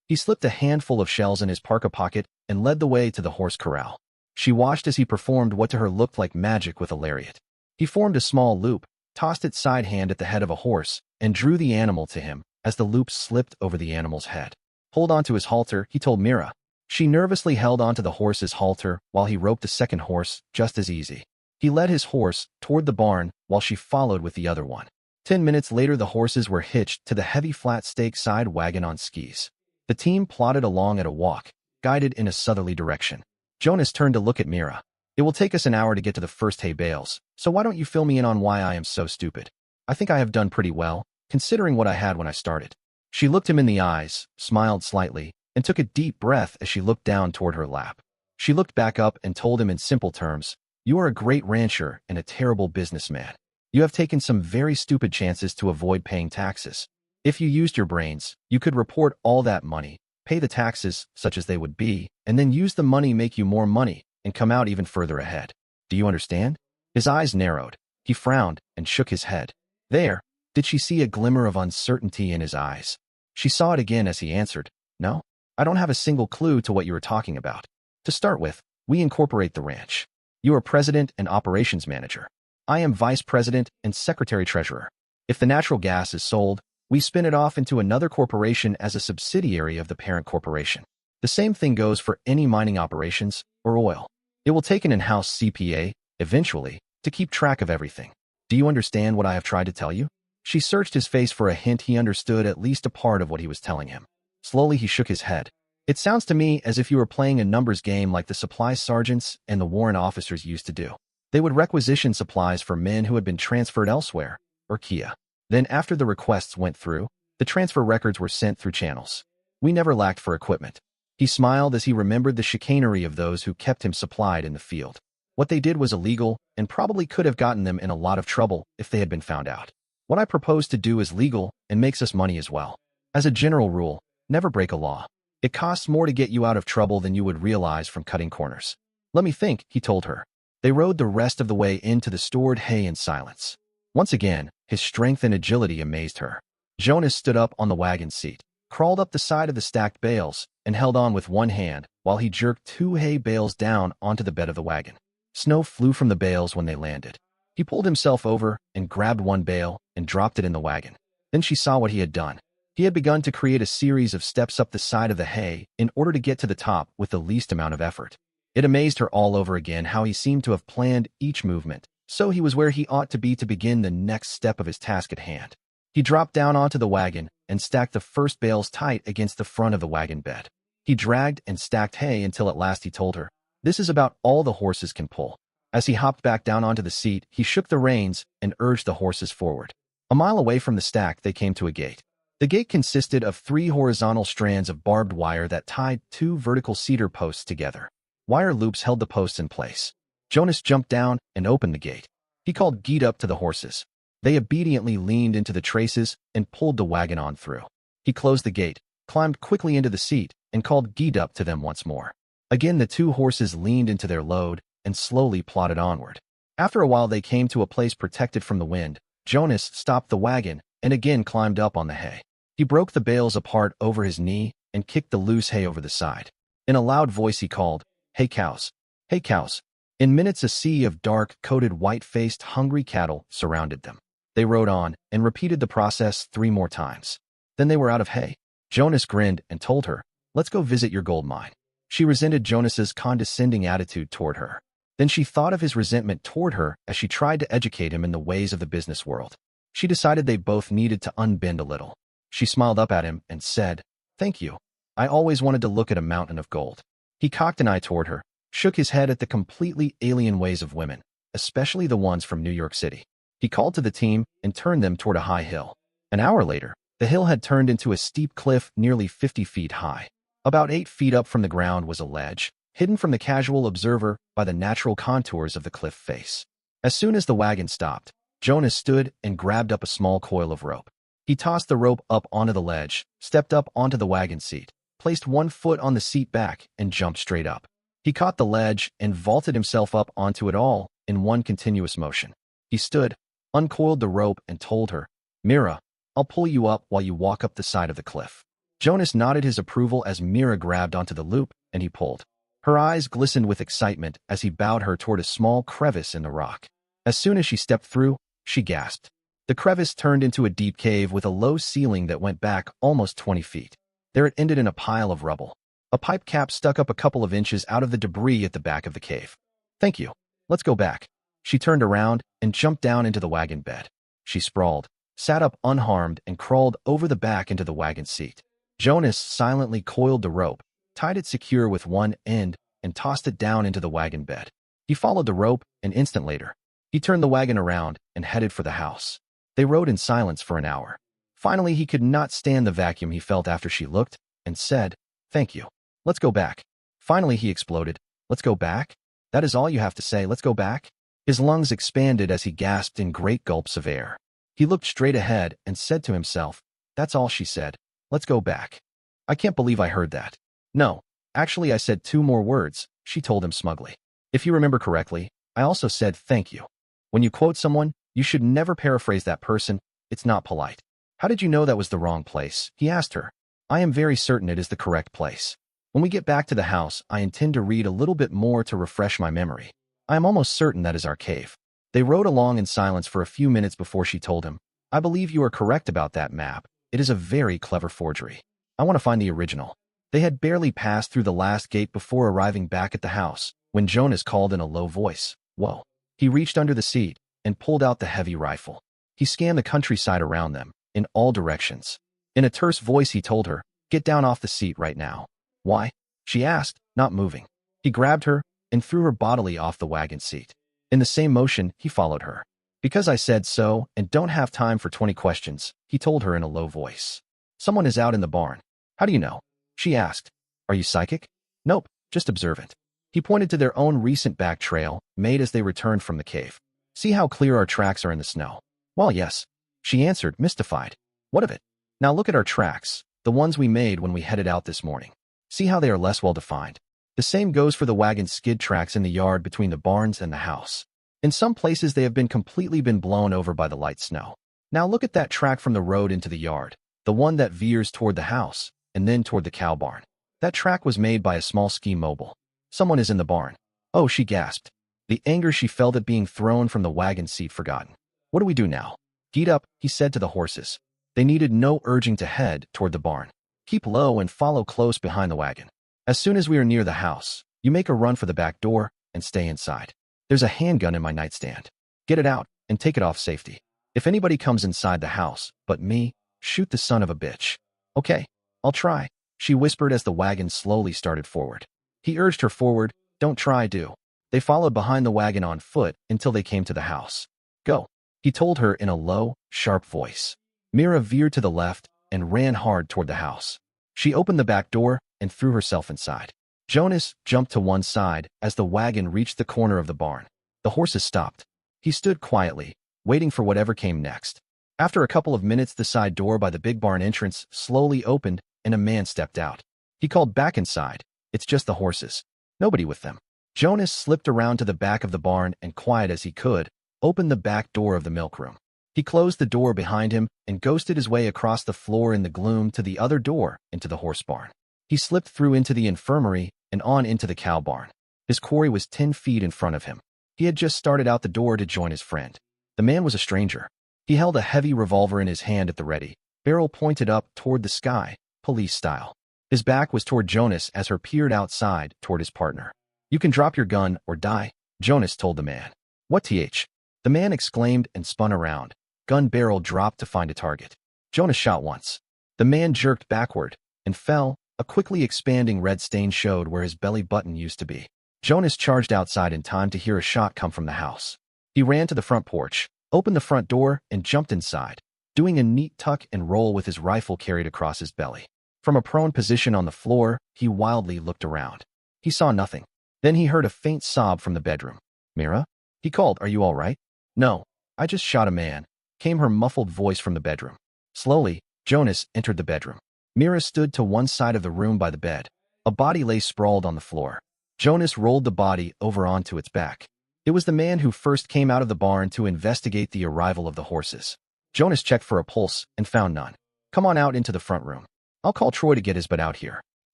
He slipped a handful of shells in his parka pocket and led the way to the horse corral. She watched as he performed what to her looked like magic with a lariat. He formed a small loop, tossed it side hand at the head of a horse, and drew the animal to him as the loop slipped over the animal's head. "Hold on to his halter," he told Mira. She nervously held onto the horse's halter while he roped the second horse just as easy. He led his horse toward the barn while she followed with the other one. 10 minutes later, the horses were hitched to the heavy flat stake side wagon on skis. The team plodded along at a walk, guided in a southerly direction. Jonas turned to look at Mira. "It will take us an hour to get to the first hay bales, so why don't you fill me in on why I am so stupid? I think I have done pretty well, considering what I had when I started." She looked him in the eyes, smiled slightly, and took a deep breath as she looked down toward her lap. She looked back up and told him in simple terms, "You are a great rancher and a terrible businessman. You have taken some very stupid chances to avoid paying taxes. If you used your brains, you could report all that money, pay the taxes, such as they would be, and then use the money make you more money and come out even further ahead. Do you understand?" His eyes narrowed. He frowned and shook his head. There, did she see a glimmer of uncertainty in his eyes? She saw it again as he answered, "No, I don't have a single clue to what you are talking about. To start with, we incorporate the ranch. You are president and operations manager. I am vice president and secretary-treasurer. If the natural gas is sold, we spin it off into another corporation as a subsidiary of the parent corporation. The same thing goes for any mining operations or oil. It will take an in-house CPA, eventually, to keep track of everything. Do you understand what I have tried to tell you?" She searched his face for a hint he understood at least a part of what he was telling him. Slowly he shook his head. "It sounds to me as if you were playing a numbers game like the supply sergeants and the warrant officers used to do. They would requisition supplies for men who had been transferred elsewhere, or Kia. Then after the requests went through, the transfer records were sent through channels. We never lacked for equipment." He smiled as he remembered the chicanery of those who kept him supplied in the field. What they did was illegal and probably could have gotten them in a lot of trouble if they had been found out. What I propose to do is legal and makes us money as well. As a general rule, never break a law. It costs more to get you out of trouble than you would realize from cutting corners. "Let me think," he told her. They rode the rest of the way into the stored hay in silence. Once again, His strength and agility amazed her. Jonas stood up on the wagon seat, crawled up the side of the stacked bales, and held on with one hand while he jerked 2 hay bales down onto the bed of the wagon. Snow flew from the bales when they landed. He pulled himself over and grabbed one bale and dropped it in the wagon. Then she saw what he had done. He had begun to create a series of steps up the side of the hay in order to get to the top with the least amount of effort. It amazed her all over again how he seemed to have planned each movement, so he was where he ought to be to begin the next step of his task at hand. He dropped down onto the wagon and stacked the first bales tight against the front of the wagon bed. He dragged and stacked hay until at last he told her, "This is about all the horses can pull." As he hopped back down onto the seat, he shook the reins and urged the horses forward. A mile away from the stack, they came to a gate. The gate consisted of 3 horizontal strands of barbed wire that tied 2 vertical cedar posts together. Wire loops held the posts in place. Jonas jumped down and opened the gate. He called "Gee up" to the horses. They obediently leaned into the traces and pulled the wagon on through. He closed the gate, climbed quickly into the seat, and called "Gee up" to them once more. Again, the 2 horses leaned into their load and slowly plodded onward. After a while, they came to a place protected from the wind. Jonas stopped the wagon and again climbed up on the hay. He broke the bales apart over his knee and kicked the loose hay over the side. In a loud voice, he called, "Hey cows! Hey cows!" In minutes, a sea of dark-coated, white-faced, hungry cattle surrounded them. They rode on and repeated the process 3 more times. Then they were out of hay. Jonas grinned and told her, "Let's go visit your gold mine." She resented Jonas's condescending attitude toward her. Then she thought of his resentment toward her as she tried to educate him in the ways of the business world. She decided they both needed to unbend a little. She smiled up at him and said, "Thank you. I always wanted to look at a mountain of gold." He cocked an eye toward her, shook his head at the completely alien ways of women, especially the ones from New York City. He called to the team and turned them toward a high hill. An hour later, the hill had turned into a steep cliff nearly 50 feet high. About 8 feet up from the ground was a ledge, hidden from the casual observer by the natural contours of the cliff face. As soon as the wagon stopped, Jonas stood and grabbed up a small coil of rope. He tossed the rope up onto the ledge, stepped up onto the wagon seat, placed one foot on the seat back, and jumped straight up. He caught the ledge and vaulted himself up onto it all in one continuous motion. He stood, uncoiled the rope, and told her, "Mira, I'll pull you up while you walk up the side of the cliff." Jonas nodded his approval as Mira grabbed onto the loop, and he pulled. Her eyes glistened with excitement as he bowed her toward a small crevice in the rock. As soon as she stepped through, she gasped. The crevice turned into a deep cave with a low ceiling that went back almost 20 feet. There it ended in a pile of rubble. A pipe cap stuck up a couple of inches out of the debris at the back of the cave. "Thank you. Let's go back." She turned around and jumped down into the wagon bed. She sprawled, sat up unharmed, and crawled over the back into the wagon seat. Jonas silently coiled the rope, tied it secure with one end, and tossed it down into the wagon bed. He followed the rope, an instant later. He turned the wagon around and headed for the house. They rode in silence for an hour. Finally, he could not stand the vacuum he felt after she looked and said, "Thank you. Let's go back." Finally, he exploded. "Let's go back? That is all you have to say, let's go back?" His lungs expanded as he gasped in great gulps of air. He looked straight ahead and said to himself, "That's all she said. Let's go back. I can't believe I heard that." "No, actually I said 2 more words," she told him smugly. "If you remember correctly, I also said thank you. When you quote someone, you should never paraphrase that person. It's not polite." "How did you know that was the wrong place?" he asked her. "I am very certain it is the correct place. When we get back to the house, I intend to read a little bit more to refresh my memory. I am almost certain that is our cave." They rode along in silence for a few minutes before she told him, "I believe you are correct about that map. It is a very clever forgery. I want to find the original." They had barely passed through the last gate before arriving back at the house, when Jonas called in a low voice, "Whoa." He reached under the seat and pulled out the heavy rifle. He scanned the countryside around them, in all directions. In a terse voice, he told her, "Get down off the seat right now." "Why?" she asked, not moving. He grabbed her and threw her bodily off the wagon seat. In the same motion, he followed her. "Because I said so and don't have time for 20 questions, he told her in a low voice. "Someone is out in the barn." "How do you know?" she asked. "Are you psychic?" "Nope, just observant." He pointed to their own recent back trail, made as they returned from the cave. "See how clear our tracks are in the snow?" "Well, yes," she answered, mystified. "What of it?" "Now look at our tracks, the ones we made when we headed out this morning. See how they are less well-defined. The same goes for the wagon's skid tracks in the yard between the barns and the house. In some places they have been completely blown over by the light snow. Now look at that track from the road into the yard, the one that veers toward the house, and then toward the cow barn. That track was made by a small ski mobile. Someone is in the barn. Oh, she gasped. The anger she felt at being thrown from the wagon seat forgotten. What do we do now? Get up, he said to the horses. They needed no urging to head toward the barn. Keep low and follow close behind the wagon. As soon as we are near the house, you make a run for the back door and stay inside. There's a handgun in my nightstand. Get it out and take it off safety. If anybody comes inside the house, but me, shoot the son of a bitch. Okay, I'll try, she whispered as the wagon slowly started forward. He urged her forward. Don't try, do. They followed behind the wagon on foot until they came to the house. Go, he told her in a low, sharp voice. Mira veered to the left and ran hard toward the house. She opened the back door and threw herself inside. Jonas jumped to one side as the wagon reached the corner of the barn. The horses stopped. He stood quietly, waiting for whatever came next. After a couple of minutes, the side door by the big barn entrance slowly opened and a man stepped out. He called back inside. It's just the horses. Nobody with them. Jonas slipped around to the back of the barn and, quiet as he could, opened the back door of the milk room. He closed the door behind him and ghosted his way across the floor in the gloom to the other door into the horse barn. He slipped through into the infirmary and on into the cow barn. His quarry was 10 feet in front of him. He had just started out the door to join his friend. The man was a stranger. He held a heavy revolver in his hand at the ready, barrel pointed up toward the sky, police style. His back was toward Jonas as he peered outside toward his partner. You can drop your gun or die, Jonas told the man. What th? The man exclaimed and spun around. Gun barrel dropped to find a target. Jonas shot once. The man jerked backward and fell. A quickly expanding red stain showed where his belly button used to be. Jonas charged outside in time to hear a shot come from the house. He ran to the front porch, opened the front door, and jumped inside, doing a neat tuck and roll with his rifle carried across his belly. From a prone position on the floor, he wildly looked around. He saw nothing. Then he heard a faint sob from the bedroom. Mira? He called. Are you all right? No, I just shot a man, came her muffled voice from the bedroom. Slowly, Jonas entered the bedroom. Mira stood to one side of the room by the bed. A body lay sprawled on the floor. Jonas rolled the body over onto its back. It was the man who first came out of the barn to investigate the arrival of the horses. Jonas checked for a pulse and found none. Come on out into the front room. I'll call Troy to get his butt out here.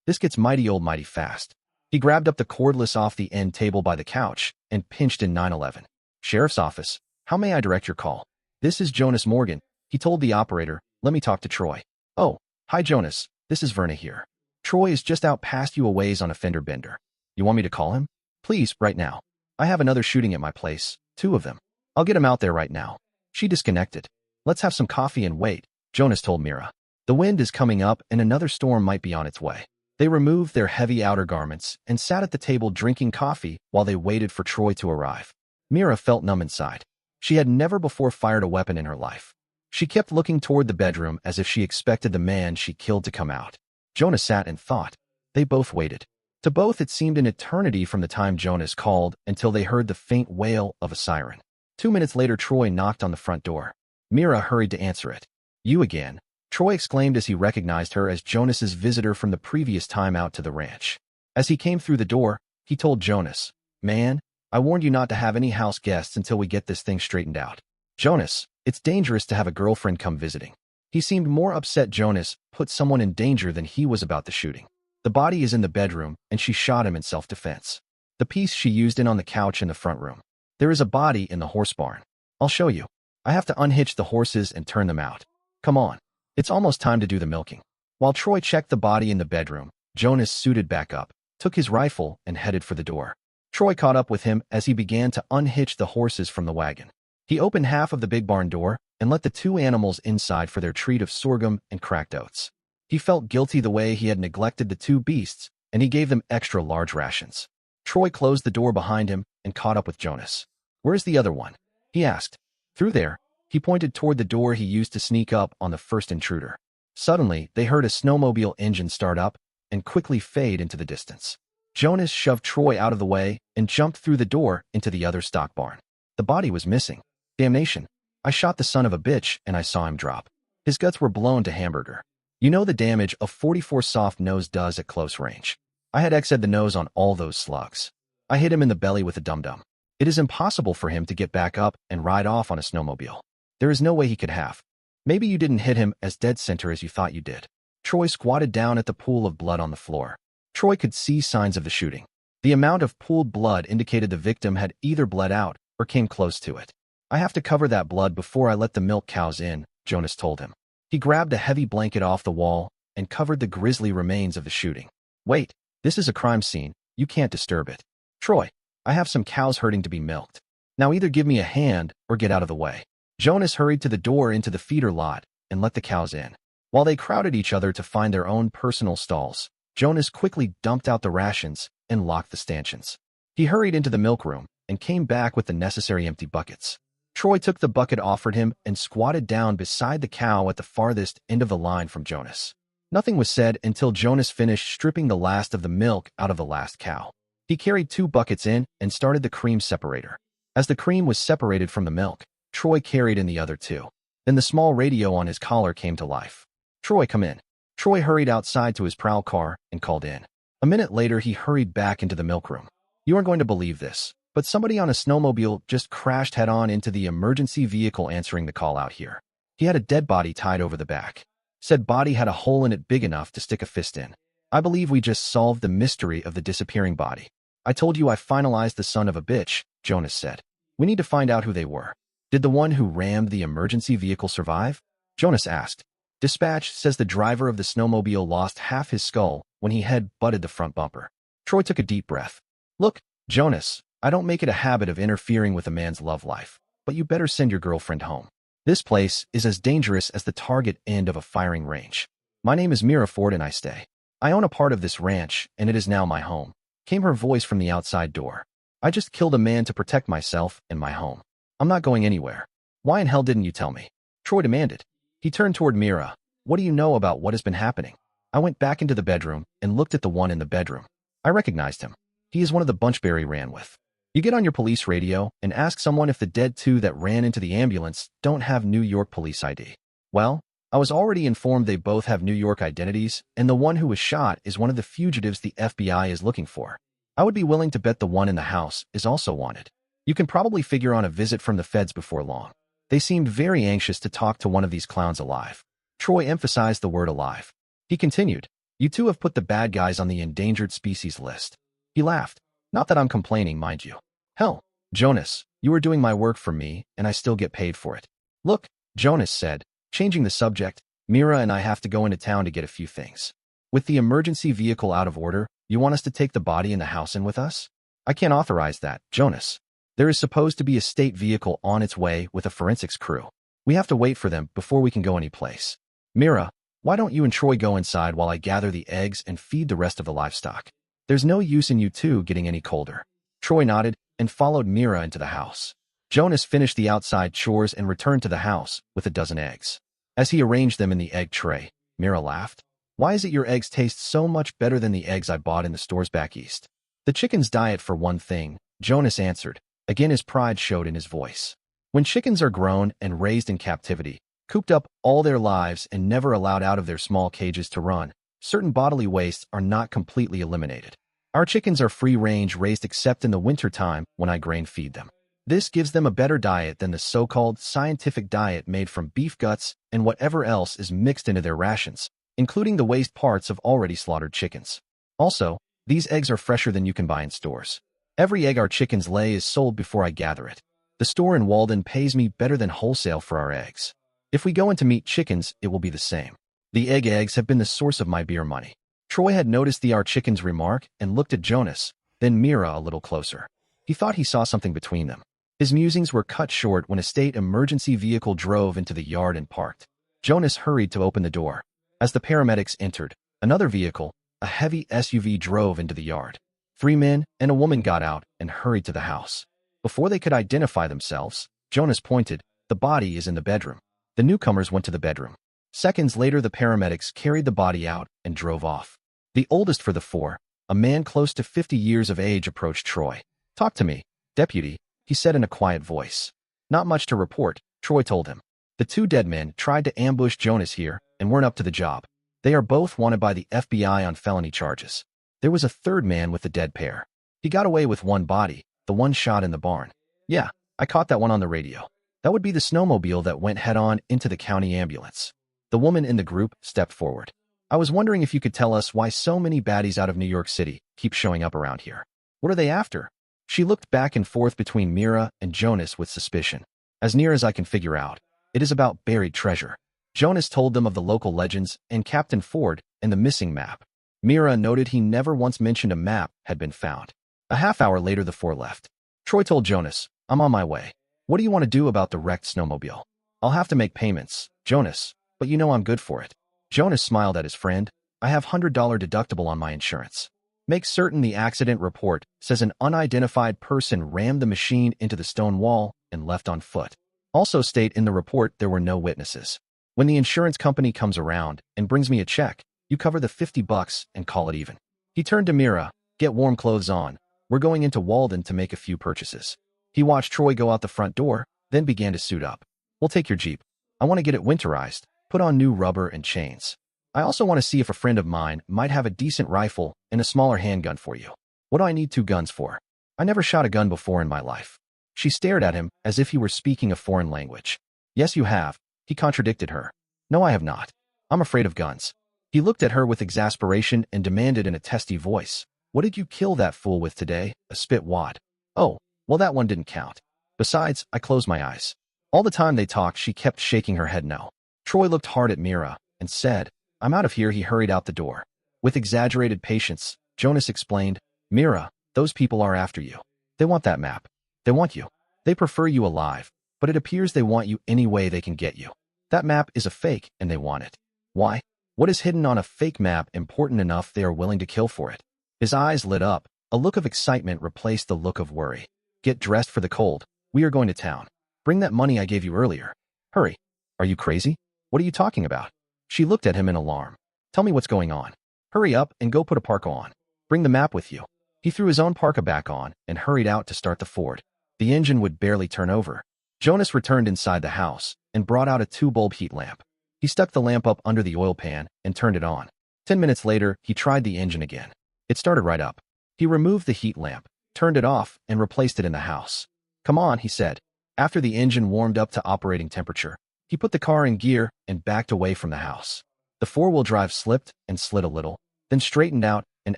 This gets mighty old mighty fast. He grabbed up the cordless off the end table by the couch and pinched in 911. Sheriff's office. How may I direct your call? This is Jonas Morgan, he told the operator. Let me talk to Troy. Oh, hi Jonas, this is Verna here. Troy is just out past you a ways on a fender bender. You want me to call him? Please, right now. I have another shooting at my place, 2 of them. I'll get him out there right now. She disconnected. Let's have some coffee and wait, Jonas told Mira. The wind is coming up and another storm might be on its way. They removed their heavy outer garments and sat at the table drinking coffee while they waited for Troy to arrive. Mira felt numb inside. She had never before fired a weapon in her life. She kept looking toward the bedroom as if she expected the man she killed to come out. Jonas sat and thought. They both waited. To both it seemed an eternity from the time Jonas called until they heard the faint wail of a siren. 2 minutes later, Troy knocked on the front door. Mira hurried to answer it. You again, Troy exclaimed as he recognized her as Jonas's visitor from the previous time out to the ranch. As he came through the door, he told Jonas, Man, I warned you not to have any house guests until we get this thing straightened out. Jonas, it's dangerous to have a girlfriend come visiting. He seemed more upset Jonas put someone in danger than he was about the shooting. The body is in the bedroom, and she shot him in self-defense. The piece she used in on the couch in the front room. There is a body in the horse barn. I'll show you. I have to unhitch the horses and turn them out. Come on. It's almost time to do the milking. While Troy checked the body in the bedroom, Jonas suited back up, took his rifle, and headed for the door. Troy caught up with him as he began to unhitch the horses from the wagon. He opened half of the big barn door and let the 2 animals inside for their treat of sorghum and cracked oats. He felt guilty the way he had neglected the 2 beasts, and he gave them extra large rations. Troy closed the door behind him and caught up with Jonas. Where's the other one? He asked. Through there. He pointed toward the door he used to sneak up on the first intruder. Suddenly, they heard a snowmobile engine start up and quickly fade into the distance. Jonas shoved Troy out of the way and jumped through the door into the other stock barn. The body was missing. Damnation. I shot the son of a bitch and I saw him drop. His guts were blown to hamburger. You know the damage a .44 soft nose does at close range. I had X'd the nose on all those slugs. I hit him in the belly with a dum-dum. It is impossible for him to get back up and ride off on a snowmobile. There is no way he could have. Maybe you didn't hit him as dead center as you thought you did. Troy squatted down at the pool of blood on the floor. Troy could see signs of the shooting. The amount of pooled blood indicated the victim had either bled out or came close to it. I have to cover that blood before I let the milk cows in, Jonas told him. He grabbed a heavy blanket off the wall and covered the grisly remains of the shooting. Wait, this is a crime scene. You can't disturb it. Troy, I have some cows hurting to be milked. Now either give me a hand or get out of the way. Jonas hurried to the door into the feeder lot and let the cows in. While they crowded each other to find their own personal stalls, Jonas quickly dumped out the rations and locked the stanchions. He hurried into the milk room and came back with the necessary empty buckets. Troy took the bucket offered him and squatted down beside the cow at the farthest end of the line from Jonas. Nothing was said until Jonas finished stripping the last of the milk out of the last cow. He carried 2 buckets in and started the cream separator. As the cream was separated from the milk, Troy carried in the other 2. Then the small radio on his collar came to life. Troy, come in. Troy hurried outside to his prowl car and called in. A minute later, he hurried back into the milk room. You aren't going to believe this, but somebody on a snowmobile just crashed head-on into the emergency vehicle answering the call out here. He had a dead body tied over the back. Said body had a hole in it big enough to stick a fist in. I believe we just solved the mystery of the disappearing body. I told you I finalized the son of a bitch, Jonas said. We need to find out who they were. Did the one who rammed the emergency vehicle survive? Jonas asked. Dispatch says the driver of the snowmobile lost half his skull when he head-butted the front bumper. Troy took a deep breath. Look, Jonas, I don't make it a habit of interfering with a man's love life, but you better send your girlfriend home. This place is as dangerous as the target end of a firing range. My name is Mira Ford and I stay. I own a part of this ranch, and it is now my home, came her voice from the outside door. I just killed a man to protect myself and my home. I'm not going anywhere. Why in hell didn't you tell me? Troy demanded. He turned toward Mira. What do you know about what has been happening? I went back into the bedroom and looked at the one in the bedroom. I recognized him. He is one of the bunch Barry ran with. You get on your police radio and ask someone if the dead 2 that ran into the ambulance don't have New York police ID. Well, I was already informed they both have New York identities, and the one who was shot is one of the fugitives the FBI is looking for. I would be willing to bet the one in the house is also wanted. You can probably figure on a visit from the feds before long. They seemed very anxious to talk to one of these clowns alive. Troy emphasized the word alive. He continued, you 2 have put the bad guys on the endangered species list. He laughed. Not that I'm complaining, mind you. Hell, Jonas, you are doing my work for me, and I still get paid for it. Look, Jonas said, changing the subject, Mira and I have to go into town to get a few things. With the emergency vehicle out of order, you want us to take the body in the house in with us? I can't authorize that, Jonas. There is supposed to be a state vehicle on its way with a forensics crew. We have to wait for them before we can go any place. Mira, why don't you and Troy go inside while I gather the eggs and feed the rest of the livestock? There's no use in you 2 getting any colder. Troy nodded and followed Mira into the house. Jonas finished the outside chores and returned to the house with a dozen eggs. As he arranged them in the egg tray, Mira laughed. Why is it your eggs taste so much better than the eggs I bought in the stores back east? The chicken's diet for one thing, Jonas answered. Again his pride showed in his voice. When chickens are grown and raised in captivity, cooped up all their lives and never allowed out of their small cages to run, certain bodily wastes are not completely eliminated. Our chickens are free-range raised except in the wintertime when I grain feed them. This gives them a better diet than the so-called scientific diet made from beef guts and whatever else is mixed into their rations, including the waste parts of already slaughtered chickens. Also, these eggs are fresher than you can buy in stores. Every egg our chickens lay is sold before I gather it. The store in Walden pays me better than wholesale for our eggs. If we go into meat chickens, it will be the same. The eggs have been the source of my beer money. Troy had noticed the our chickens remark and looked at Jonas, then Mira a little closer. He thought he saw something between them. His musings were cut short when a state emergency vehicle drove into the yard and parked. Jonas hurried to open the door. As the paramedics entered, another vehicle, a heavy SUV, drove into the yard. 3 men and a woman got out and hurried to the house. Before they could identify themselves, Jonas pointed, the body is in the bedroom. The newcomers went to the bedroom. Seconds later, the paramedics carried the body out and drove off. The oldest for the 4, a man close to 50 years of age, approached Troy. Talk to me, deputy, he said in a quiet voice. Not much to report, Troy told him. The 2 dead men tried to ambush Jonas here and weren't up to the job. They are both wanted by the FBI on felony charges. There was a 3rd man with the dead pair. He got away with 1 body, the one shot in the barn. Yeah, I caught that one on the radio. That would be the snowmobile that went head-on into the county ambulance. The woman in the group stepped forward. I was wondering if you could tell us why so many baddies out of New York City keep showing up around here. What are they after? She looked back and forth between Mira and Jonas with suspicion. As near as I can figure out, it is about buried treasure. Jonas told them of the local legends and Captain Ford and the missing map. Mira noted he never once mentioned a map had been found. A half hour later, the four left. Troy told Jonas, I'm on my way. What do you want to do about the wrecked snowmobile? I'll have to make payments, Jonas, but you know I'm good for it. Jonas smiled at his friend. I have $100 deductible on my insurance. Make certain the accident report says an unidentified person rammed the machine into the stone wall and left on foot. Also state in the report there were no witnesses. When the insurance company comes around and brings me a check, you cover the $50 and call it even. He turned to Mira. Get warm clothes on. We're going into Walden to make a few purchases. He watched Troy go out the front door, then began to suit up. We'll take your Jeep. I want to get it winterized, put on new rubber and chains. I also want to see if a friend of mine might have a decent rifle and a smaller handgun for you. What do I need 2 guns for? I never shot a gun before in my life. She stared at him as if he were speaking a foreign language. Yes, you have. He contradicted her. No, I have not. I'm afraid of guns. He looked at her with exasperation and demanded in a testy voice. What did you kill that fool with today? A spit wad. Oh, well, that one didn't count. Besides, I closed my eyes. All the time they talked, she kept shaking her head no. Troy looked hard at Mira and said, I'm out of here. He hurried out the door. With exaggerated patience, Jonas explained, Mira, those people are after you. They want that map. They want you. They prefer you alive, but it appears they want you any way they can get you. That map is a fake and they want it. Why? What is hidden on a fake map important enough they are willing to kill for it? His eyes lit up. A look of excitement replaced the look of worry. Get dressed for the cold. We are going to town. Bring that money I gave you earlier. Hurry. Are you crazy? What are you talking about? She looked at him in alarm. Tell me what's going on. Hurry up and go put a parka on. Bring the map with you. He threw his own parka back on and hurried out to start the Ford. The engine would barely turn over. Jonas returned inside the house and brought out a 2-bulb heat lamp. He stuck the lamp up under the oil pan and turned it on. 10 minutes later, he tried the engine again. It started right up. He removed the heat lamp, turned it off, and replaced it in the house. Come on, he said. After the engine warmed up to operating temperature, he put the car in gear and backed away from the house. The 4-wheel drive slipped and slid a little, then straightened out and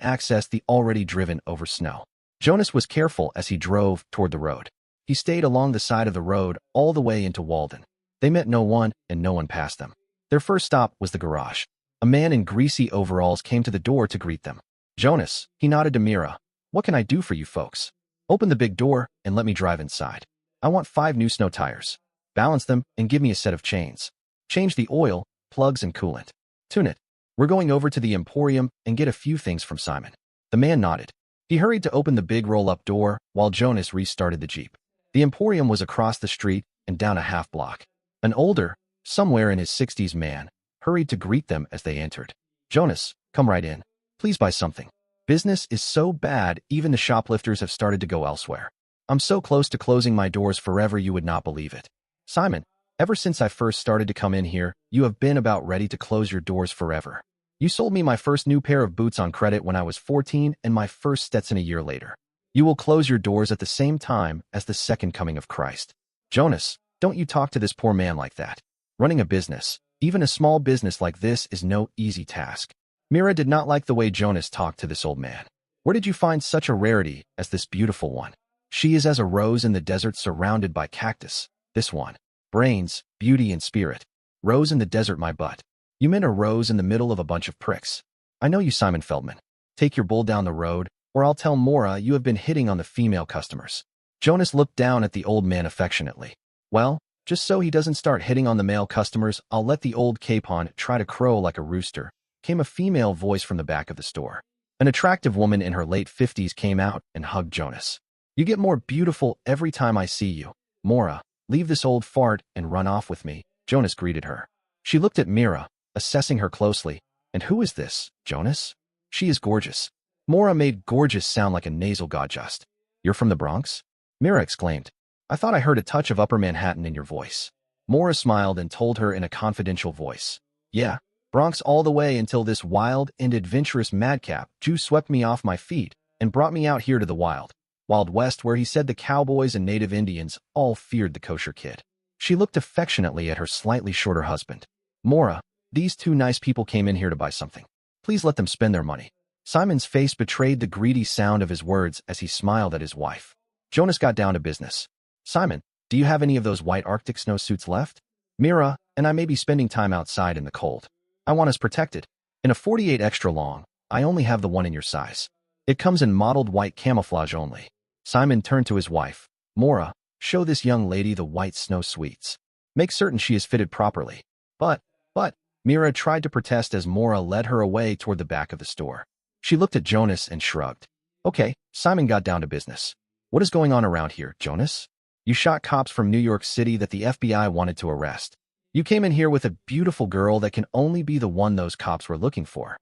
accessed the already driven over snow. Jonas was careful as he drove toward the road. He stayed along the side of the road all the way into Walden. They met no one, and no one passed them. Their first stop was the garage. A man in greasy overalls came to the door to greet them. Jonas, he nodded to Mira. What can I do for you folks? Open the big door and let me drive inside. I want 5 new snow tires. Balance them and give me a set of chains. Change the oil, plugs, and coolant. Tune it. We're going over to the Emporium and get a few things from Simon. The man nodded. He hurried to open the big roll-up door while Jonas restarted the Jeep. The Emporium was across the street and down a half block. An older, somewhere in his 60s man hurried to greet them as they entered. Jonas, come right in. Please buy something. Business is so bad, even the shoplifters have started to go elsewhere. I'm so close to closing my doors forever you would not believe it. Simon, ever since I first started to come in here, you have been about ready to close your doors forever. You sold me my first new pair of boots on credit when I was 14 and my first Stetson a year later. You will close your doors at the same time as the second coming of Christ. Jonas, don't you talk to this poor man like that. Running a business, even a small business like this, is no easy task. Mira did not like the way Jonas talked to this old man. Where did you find such a rarity as this beautiful one? She is as a rose in the desert surrounded by cactus. This one. Brains, beauty, and spirit. Rose in the desert, my butt. You meant a rose in the middle of a bunch of pricks. I know you, Simon Feldman. Take your bull down the road, or I'll tell Mora you have been hitting on the female customers. Jonas looked down at the old man affectionately. Well, just so he doesn't start hitting on the male customers, I'll let the old capon try to crow like a rooster, came a female voice from the back of the store. An attractive woman in her late 50s came out and hugged Jonas. You get more beautiful every time I see you. Mora, leave this old fart and run off with me, Jonas greeted her. She looked at Mira, assessing her closely. And who is this, Jonas? She is gorgeous. Mora made gorgeous sound like a nasal godjust. You're from the Bronx? Mira exclaimed. I thought I heard a touch of Upper Manhattan in your voice. Mora smiled and told her in a confidential voice. Yeah, Bronx all the way until this wild and adventurous madcap Jew swept me off my feet and brought me out here to the Wild West, where he said the cowboys and native Indians all feared the kosher kid. She looked affectionately at her slightly shorter husband. Mora, these two nice people came in here to buy something. Please let them spend their money. Simon's face betrayed the greedy sound of his words as he smiled at his wife. Jonas got down to business. Simon, do you have any of those white Arctic snowsuits left? Mira and I may be spending time outside in the cold. I want us protected. In a 48 extra long, I only have the one in your size. It comes in mottled white camouflage only. Simon turned to his wife. Mora, show this young lady the white snow sweets. Make certain she is fitted properly. But, Mira tried to protest as Mora led her away toward the back of the store. She looked at Jonas and shrugged. Okay, Simon got down to business. What is going on around here, Jonas? You shot cops from New York City that the FBI wanted to arrest. You came in here with a beautiful girl that can only be the one those cops were looking for.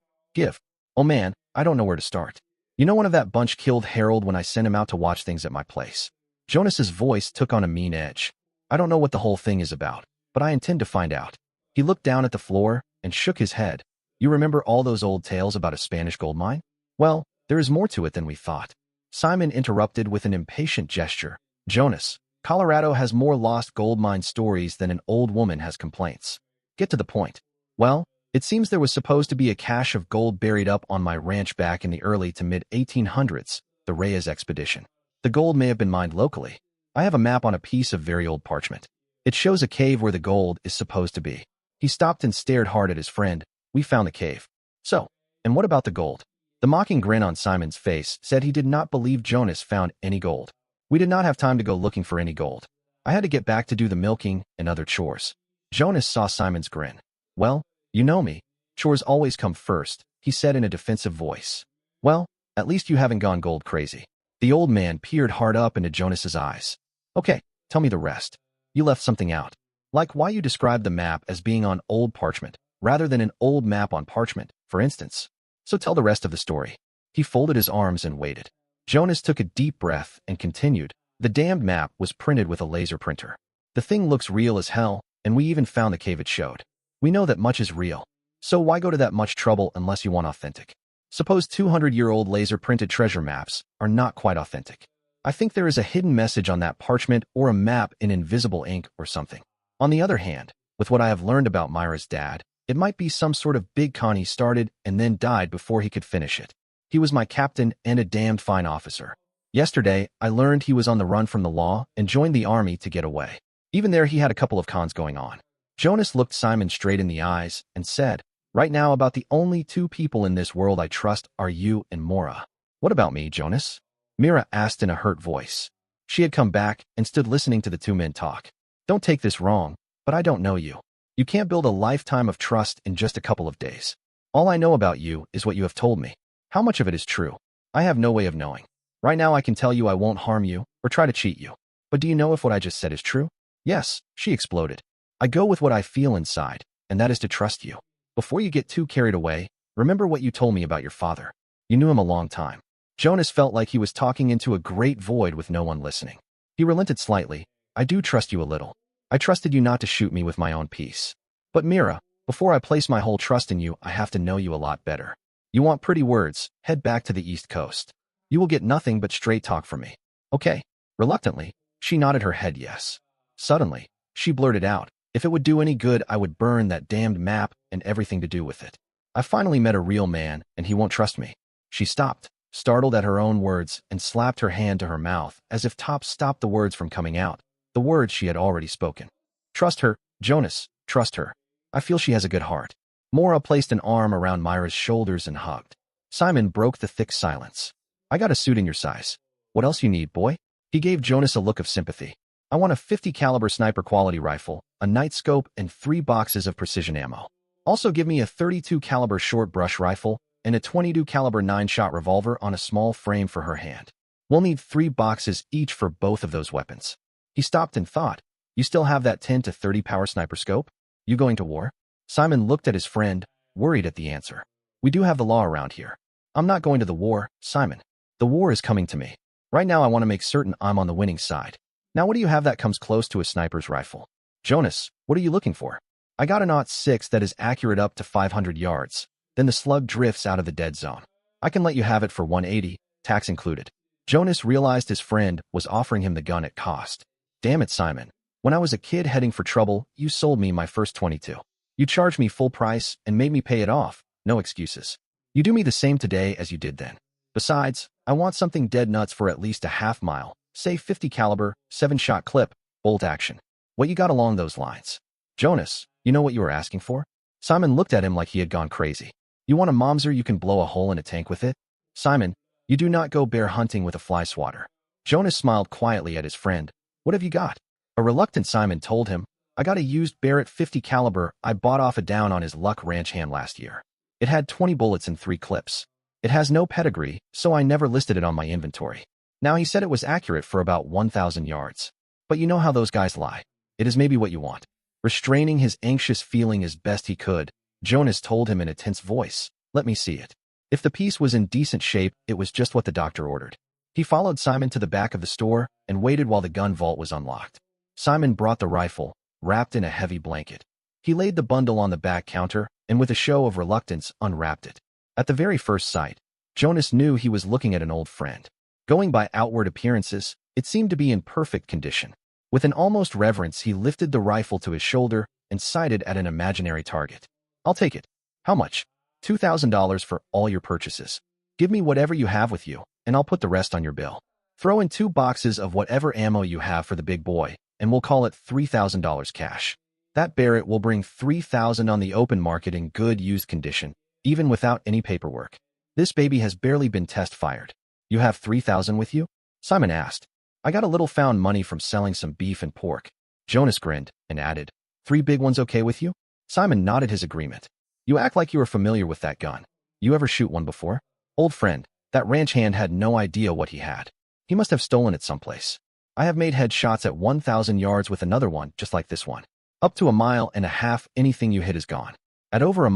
Oh man, I don't know where to start. You know one of that bunch killed Harold when I sent him out to watch things at my place. Jonas's voice took on a mean edge. I don't know what the whole thing is about, but I intend to find out. He looked down at the floor and shook his head. You remember all those old tales about a Spanish gold mine? Well, there is more to it than we thought. Simon interrupted with an impatient gesture. Jonas, Colorado has more lost gold mine stories than an old woman has complaints. Get to the point. Well, it seems there was supposed to be a cache of gold buried up on my ranch back in the early to mid-1800s, the Reyes expedition. The gold may have been mined locally. I have a map on a piece of very old parchment. It shows a cave where the gold is supposed to be. He stopped and stared hard at his friend. We found the cave. So, and what about the gold? The mocking grin on Simon's face said he did not believe Jonas found any gold. We did not have time to go looking for any gold. I had to get back to do the milking and other chores. Jonas saw Simon's grin. Well, you know me. Chores always come first, he said in a defensive voice. Well, at least you haven't gone gold crazy. The old man peered hard up into Jonas's eyes. Okay, tell me the rest. You left something out. Like why you described the map as being on old parchment, rather than an old map on parchment, for instance. So tell the rest of the story. He folded his arms and waited. Jonas took a deep breath and continued. The damned map was printed with a laser printer. The thing looks real as hell, and we even found the cave it showed. We know that much is real. So why go to that much trouble unless you want authentic? Suppose 200-year-old laser-printed treasure maps are not quite authentic. I think there is a hidden message on that parchment or a map in invisible ink or something. On the other hand, with what I have learned about Myra's dad, it might be some sort of big con he started and then died before he could finish it. He was my captain and a damned fine officer. Yesterday, I learned he was on the run from the law and joined the army to get away. Even there, he had a couple of cons going on. Jonas looked Simon straight in the eyes and said, right now, about the only two people in this world I trust are you and Mora. What about me, Jonas? Mira asked in a hurt voice. She had come back and stood listening to the two men talk. Don't take this wrong, but I don't know you. You can't build a lifetime of trust in just a couple of days. All I know about you is what you have told me. How much of it is true? I have no way of knowing. Right now I can tell you I won't harm you or try to cheat you. But do you know if what I just said is true? Yes, she exploded. I go with what I feel inside, and that is to trust you. Before you get too carried away, remember what you told me about your father. You knew him a long time. Jonas felt like he was talking into a great void with no one listening. He relented slightly. I do trust you a little. I trusted you not to shoot me with my own piece. But Mira, before I place my whole trust in you, I have to know you a lot better. You want pretty words, head back to the East Coast. You will get nothing but straight talk from me. Okay. Reluctantly, she nodded her head yes. Suddenly, she blurted out, if it would do any good, I would burn that damned map and everything to do with it. I finally met a real man, and he won't trust me. She stopped, startled at her own words, and slapped her hand to her mouth as if Top stopped the words from coming out. The words she had already spoken. Trust her, Jonas, trust her. I feel she has a good heart. Mora placed an arm around Myra's shoulders and hugged. Simon broke the thick silence. I got a suit in your size. What else you need, boy? He gave Jonas a look of sympathy. I want a 50 caliber sniper quality rifle, a night scope, and 3 boxes of precision ammo. Also give me a 32 caliber short brush rifle and a 22 caliber 9-shot revolver on a small frame for her hand. We'll need 3 boxes each for both of those weapons. He stopped and thought, you still have that 10 to 30 power sniper scope? You going to war? Simon looked at his friend, worried at the answer. We do have the law around here. I'm not going to the war, Simon. The war is coming to me. Right now I want to make certain I'm on the winning side. Now what do you have that comes close to a sniper's rifle? Jonas, what are you looking for? I got a .6 that is accurate up to 500 yards. Then the slug drifts out of the dead zone. I can let you have it for 180, tax included. Jonas realized his friend was offering him the gun at cost. Damn it, Simon. When I was a kid heading for trouble, you sold me my first 22. You charged me full price and made me pay it off. No excuses. You do me the same today as you did then. Besides, I want something dead nuts for at least a half mile, say 50 caliber, 7-shot clip, bolt action. What you got along those lines? Jonas, you know what you were asking for? Simon looked at him like he had gone crazy. You want a momser you can blow a hole in a tank with it? Simon, you do not go bear hunting with a fly swatter. Jonas smiled quietly at his friend. What have you got? A reluctant Simon told him, I got a used Barrett 50 caliber I bought off a down on his Luck Ranch hand last year. It had 20 bullets and 3 clips. It has no pedigree, so I never listed it on my inventory. Now he said it was accurate for about 1,000 yards. But you know how those guys lie. It is maybe what you want. Restraining his anxious feeling as best he could, Jonas told him in a tense voice, let me see it. If the piece was in decent shape, it was just what the doctor ordered. He followed Simon to the back of the store and waited while the gun vault was unlocked. Simon brought the rifle, wrapped in a heavy blanket. He laid the bundle on the back counter and with a show of reluctance unwrapped it. At the very first sight, Jonas knew he was looking at an old friend. Going by outward appearances, it seemed to be in perfect condition. With an almost reverence, he lifted the rifle to his shoulder and sighted at an imaginary target. I'll take it. How much? $2,000 for all your purchases. Give me whatever you have with you, and I'll put the rest on your bill. Throw in 2 boxes of whatever ammo you have for the big boy, and we'll call it $3,000 cash. That Barrett will bring $3,000 on the open market in good used condition, even without any paperwork. This baby has barely been test-fired. You have $3,000 with you? Simon asked. I got a little found money from selling some beef and pork. Jonas grinned and added, 3 big ones okay with you? Simon nodded his agreement. You act like you were familiar with that gun. You ever shoot one before? Old friend, that ranch hand had no idea what he had. He must have stolen it someplace. I have made head shots at 1,000 yards with another one just like this one. Up to 1.5 miles, anything you hit is gone. At over 1.5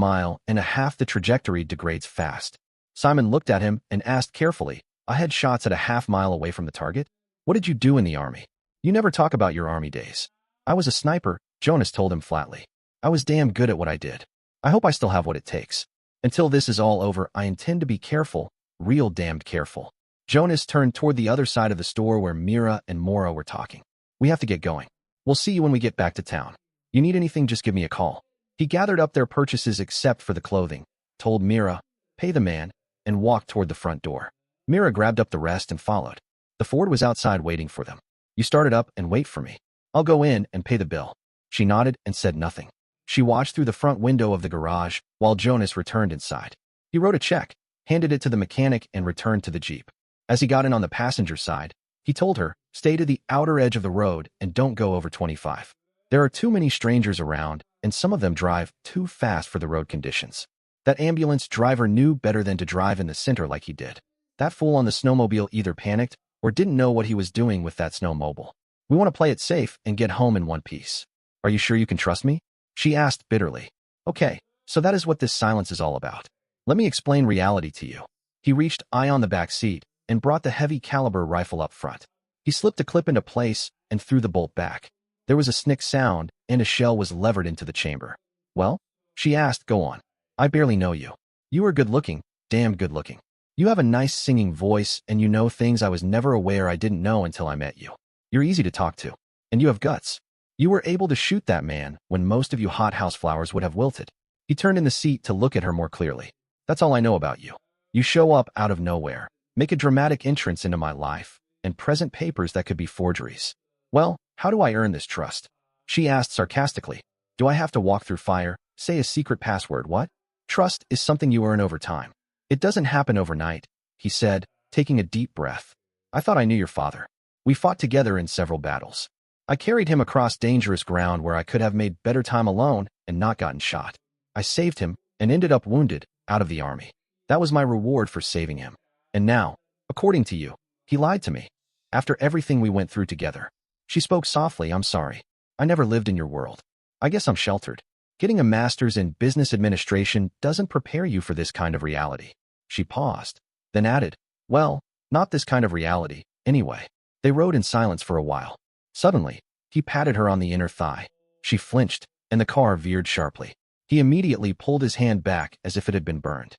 miles, the trajectory degrades fast. Simon looked at him and asked carefully, I had shots at a half-mile away from the target? What did you do in the army? You never talk about your army days. I was a sniper, Jonas told him flatly. I was damn good at what I did. I hope I still have what it takes. Until this is all over, I intend to be careful, real damned careful. Jonas turned toward the other side of the store where Mira and Maura were talking. We have to get going. We'll see you when we get back to town. You need anything, just give me a call. He gathered up their purchases except for the clothing, told Mira, pay the man, and walked toward the front door. Mira grabbed up the rest and followed. The Ford was outside waiting for them. You start it up and wait for me. I'll go in and pay the bill. She nodded and said nothing. She watched through the front window of the garage while Jonas returned inside. He wrote a check, handed it to the mechanic, and returned to the Jeep. As he got in on the passenger side, he told her, stay to the outer edge of the road and don't go over 25. There are too many strangers around, and some of them drive too fast for the road conditions. That ambulance driver knew better than to drive in the center like he did. That fool on the snowmobile either panicked or didn't know what he was doing with that snowmobile. We want to play it safe and get home in one piece. Are you sure you can trust me? She asked bitterly. Okay, so that is what this silence is all about. Let me explain reality to you. He reached on the back seat and brought the heavy caliber rifle up front. He slipped a clip into place and threw the bolt back. There was a snick sound and a shell was levered into the chamber. Well? She asked, go on. I barely know you. You are good looking, damn good looking. You have a nice singing voice and you know things I was never aware I didn't know until I met you. You're easy to talk to. And you have guts. You were able to shoot that man when most of you hothouse flowers would have wilted. He turned in the seat to look at her more clearly. That's all I know about you. You show up out of nowhere, make a dramatic entrance into my life, and present papers that could be forgeries. Well, how do I earn this trust? She asked sarcastically. Do I have to walk through fire, say a secret password, what? Trust is something you earn over time. It doesn't happen overnight, he said, taking a deep breath. I thought I knew your father. We fought together in several battles. I carried him across dangerous ground where I could have made better time alone and not gotten shot. I saved him and ended up wounded, out of the army. That was my reward for saving him. And now, according to you, he lied to me. After everything we went through together. She spoke softly, I'm sorry. I never lived in your world. I guess I'm sheltered. Getting a master's in business administration doesn't prepare you for this kind of reality. She paused, then added, well, not this kind of reality, anyway. They rode in silence for a while. Suddenly, he patted her on the inner thigh. She flinched, and the car veered sharply. He immediately pulled his hand back as if it had been burned.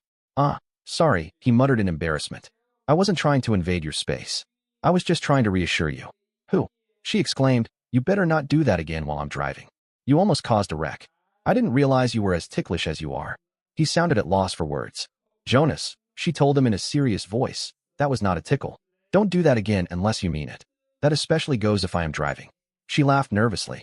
Sorry, he muttered in embarrassment. I wasn't trying to invade your space. I was just trying to reassure you. Who? She exclaimed, You better not do that again while I'm driving. You almost caused a wreck. I didn't realize you were as ticklish as you are. He sounded at loss for words. Jonas, she told him in a serious voice, that was not a tickle. Don't do that again unless you mean it. That especially goes if I am driving. She laughed nervously.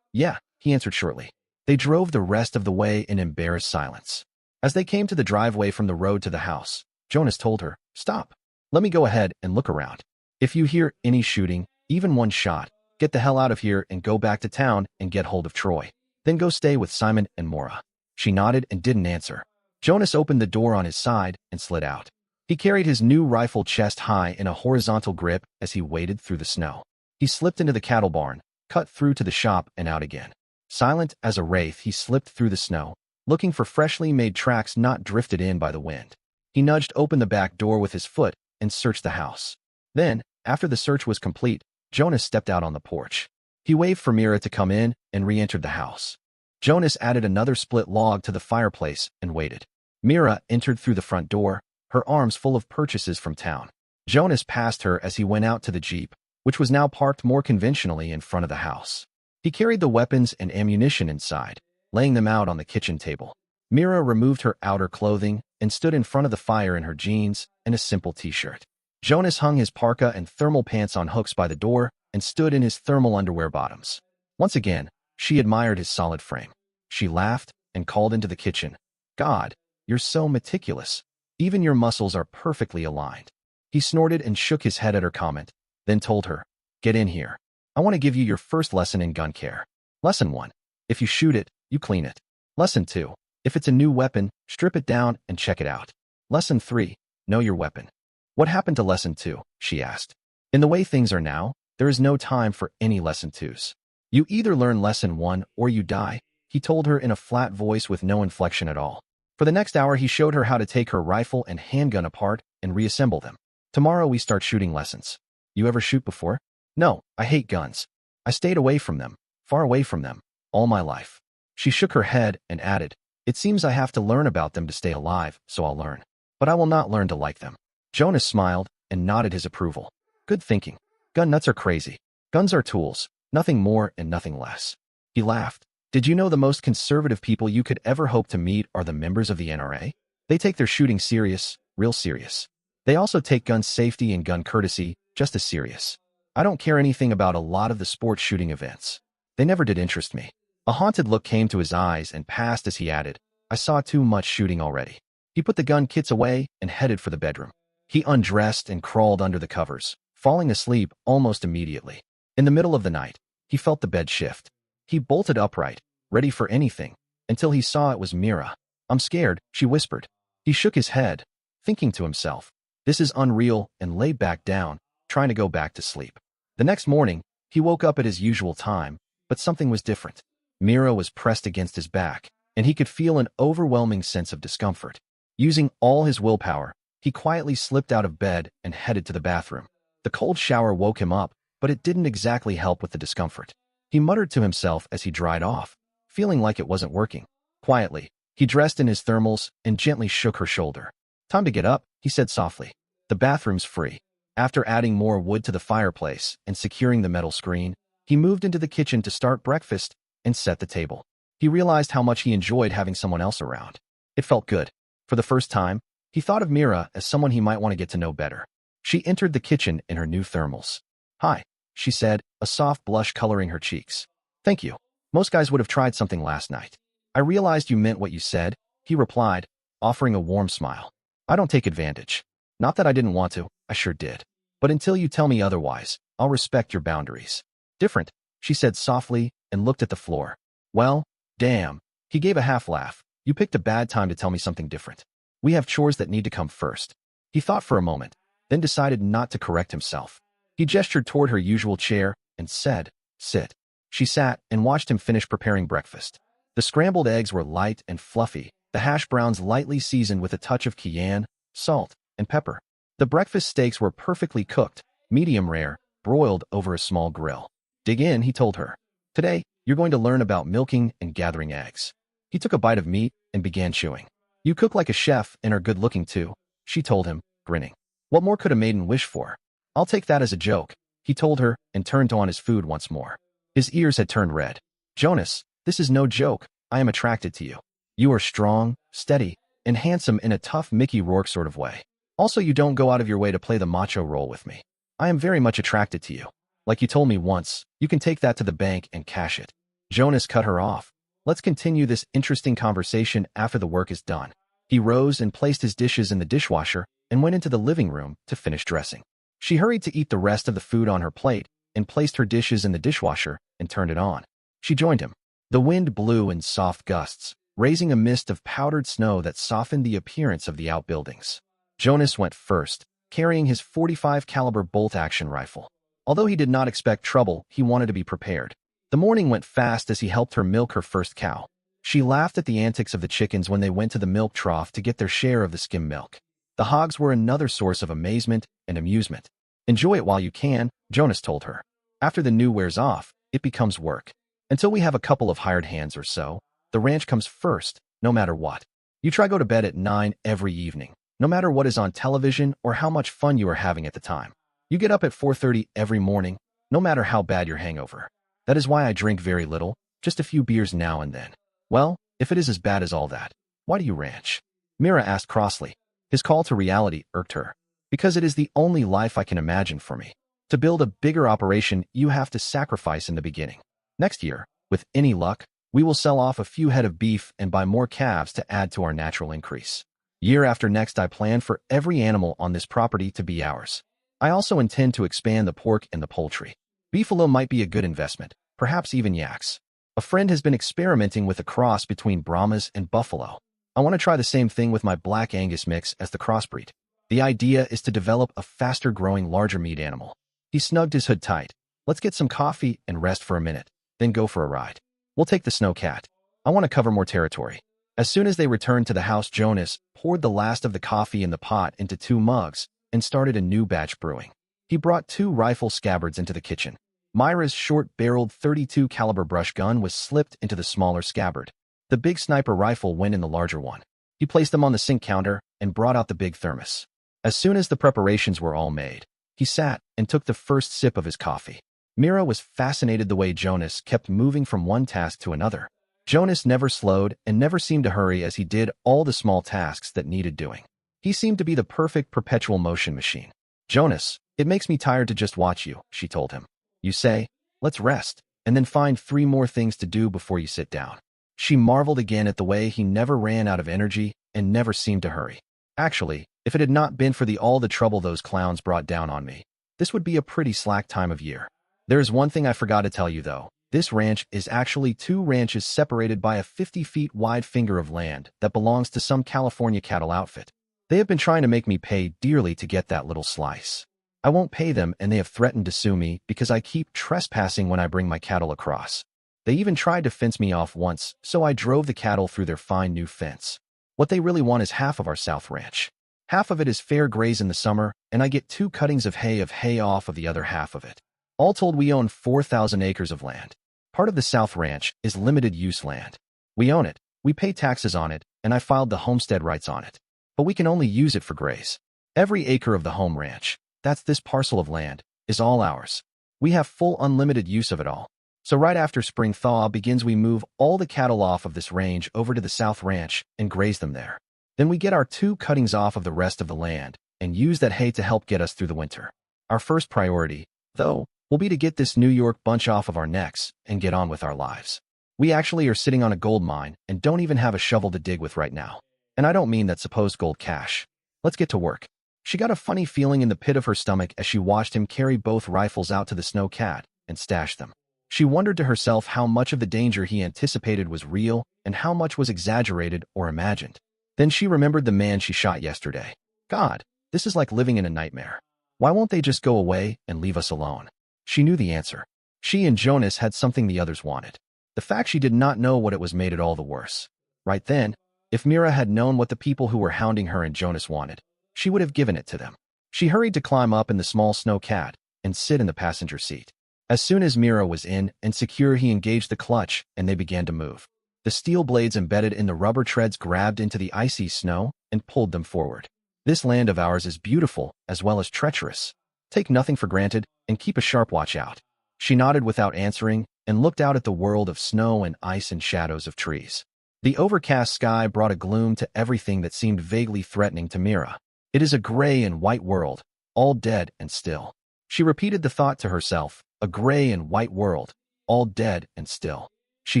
Yeah, he answered shortly. They drove the rest of the way in embarrassed silence. As they came to the driveway from the road to the house, Jonas told her, stop. Let me go ahead and look around. If you hear any shooting, even one shot, get the hell out of here and go back to town and get hold of Troy. Then go stay with Simon and Maura. She nodded and didn't answer. Jonas opened the door on his side and slid out. He carried his new rifle chest high in a horizontal grip as he waded through the snow. He slipped into the cattle barn, cut through to the shop and out again. Silent as a wraith, he slipped through the snow, looking for freshly made tracks not drifted in by the wind. He nudged open the back door with his foot and searched the house. Then, after the search was complete, Jonas stepped out on the porch. He waved for Mira to come in and re-entered the house. Jonas added another split log to the fireplace and waited. Mira entered through the front door, her arms full of purchases from town. Jonas passed her as he went out to the Jeep, which was now parked more conventionally in front of the house. He carried the weapons and ammunition inside, laying them out on the kitchen table. Mira removed her outer clothing and stood in front of the fire in her jeans and a simple t-shirt. Jonas hung his parka and thermal pants on hooks by the door and stood in his thermal underwear bottoms. Once again, she admired his solid frame. She laughed and called into the kitchen, God, you're so meticulous. Even your muscles are perfectly aligned. He snorted and shook his head at her comment, then told her, get in here. I want to give you your first lesson in gun care. Lesson 1. If you shoot it, you clean it. Lesson 2. If it's a new weapon, strip it down and check it out. Lesson 3. Know your weapon. What happened to Lesson 2? She asked. In the way things are now, there is no time for any Lesson 2s. You either learn Lesson 1 or you die, he told her in a flat voice with no inflection at all. For the next hour, he showed her how to take her rifle and handgun apart and reassemble them. Tomorrow we start shooting lessons. You ever shoot before? No, I hate guns. I stayed away from them, far away from them, all my life. She shook her head and added, it seems I have to learn about them to stay alive, so I'll learn. But I will not learn to like them. Jonas smiled and nodded his approval. Good thinking. Gun nuts are crazy. Guns are tools, nothing more and nothing less. He laughed. Did you know the most conservative people you could ever hope to meet are the members of the NRA? They take their shooting serious, real serious. They also take gun safety and gun courtesy just as serious. I don't care anything about a lot of the sports shooting events. They never did interest me. A haunted look came to his eyes and passed as he added, I saw too much shooting already. He put the gun kits away and headed for the bedroom. He undressed and crawled under the covers, falling asleep almost immediately. In the middle of the night, he felt the bed shift. He bolted upright, ready for anything, until he saw it was Mira. I'm scared, she whispered. He shook his head, thinking to himself, this is unreal, and lay back down, trying to go back to sleep. The next morning, he woke up at his usual time, but something was different. Mira was pressed against his back, and he could feel an overwhelming sense of discomfort. Using all his willpower, he quietly slipped out of bed and headed to the bathroom. The cold shower woke him up, but it didn't exactly help with the discomfort. He muttered to himself as he dried off, feeling like it wasn't working. Quietly, he dressed in his thermals and gently shook her shoulder. Time to get up, he said softly. The bathroom's free. After adding more wood to the fireplace and securing the metal screen, he moved into the kitchen to start breakfast and set the table. He realized how much he enjoyed having someone else around. It felt good. For the first time, he thought of Mira as someone he might want to get to know better. She entered the kitchen in her new thermals. Hi, she said, a soft blush coloring her cheeks. Thank you. Most guys would have tried something last night. I realized you meant what you said, he replied, offering a warm smile. I don't take advantage. Not that I didn't want to, I sure did. But until you tell me otherwise, I'll respect your boundaries. Different, she said softly and looked at the floor. Well, damn. He gave a half laugh. You picked a bad time to tell me something different. We have chores that need to come first. He thought for a moment, then decided not to correct himself. He gestured toward her usual chair and said, sit. She sat and watched him finish preparing breakfast. The scrambled eggs were light and fluffy, the hash browns lightly seasoned with a touch of cayenne, salt, and pepper. The breakfast steaks were perfectly cooked, medium rare, broiled over a small grill. Dig in, he told her. Today, you're going to learn about milking and gathering eggs. He took a bite of meat and began chewing. You cook like a chef and are good-looking too, she told him, grinning. What more could a maiden wish for? I'll take that as a joke, he told her and turned on his food once more. His ears had turned red. "Jonas, this is no joke. I am attracted to you. You are strong, steady, and handsome in a tough Mickey Rourke sort of way. Also, you don't go out of your way to play the macho role with me. I am very much attracted to you. Like you told me once, you can take that to the bank and cash it." Jonas cut her off. "Let's continue this interesting conversation after the work is done." He rose and placed his dishes in the dishwasher and went into the living room to finish dressing. She hurried to eat the rest of the food on her plate and placed her dishes in the dishwasher and turned it on. She joined him. The wind blew in soft gusts, raising a mist of powdered snow that softened the appearance of the outbuildings. Jonas went first, carrying his .45 caliber bolt-action rifle. Although he did not expect trouble, he wanted to be prepared. The morning went fast as he helped her milk her first cow. She laughed at the antics of the chickens when they went to the milk trough to get their share of the skim milk. The hogs were another source of amazement and amusement. "Enjoy it while you can," Jonas told her. "After the new wears off, it becomes work. Until we have a couple of hired hands or so, the ranch comes first, no matter what. You try go to bed at 9 every evening, no matter what is on television or how much fun you are having at the time. You get up at 4:30 every morning, no matter how bad your hangover. That is why I drink very little, just a few beers now and then." "Well, if it is as bad as all that, why do you ranch?" Mira asked crossly. His call to reality irked her. "Because it is the only life I can imagine for me. To build a bigger operation, you have to sacrifice in the beginning. Next year, with any luck, we will sell off a few head of beef and buy more calves to add to our natural increase. Year after next, I plan for every animal on this property to be ours. I also intend to expand the pork and the poultry. Beefalo might be a good investment, perhaps even yaks. A friend has been experimenting with a cross between Brahmas and buffalo. I want to try the same thing with my Black Angus mix as the crossbreed. The idea is to develop a faster-growing, larger meat animal." He snugged his hood tight. "Let's get some coffee and rest for a minute, then go for a ride. We'll take the snowcat. I want to cover more territory." As soon as they returned to the house, Jonas poured the last of the coffee in the pot into 2 mugs and started a new batch brewing. He brought 2 rifle scabbards into the kitchen. Myra's short-barreled .32 caliber brush gun was slipped into the smaller scabbard. The big sniper rifle went in the larger one. He placed them on the sink counter and brought out the big thermos. As soon as the preparations were all made, he sat and took the first sip of his coffee. Mira was fascinated the way Jonas kept moving from one task to another. Jonas never slowed and never seemed to hurry as he did all the small tasks that needed doing. He seemed to be the perfect perpetual motion machine. "Jonas, it makes me tired to just watch you," she told him. "You say, let's rest, and then find 3 more things to do before you sit down." She marveled again at the way he never ran out of energy and never seemed to hurry. "Actually, if it had not been for all the trouble those clowns brought down on me, this would be a pretty slack time of year. There is one thing I forgot to tell you, though. This ranch is actually 2 ranches separated by a 50 feet wide finger of land that belongs to some California cattle outfit. They have been trying to make me pay dearly to get that little slice. I won't pay them, and they have threatened to sue me because I keep trespassing when I bring my cattle across. They even tried to fence me off once, so I drove the cattle through their fine new fence. What they really want is half of our South Ranch. Half of it is fair graze in the summer, and I get 2 cuttings of hay off of the other half of it. All told, we own 4,000 acres of land. Part of the South Ranch is limited use land. We own it, we pay taxes on it, and I filed the homestead rights on it. But we can only use it for graze. Every acre of the home ranch, that's this parcel of land, is all ours. We have full unlimited use of it all. So right after spring thaw begins, we move all the cattle off of this range over to the South Ranch and graze them there. Then we get our 2 cuttings off of the rest of the land and use that hay to help get us through the winter. Our first priority, though, will be to get this New York bunch off of our necks and get on with our lives. We actually are sitting on a gold mine and don't even have a shovel to dig with right now. And I don't mean that supposed gold cash. Let's get to work." She got a funny feeling in the pit of her stomach as she watched him carry both rifles out to the snowcat and stash them. She wondered to herself how much of the danger he anticipated was real and how much was exaggerated or imagined. Then she remembered the man she shot yesterday. God, this is like living in a nightmare. Why won't they just go away and leave us alone? She knew the answer. She and Jonas had something the others wanted. The fact she did not know what it was made it all the worse. Right then, if Mira had known what the people who were hounding her and Jonas wanted, she would have given it to them. She hurried to climb up in the small snowcat and sit in the passenger seat. As soon as Mira was in and secure, he engaged the clutch and they began to move. The steel blades embedded in the rubber treads grabbed into the icy snow and pulled them forward. This land of ours is beautiful as well as treacherous. Take nothing for granted and keep a sharp watch out. She nodded without answering and looked out at the world of snow and ice and shadows of trees. The overcast sky brought a gloom to everything that seemed vaguely threatening to Mira. It is a gray and white world, all dead and still. She repeated the thought to herself, a gray and white world, all dead and still. She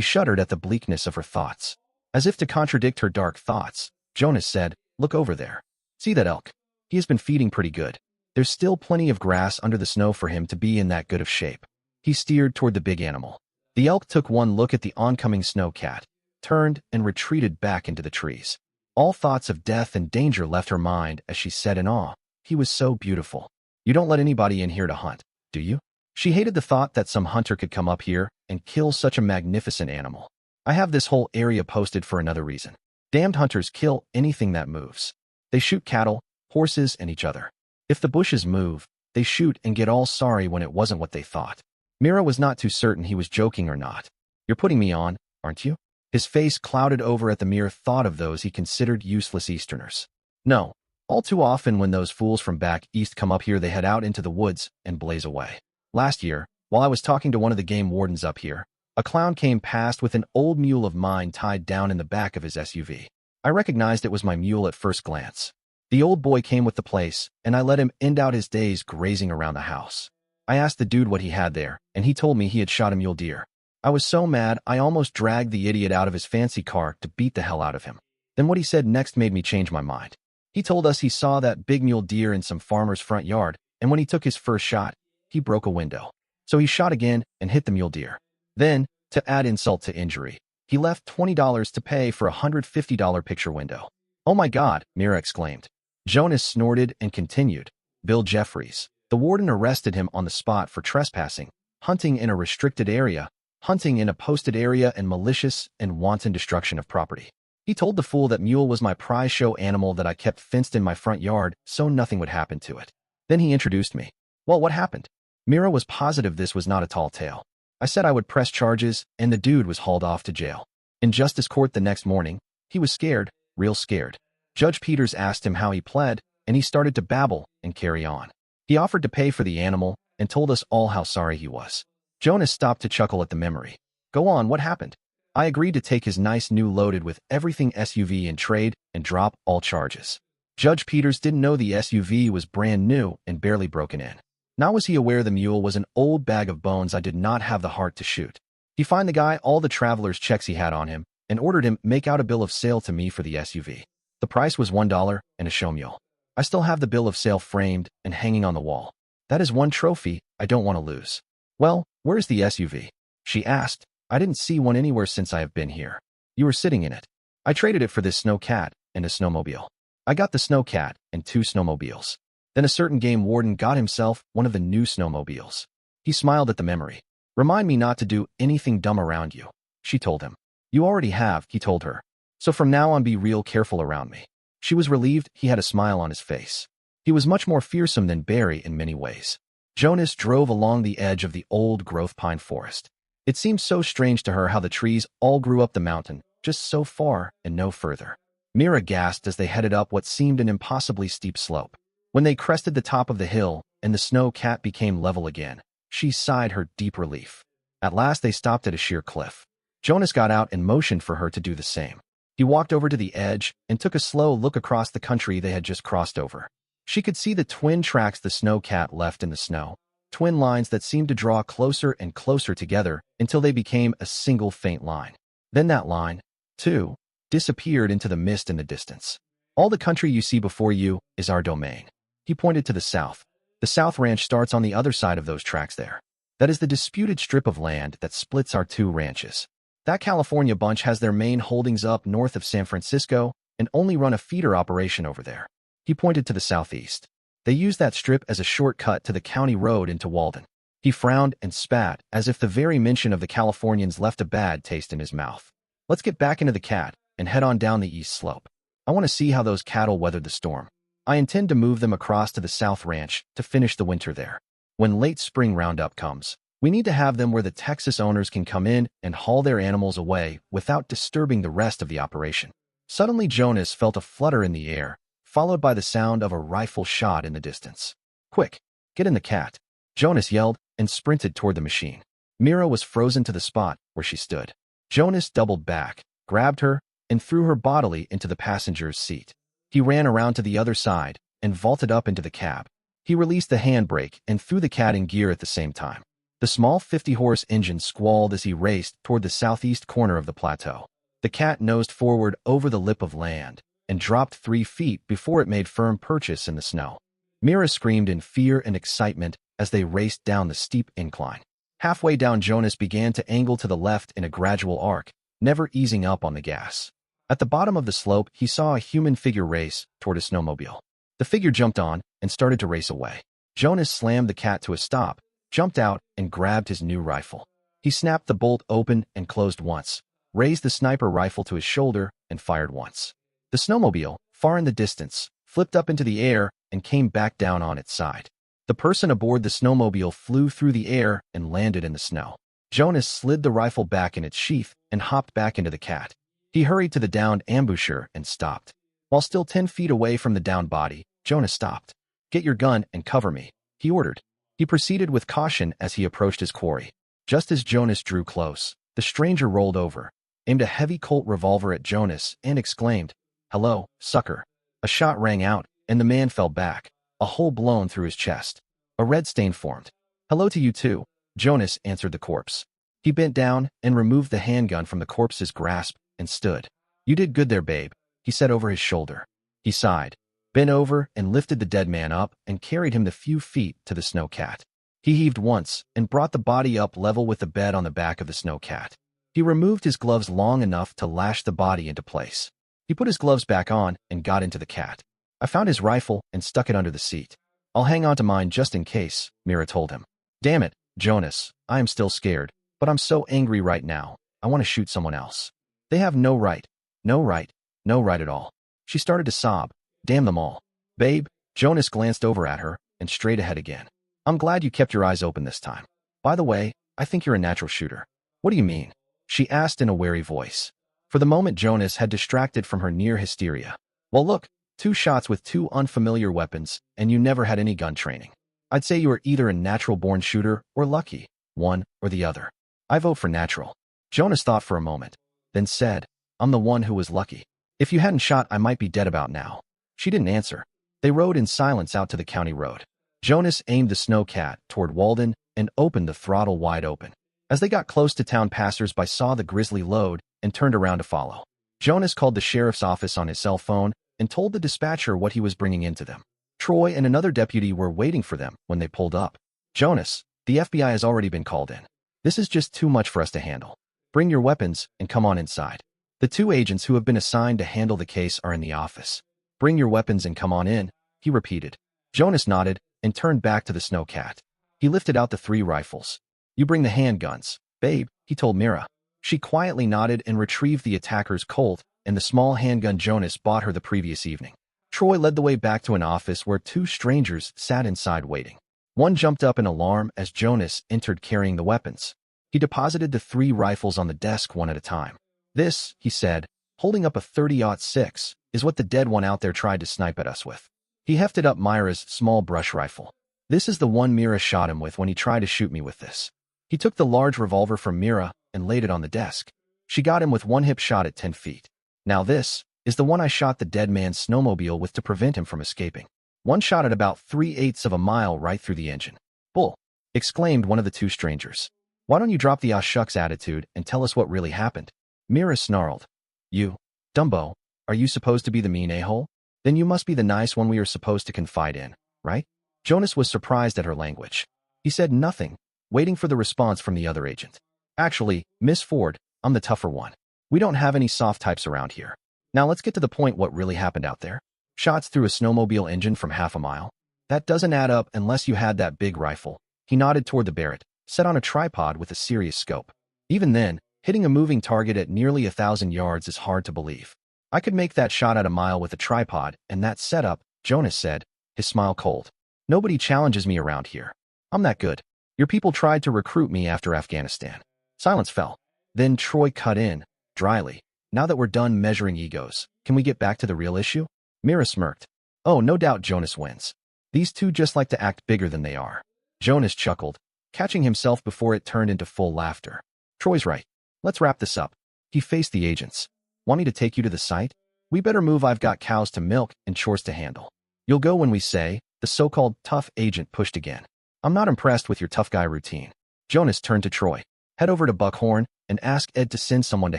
shuddered at the bleakness of her thoughts. As if to contradict her dark thoughts, Jonas said, "Look over there. See that elk? He has been feeding pretty good. There's still plenty of grass under the snow for him to be in that good of shape." He steered toward the big animal. The elk took one look at the oncoming snowcat, turned and retreated back into the trees. All thoughts of death and danger left her mind as she said in awe, "He was so beautiful. You don't let anybody in here to hunt, do you?" She hated the thought that some hunter could come up here and kill such a magnificent animal. "I have this whole area posted for another reason. Damned hunters kill anything that moves. They shoot cattle, horses, and each other. If the bushes move, they shoot and get all sorry when it wasn't what they thought." Mira was not too certain he was joking or not. "You're putting me on, aren't you?" His face clouded over at the mere thought of those he considered useless Easterners. "No. All too often when those fools from back east come up here they head out into the woods and blaze away. Last year, while I was talking to one of the game wardens up here, a clown came past with an old mule of mine tied down in the back of his SUV. I recognized it was my mule at first glance. The old boy came with the place, and I let him end out his days grazing around the house. I asked the dude what he had there, and he told me he had shot a mule deer. I was so mad I almost dragged the idiot out of his fancy car to beat the hell out of him. Then what he said next made me change my mind. He told us he saw that big mule deer in some farmer's front yard, and when he took his first shot, he broke a window. So he shot again and hit the mule deer. Then, to add insult to injury, he left $20 to pay for a $150 picture window. "Oh my God," Mira exclaimed. Jonas snorted and continued. "Bill Jeffries. The warden arrested him on the spot for trespassing, hunting in a restricted area, hunting in a posted area, and malicious and wanton destruction of property. He told the fool that mule was my prize show animal that I kept fenced in my front yard so nothing would happen to it. Then he introduced me. Well, what happened?" Mira was positive this was not a tall tale. "I said I would press charges, and the dude was hauled off to jail. In justice court the next morning, he was scared, real scared. Judge Peters asked him how he pled, and he started to babble and carry on. He offered to pay for the animal and told us all how sorry he was." Jonas stopped to chuckle at the memory. "Go on, what happened?" "I agreed to take his nice new loaded with everything SUV in trade and drop all charges. Judge Peters didn't know the SUV was brand new and barely broken in. Now was he aware the mule was an old bag of bones I did not have the heart to shoot. He fined the guy all the traveler's checks he had on him and ordered him make out a bill of sale to me for the SUV. The price was $1 and a show mule. I still have the bill of sale framed and hanging on the wall. That is one trophy I don't want to lose." "Well, where's the SUV?" she asked. "I didn't see one anywhere since I have been here." "You were sitting in it. I traded it for this snowcat and a snowmobile. I got the snowcat and 2 snowmobiles. Then a certain game warden got himself one of the new snowmobiles." He smiled at the memory. "Remind me not to do anything dumb around you," she told him. "You already have," he told her. "So from now on be real careful around me." She was relieved he had a smile on his face. He was much more fearsome than Barry in many ways. Jonas drove along the edge of the old growth pine forest. It seemed so strange to her how the trees all grew up the mountain, just so far and no further. Mira gasped as they headed up what seemed an impossibly steep slope. When they crested the top of the hill and the snow cat became level again, she sighed her deep relief. At last they stopped at a sheer cliff. Jonas got out and motioned for her to do the same. He walked over to the edge and took a slow look across the country they had just crossed over. She could see the twin tracks the snow cat left in the snow, twin lines that seemed to draw closer and closer together until they became a single faint line. Then that line, too, disappeared into the mist in the distance. "All the country you see before you is our domain." He pointed to the south. "The South Ranch starts on the other side of those tracks there. That is the disputed strip of land that splits our 2 ranches. That California bunch has their main holdings up north of San Francisco and only run a feeder operation over there." He pointed to the southeast. "They use that strip as a shortcut to the county road into Walden." He frowned and spat as if the very mention of the Californians left a bad taste in his mouth. "Let's get back into the cat and head on down the east slope. I want to see how those cattle weathered the storm. I intend to move them across to the South Ranch to finish the winter there. When late spring roundup comes, we need to have them where the Texas owners can come in and haul their animals away without disturbing the rest of the operation." Suddenly Jonas felt a flutter in the air, followed by the sound of a rifle shot in the distance. "Quick, get in the cat," Jonas yelled and sprinted toward the machine. Mira was frozen to the spot where she stood. Jonas doubled back, grabbed her, and threw her bodily into the passenger's seat. He ran around to the other side and vaulted up into the cab. He released the handbrake and threw the cat in gear at the same time. The small 50-horse engine squalled as he raced toward the southeast corner of the plateau. The cat nosed forward over the lip of land and dropped 3 feet before it made firm purchase in the snow. Mira screamed in fear and excitement as they raced down the steep incline. Halfway down, Jonas began to angle to the left in a gradual arc, never easing up on the gas. At the bottom of the slope, he saw a human figure race toward a snowmobile. The figure jumped on and started to race away. Jonas slammed the cat to a stop, jumped out, and grabbed his new rifle. He snapped the bolt open and closed once, raised the sniper rifle to his shoulder, and fired once. The snowmobile, far in the distance, flipped up into the air and came back down on its side. The person aboard the snowmobile flew through the air and landed in the snow. Jonas slid the rifle back in its sheath and hopped back into the cat. He hurried to the downed ambusher and stopped. While still 10 feet away from the downed body, Jonas stopped. "Get your gun and cover me," he ordered. He proceeded with caution as he approached his quarry. Just as Jonas drew close, the stranger rolled over, aimed a heavy Colt revolver at Jonas, and exclaimed, "Hello, sucker." A shot rang out, and the man fell back, a hole blown through his chest. A red stain formed. "Hello to you too," Jonas answered the corpse. He bent down and removed the handgun from the corpse's grasp and stood. "You did good there, babe," he said over his shoulder. He sighed, bent over and lifted the dead man up and carried him the few feet to the snowcat. He heaved once and brought the body up level with the bed on the back of the snowcat. He removed his gloves long enough to lash the body into place. He put his gloves back on and got into the cat. "I found his rifle and stuck it under the seat. I'll hang on to mine just in case," Mira told him. "Damn it, Jonas, I am still scared, but I'm so angry right now, I want to shoot someone else. They have no right, no right, no right at all." She started to sob. "Damn them all." "Babe," Jonas glanced over at her and straight ahead again. "I'm glad you kept your eyes open this time. By the way, I think you're a natural shooter." "What do you mean?" she asked in a wary voice. For the moment, Jonas had distracted from her near hysteria. "Well, look, 2 shots with 2 unfamiliar weapons, and you never had any gun training. I'd say you are either a natural-born shooter or lucky, one or the other." "I vote for natural." Jonas thought for a moment, then said, "I'm the one who was lucky. If you hadn't shot, I might be dead about now." She didn't answer. They rode in silence out to the county road. Jonas aimed the snowcat toward Walden and opened the throttle wide open. As they got close to town, passers-by saw the grisly load and turned around to follow. Jonas called the sheriff's office on his cell phone and told the dispatcher what he was bringing into them. Troy and another deputy were waiting for them when they pulled up. "Jonas, the FBI has already been called in. This is just too much for us to handle. Bring your weapons and come on inside. The 2 agents who have been assigned to handle the case are in the office. Bring your weapons and come on in," he repeated. Jonas nodded and turned back to the snowcat. He lifted out the 3 rifles. "You bring the handguns, babe," he told Mira. She quietly nodded and retrieved the attacker's Colt and the small handgun Jonas bought her the previous evening. Troy led the way back to an office where 2 strangers sat inside waiting. One jumped up in alarm as Jonas entered carrying the weapons. He deposited the 3 rifles on the desk one at a time. "This," he said, holding up a .30-06, "is what the dead one out there tried to snipe at us with." He hefted up Myra's small brush rifle. "This is the one Mira shot him with when he tried to shoot me with this." He took the large revolver from Mira and laid it on the desk. "She got him with 1 hip shot at 10 feet. Now this is the one I shot the dead man's snowmobile with to prevent him from escaping. 1 shot at about 3/8 of a mile right through the engine." "Bull!" exclaimed one of the 2 strangers. "Why don't you drop the 'aw shucks' attitude and tell us what really happened?" Mira snarled. "You, Dumbo, are you supposed to be the mean a-hole? Then you must be the nice one we are supposed to confide in, right?" Jonas was surprised at her language. He said nothing, waiting for the response from the other agent. "Actually, Miss Ford, I'm the tougher one. We don't have any soft types around here. Now let's get to the point. What really happened out there? Shots through a snowmobile engine from half a mile? That doesn't add up unless you had that big rifle." He nodded toward the Barrett, set on a tripod with a serious scope. "Even then, hitting a moving target at nearly 1,000 yards is hard to believe. I could make that shot at a mile with a tripod and that setup," Jonas said, his smile cold. "Nobody challenges me around here. I'm that good. Your people tried to recruit me after Afghanistan." Silence fell. Then Troy cut in, dryly. "Now that we're done measuring egos, can we get back to the real issue?" Mira smirked. "Oh, no doubt Jonas wins. These 2 just like to act bigger than they are." Jonas chuckled. catching himself before it turned into full laughter. Troy's right. Let's wrap this up. He faced the agents. Want me to take you to the site? We better move. I've got cows to milk and chores to handle. You'll go when we say, the so-called tough agent pushed again. I'm not impressed with your tough guy routine. Jonas turned to Troy. Head over to Buckhorn and ask Ed to send someone to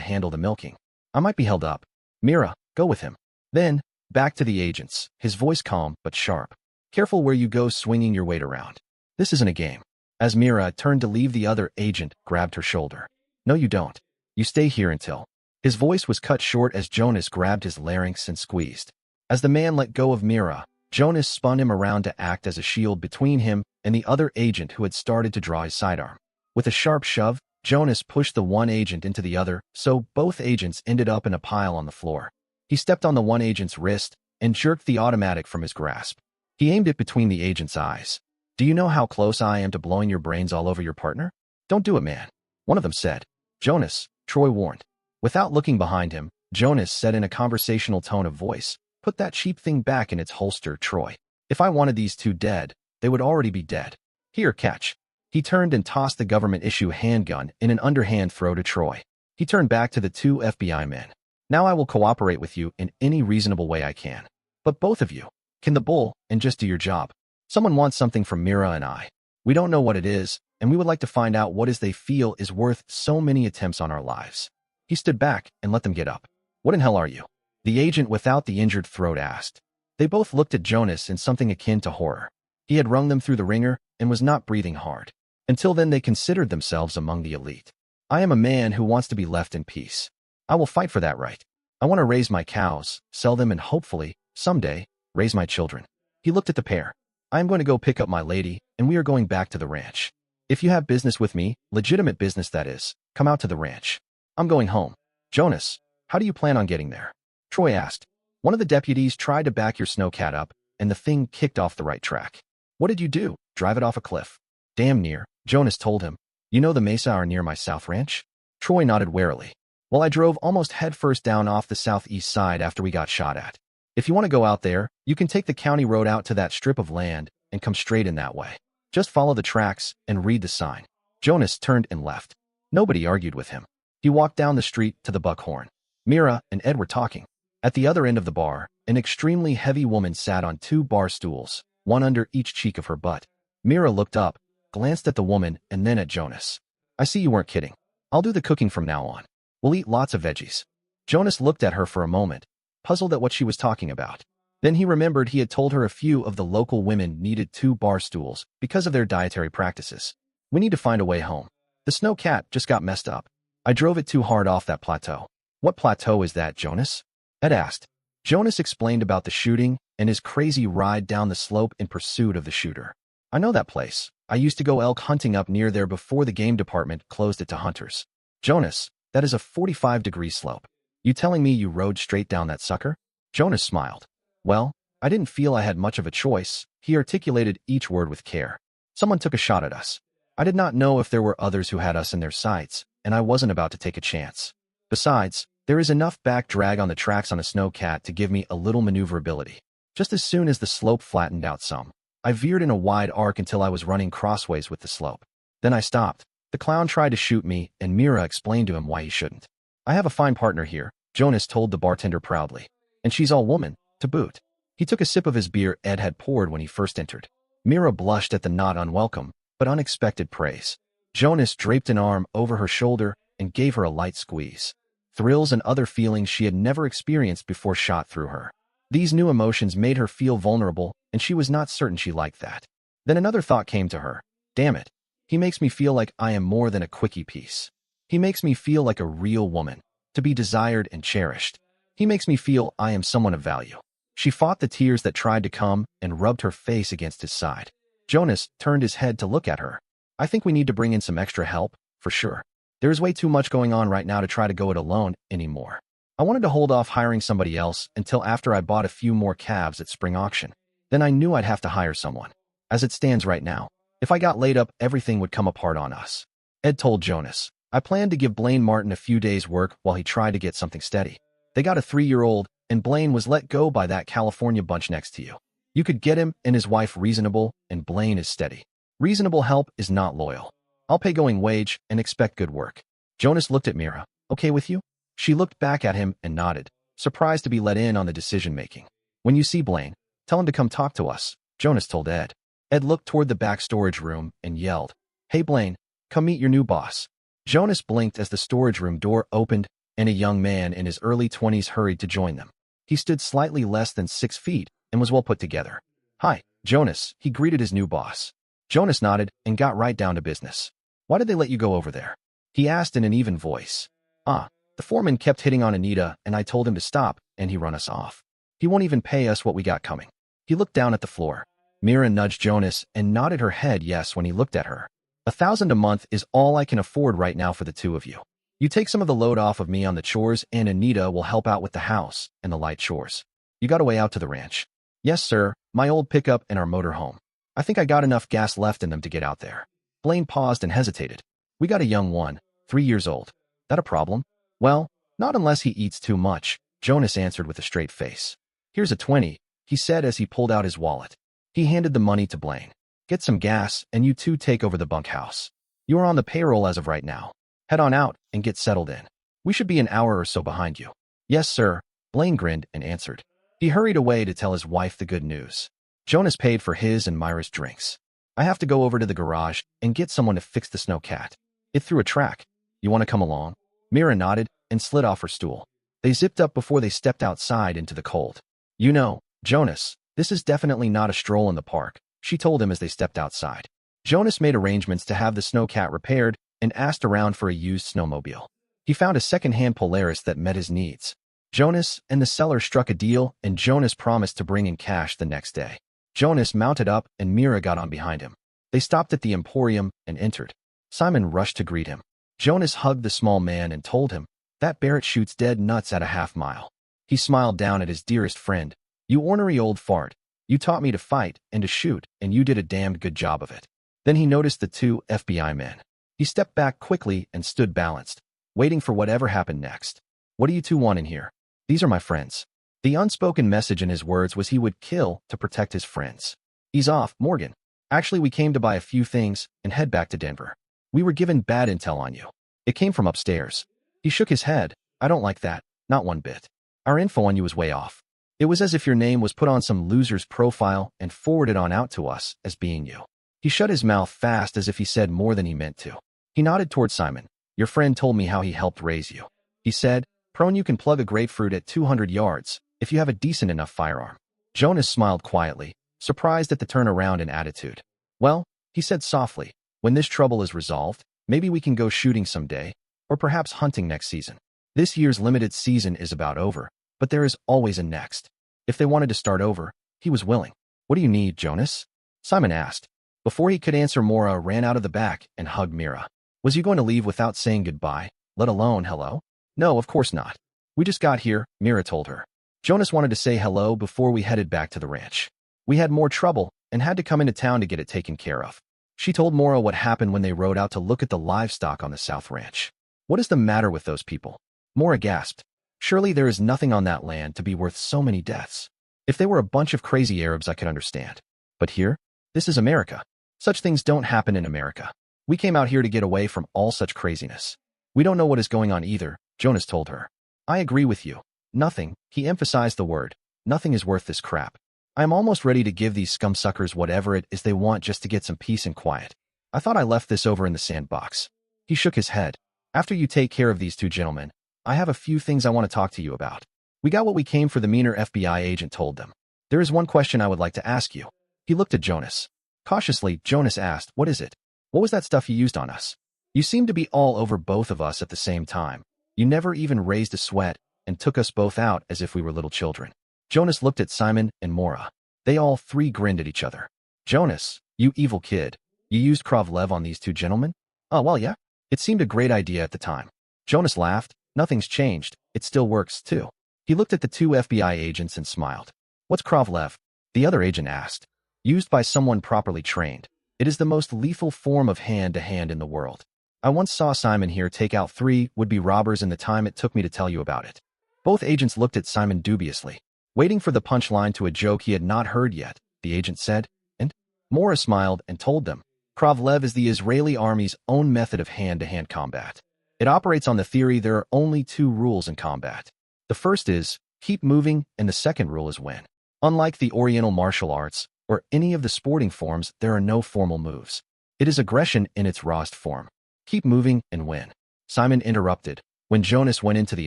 handle the milking. I might be held up. Mira, go with him. Then, back to the agents, his voice calm but sharp. Careful where you go swinging your weight around. This isn't a game. As Mira turned to leave, the other agent grabbed her shoulder. No, you don't. You stay here until... His voice was cut short as Jonas grabbed his larynx and squeezed. As the man let go of Mira, Jonas spun him around to act as a shield between him and the other agent who had started to draw his sidearm. With a sharp shove, Jonas pushed the one agent into the other, so both agents ended up in a pile on the floor. He stepped on the one agent's wrist and jerked the automatic from his grasp. He aimed it between the agent's eyes. Do you know how close I am to blowing your brains all over your partner? Don't do it, man. One of them said. Jonas, Troy warned. Without looking behind him, Jonas said in a conversational tone of voice, put that cheap thing back in its holster, Troy. If I wanted these two dead, they would already be dead. Here, catch. He turned and tossed the government-issue handgun in an underhand throw to Troy. He turned back to the two FBI men. Now I will cooperate with you in any reasonable way I can. But both of you, can the bull and just do your job. Someone wants something from Mira and I. We don't know what it is, and we would like to find out what is they feel is worth so many attempts on our lives. He stood back and let them get up. What in hell are you? The agent without the injured throat asked. They both looked at Jonas in something akin to horror. He had rung them through the ringer and was not breathing hard. Until then they considered themselves among the elite. I am a man who wants to be left in peace. I will fight for that right. I want to raise my cows, sell them, and hopefully, someday, raise my children. He looked at the pair. I am going to go pick up my lady, and we are going back to the ranch. If you have business with me, legitimate business that is, come out to the ranch. I'm going home. Jonas, how do you plan on getting there? Troy asked. One of the deputies tried to back your snowcat up, and the thing kicked off the right track. What did you do? Drive it off a cliff? Damn near, Jonas told him. You know the mesa are near my south ranch? Troy nodded warily. Well, I drove almost headfirst down off the southeast side after we got shot at. If you want to go out there, you can take the county road out to that strip of land and come straight in that way. Just follow the tracks and read the sign. Jonas turned and left. Nobody argued with him. He walked down the street to the Buckhorn. Mira and Ed were talking. At the other end of the bar, an extremely heavy woman sat on two bar stools, one under each cheek of her butt. Mira looked up, glanced at the woman, and then at Jonas. I see you weren't kidding. I'll do the cooking from now on. We'll eat lots of veggies. Jonas looked at her for a moment, puzzled at what she was talking about. Then he remembered he had told her a few of the local women needed two bar stools because of their dietary practices. We need to find a way home. The snow cat just got messed up. I drove it too hard off that plateau. What plateau is that, Jonas? Ed asked. Jonas explained about the shooting and his crazy ride down the slope in pursuit of the shooter. I know that place. I used to go elk hunting up near there before the game department closed it to hunters. Jonas, that is a 45-degree slope. You telling me you rode straight down that sucker? Jonas smiled. Well, I didn't feel I had much of a choice. He articulated each word with care. Someone took a shot at us. I did not know if there were others who had us in their sights, and I wasn't about to take a chance. Besides, there is enough back drag on the tracks on a snowcat to give me a little maneuverability. Just as soon as the slope flattened out some, I veered in a wide arc until I was running crossways with the slope. Then I stopped. The clown tried to shoot me, and Mira explained to him why he shouldn't. I have a fine partner here, Jonas told the bartender proudly. And she's all woman, to boot. He took a sip of his beer Ed had poured when he first entered. Mira blushed at the not unwelcome, but unexpected praise. Jonas draped an arm over her shoulder and gave her a light squeeze. Thrills and other feelings she had never experienced before shot through her. These new emotions made her feel vulnerable, and she was not certain she liked that. Then another thought came to her. Damn it. He makes me feel like I am more than a quickie piece. He makes me feel like a real woman, to be desired and cherished. He makes me feel I am someone of value. She fought the tears that tried to come and rubbed her face against his side. Jonas turned his head to look at her. I think we need to bring in some extra help, for sure. There is way too much going on right now to try to go it alone anymore. I wanted to hold off hiring somebody else until after I bought a few more calves at spring auction. Then I knew I'd have to hire someone. As it stands right now, if I got laid up, everything would come apart on us. Ed told Jonas. I planned to give Blaine Martin a few days' work while he tried to get something steady. They got a 3-year-old, and Blaine was let go by that California bunch next to you. You could get him and his wife reasonable, and Blaine is steady. Reasonable help is not loyal. I'll pay going wage and expect good work. Jonas looked at Mira. Okay with you? She looked back at him and nodded, surprised to be let in on the decision-making. When you see Blaine, tell him to come talk to us, Jonas told Ed. Ed looked toward the back storage room and yelled, Hey Blaine, come meet your new boss. Jonas blinked as the storage room door opened and a young man in his early 20s hurried to join them. He stood slightly less than 6 feet and was well put together. Hi, Jonas, he greeted his new boss. Jonas nodded and got right down to business. Why did they let you go over there? He asked in an even voice. The foreman kept hitting on Anita and I told him to stop and he run us off. He won't even pay us what we got coming. He looked down at the floor. Mira nudged Jonas and nodded her head yes when he looked at her. $1,000 a month is all I can afford right now for the two of you. You take some of the load off of me on the chores and Anita will help out with the house and the light chores. You got a way out to the ranch? Yes, sir, my old pickup and our motor home. I think I got enough gas left in them to get out there. Blaine paused and hesitated. We got a young one, 3 years old. That a problem? Well, not unless he eats too much, Jonas answered with a straight face. Here's a 20, he said as he pulled out his wallet. He handed the money to Blaine. Get some gas and you two take over the bunkhouse. You are on the payroll as of right now. Head on out and get settled in. We should be an hour or so behind you. Yes, sir, Blaine grinned and answered. He hurried away to tell his wife the good news. Jonas paid for his and Myra's drinks. I have to go over to the garage and get someone to fix the snowcat. It threw a track. You want to come along? Mira nodded and slid off her stool. They zipped up before they stepped outside into the cold. You know, Jonas, this is definitely not a stroll in the park, she told him as they stepped outside. Jonas made arrangements to have the snowcat repaired and asked around for a used snowmobile. He found a second-hand Polaris that met his needs. Jonas and the seller struck a deal and Jonas promised to bring in cash the next day. Jonas mounted up and Mira got on behind him. They stopped at the Emporium and entered. Simon rushed to greet him. Jonas hugged the small man and told him, that Barrett shoots dead nuts at a half-mile. He smiled down at his dearest friend. You ornery old fart. You taught me to fight and to shoot, and you did a damned good job of it. Then he noticed the 2 FBI men. He stepped back quickly and stood balanced, waiting for whatever happened next. What do you two want in here? These are my friends. The unspoken message in his words was he would kill to protect his friends. Ease off, Morgan. Actually, we came to buy a few things and head back to Denver. We were given bad intel on you. It came from upstairs. He shook his head. I don't like that, not one bit. Our info on you was way off. It was as if your name was put on some loser's profile and forwarded on out to us as being you. He shut his mouth fast as if he said more than he meant to. He nodded toward Simon. Your friend told me how he helped raise you. He said, prone you can plug a grapefruit at 200 yards if you have a decent enough firearm. Jonas smiled quietly, surprised at the turnaround in attitude. Well, he said softly, when this trouble is resolved, maybe we can go shooting someday, or perhaps hunting next season. This year's limited season is about over, but there is always a next. If they wanted to start over, he was willing. What do you need, Jonas? Simon asked. Before he could answer, Maura ran out of the back and hugged Mira. Was you going to leave without saying goodbye, let alone hello? No, of course not. We just got here, Mira told her. Jonas wanted to say hello before we headed back to the ranch. We had more trouble and had to come into town to get it taken care of. She told Maura what happened when they rode out to look at the livestock on the South Ranch. What is the matter with those people? Maura gasped. Surely there is nothing on that land to be worth so many deaths. If they were a bunch of crazy Arabs, I could understand. But here? This is America. Such things don't happen in America. We came out here to get away from all such craziness. We don't know what is going on either, Jonas told her. I agree with you. Nothing, he emphasized the word, nothing is worth this crap. I am almost ready to give these scumsuckers whatever it is they want just to get some peace and quiet. I thought I left this over in the sandbox. He shook his head. After you take care of these two gentlemen, I have a few things I want to talk to you about. We got what we came for, the meaner FBI agent told them. There is one question I would like to ask you. He looked at Jonas. Cautiously, Jonas asked, what is it? What was that stuff you used on us? You seemed to be all over both of us at the same time. You never even raised a sweat and took us both out as if we were little children. Jonas looked at Simon and Maura. They all three grinned at each other. Jonas, you evil kid. You used Krav Lev on these two gentlemen? Oh, well, yeah. It seemed a great idea at the time. Jonas laughed. Nothing's changed. It still works, too. He looked at the two FBI agents and smiled. What's Krav Lev? The other agent asked. Used by someone properly trained. It is the most lethal form of hand-to-hand in the world. I once saw Simon here take out 3 would-be robbers in the time it took me to tell you about it. Both agents looked at Simon dubiously, waiting for the punchline to a joke he had not heard yet. The agent said, and Maura smiled and told them, Krovlev is the Israeli army's own method of hand-to-hand combat. It operates on the theory there are only two rules in combat. The first is, keep moving, and the second rule is win. Unlike the Oriental martial arts, or any of the sporting forms, there are no formal moves. It is aggression in its rawest form. Keep moving and win. Simon interrupted. When Jonas went into the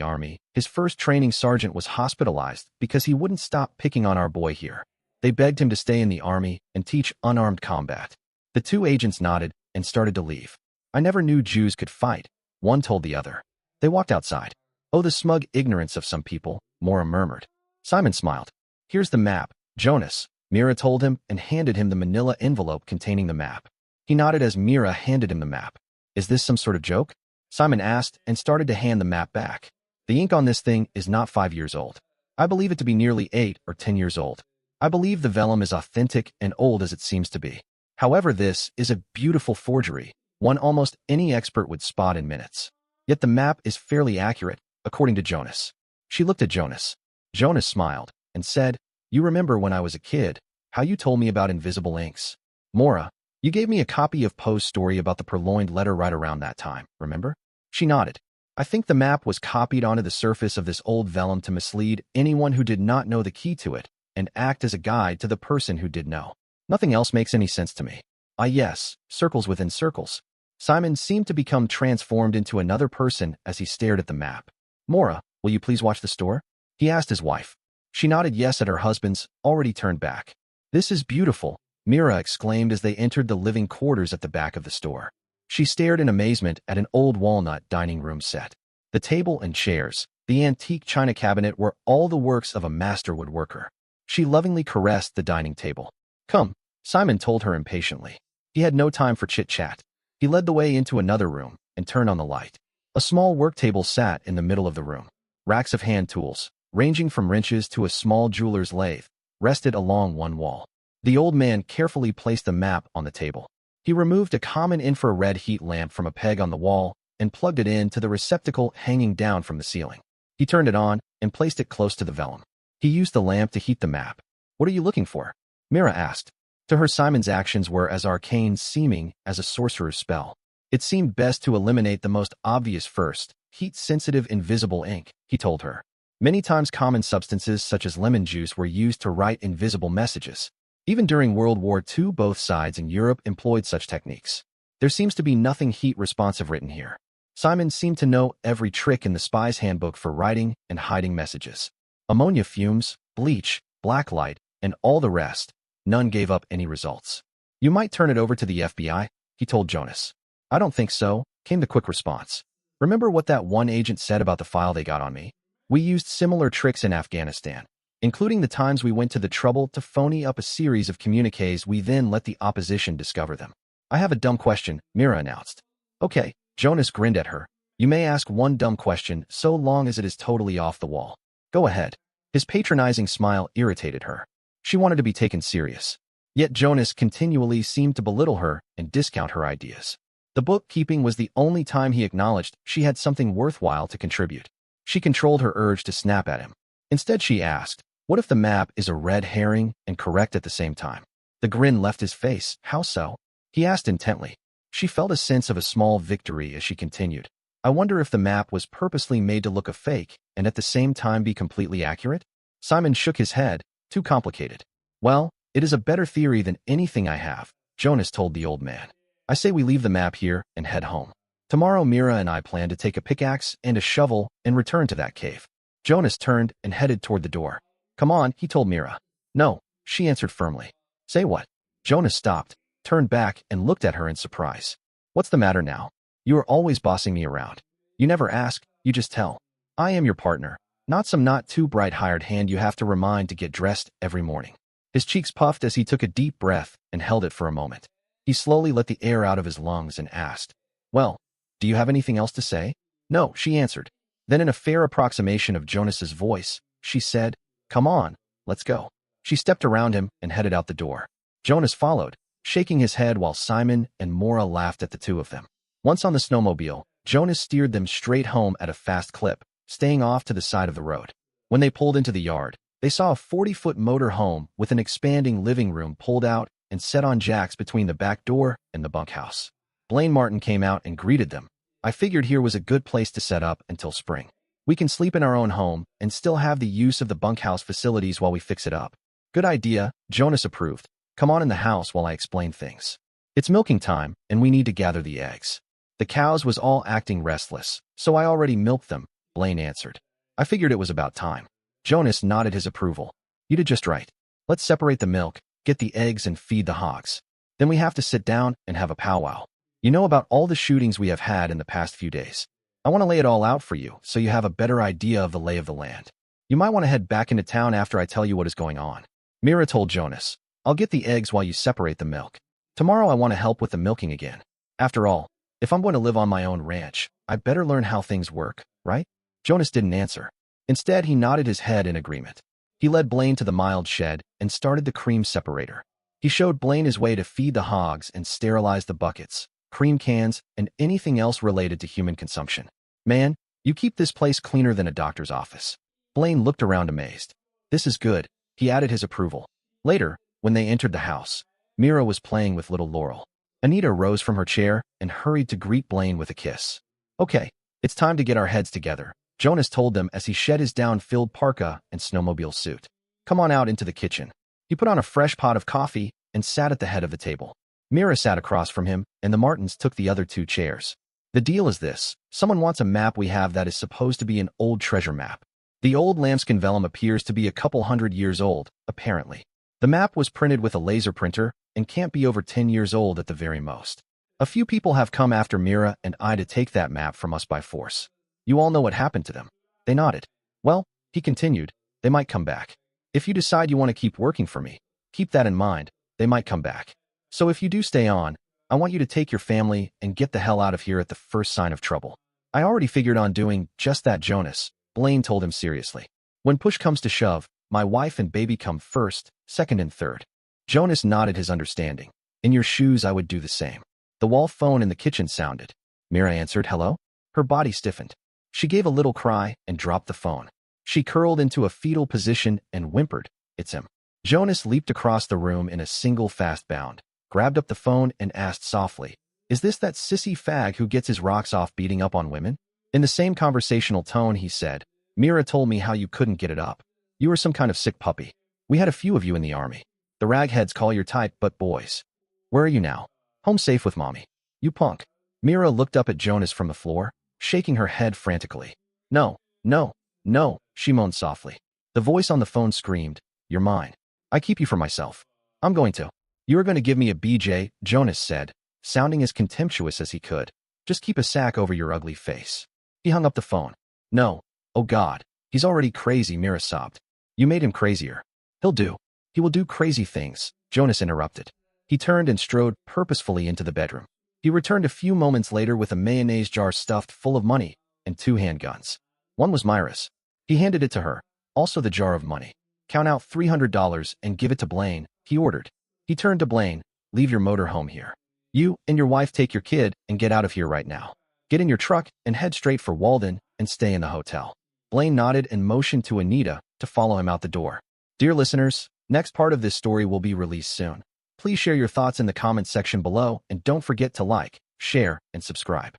army, his first training sergeant was hospitalized because he wouldn't stop picking on our boy here. They begged him to stay in the army and teach unarmed combat. The two agents nodded and started to leave. I never knew Jews could fight, one told the other. They walked outside. Oh, the smug ignorance of some people, Mora murmured. Simon smiled. Here's the map, Jonas, Mira told him and handed him the manila envelope containing the map. He nodded as Mira handed him the map. Is this some sort of joke? Simon asked and started to hand the map back. The ink on this thing is not 5 years old. I believe it to be nearly 8 or 10 years old. I believe the vellum is authentic and old as it seems to be. However, this is a beautiful forgery, one almost any expert would spot in minutes. Yet the map is fairly accurate, according to Jonas. She looked at Jonas. Jonas smiled and said, You remember when I was a kid, how you told me about invisible inks? Mora, you gave me a copy of Poe's story about the purloined letter right around that time, remember? She nodded. I think the map was copied onto the surface of this old vellum to mislead anyone who did not know the key to it and act as a guide to the person who did know. Nothing else makes any sense to me. Ah yes, circles within circles. Simon seemed to become transformed into another person as he stared at the map. Mora, will you please watch the store? He asked his wife. She nodded yes at her husband's, already turned back. This is beautiful, Mira exclaimed as they entered the living quarters at the back of the store. She stared in amazement at an old walnut dining room set. The table and chairs, the antique china cabinet were all the works of a master woodworker. She lovingly caressed the dining table. Come, Simon told her impatiently. He had no time for chit-chat. He led the way into another room and turned on the light. A small work table sat in the middle of the room. Racks of hand tools, ranging from wrenches to a small jeweler's lathe, rested along one wall. The old man carefully placed the map on the table. He removed a common infrared heat lamp from a peg on the wall and plugged it into the receptacle hanging down from the ceiling. He turned it on and placed it close to the vellum. He used the lamp to heat the map. What are you looking for? Mira asked. To her, Simon's actions were as arcane seeming as a sorcerer's spell. It seemed best to eliminate the most obvious first, heat-sensitive invisible ink, he told her. Many times common substances such as lemon juice were used to write invisible messages. Even during World War II, both sides in Europe employed such techniques. There seems to be nothing heat-responsive written here. Simon seemed to know every trick in the spy's handbook for writing and hiding messages. Ammonia fumes, bleach, blacklight, and all the rest. None gave up any results. You might turn it over to the FBI, he told Jonas. I don't think so, came the quick response. Remember what that one agent said about the file they got on me? We used similar tricks in Afghanistan, including the times we went to the trouble to phony up a series of communiques we then let the opposition discover them. I have a dumb question, Mira announced. Okay, Jonas grinned at her. You may ask one dumb question so long as it is totally off the wall. Go ahead. His patronizing smile irritated her. She wanted to be taken serious. Yet Jonas continually seemed to belittle her and discount her ideas. The bookkeeping was the only time he acknowledged she had something worthwhile to contribute. She controlled her urge to snap at him. Instead, she asked, what if the map is a red herring and correct at the same time? The grin left his face. How so? He asked intently. She felt a sense of a small victory as she continued. I wonder if the map was purposely made to look a fake and at the same time be completely accurate? Simon shook his head. Too complicated. Well, it is a better theory than anything I have, Jonas told the old man. I say we leave the map here and head home. Tomorrow Mira and I plan to take a pickaxe and a shovel and return to that cave. Jonas turned and headed toward the door. Come on, he told Mira. No, she answered firmly. Say what? Jonas stopped, turned back and looked at her in surprise. What's the matter now? You are always bossing me around. You never ask, you just tell. I am your partner. Not some not too bright hired hand you have to remind to get dressed every morning. His cheeks puffed as he took a deep breath and held it for a moment. He slowly let the air out of his lungs and asked, Well, do you have anything else to say? No, she answered. Then in a fair approximation of Jonas's voice, she said, Come on, let's go. She stepped around him and headed out the door. Jonas followed, shaking his head while Simon and Mora laughed at the two of them. Once on the snowmobile, Jonas steered them straight home at a fast clip, staying off to the side of the road. When they pulled into the yard, they saw a 40-foot motor home with an expanding living room pulled out and set on jacks between the back door and the bunkhouse. Blaine Martin came out and greeted them. I figured here was a good place to set up until spring. We can sleep in our own home and still have the use of the bunkhouse facilities while we fix it up. Good idea, Jonas approved. Come on in the house while I explain things. It's milking time, and we need to gather the eggs. The cows was all acting restless, so I already milked them, Blaine answered. I figured it was about time. Jonas nodded his approval. You did just right. Let's separate the milk, get the eggs, and feed the hogs. Then we have to sit down and have a powwow. You know about all the shootings we have had in the past few days. I want to lay it all out for you so you have a better idea of the lay of the land. You might want to head back into town after I tell you what is going on. Mira told Jonas, I'll get the eggs while you separate the milk. Tomorrow I want to help with the milking again. After all, if I'm going to live on my own ranch, I better learn how things work, right? Jonas didn't answer. Instead, he nodded his head in agreement. He led Blaine to the mild shed and started the cream separator. He showed Blaine his way to feed the hogs and sterilize the buckets, cream cans, and anything else related to human consumption. Man, you keep this place cleaner than a doctor's office. Blaine looked around amazed. This is good, he added his approval. Later, when they entered the house, Mira was playing with little Laurel. Anita rose from her chair and hurried to greet Blaine with a kiss. Okay, it's time to get our heads together, Jonas told them as he shed his down-filled parka and snowmobile suit. Come on out into the kitchen. He put on a fresh pot of coffee and sat at the head of the table. Mira sat across from him, and the Martins took the other 2 chairs. The deal is this. Someone wants a map we have that is supposed to be an old treasure map. The old lambskin vellum appears to be a couple hundred years old, apparently. The map was printed with a laser printer and can't be over 10 years old at the very most. A few people have come after Mira and I to take that map from us by force. You all know what happened to them. They nodded. Well, he continued, they might come back. If you decide you want to keep working for me, keep that in mind, they might come back. So if you do stay on, I want you to take your family and get the hell out of here at the first sign of trouble. I already figured on doing just that, Jonas, Blaine told him seriously. When push comes to shove, my wife and baby come first, second, and third. Jonas nodded his understanding. In your shoes, I would do the same. The wall phone in the kitchen sounded. Mira answered, hello? Her body stiffened. She gave a little cry and dropped the phone. She curled into a fetal position and whimpered, it's him. Jonas leaped across the room in a single fast bound, grabbed up the phone and asked softly, is this that sissy fag who gets his rocks off beating up on women? In the same conversational tone, he said, Mira told me how you couldn't get it up. You were some kind of sick puppy. We had a few of you in the army. The ragheads call your type, but boys. Where are you now? Home safe with mommy. You punk. Mira looked up at Jonas from the floor, shaking her head frantically. No, no, no, she moaned softly. The voice on the phone screamed, you're mine. I keep you for myself. I'm going to. You are going to give me a BJ, Jonas said, sounding as contemptuous as he could. Just keep a sack over your ugly face. He hung up the phone. No. Oh God. He's already crazy, Mira sobbed. You made him crazier. He will do crazy things, Jonas interrupted. He turned and strode purposefully into the bedroom. He returned a few moments later with a mayonnaise jar stuffed full of money and 2 handguns. One was Myra's. He handed it to her, also the jar of money. Count out $300 and give it to Blaine, he ordered. He turned to Blaine, leave your motor home here. You and your wife take your kid and get out of here right now. Get in your truck and head straight for Walden and stay in the hotel. Blaine nodded and motioned to Anita to follow him out the door. Dear listeners, next part of this story will be released soon. Please share your thoughts in the comments section below and don't forget to like, share, and subscribe.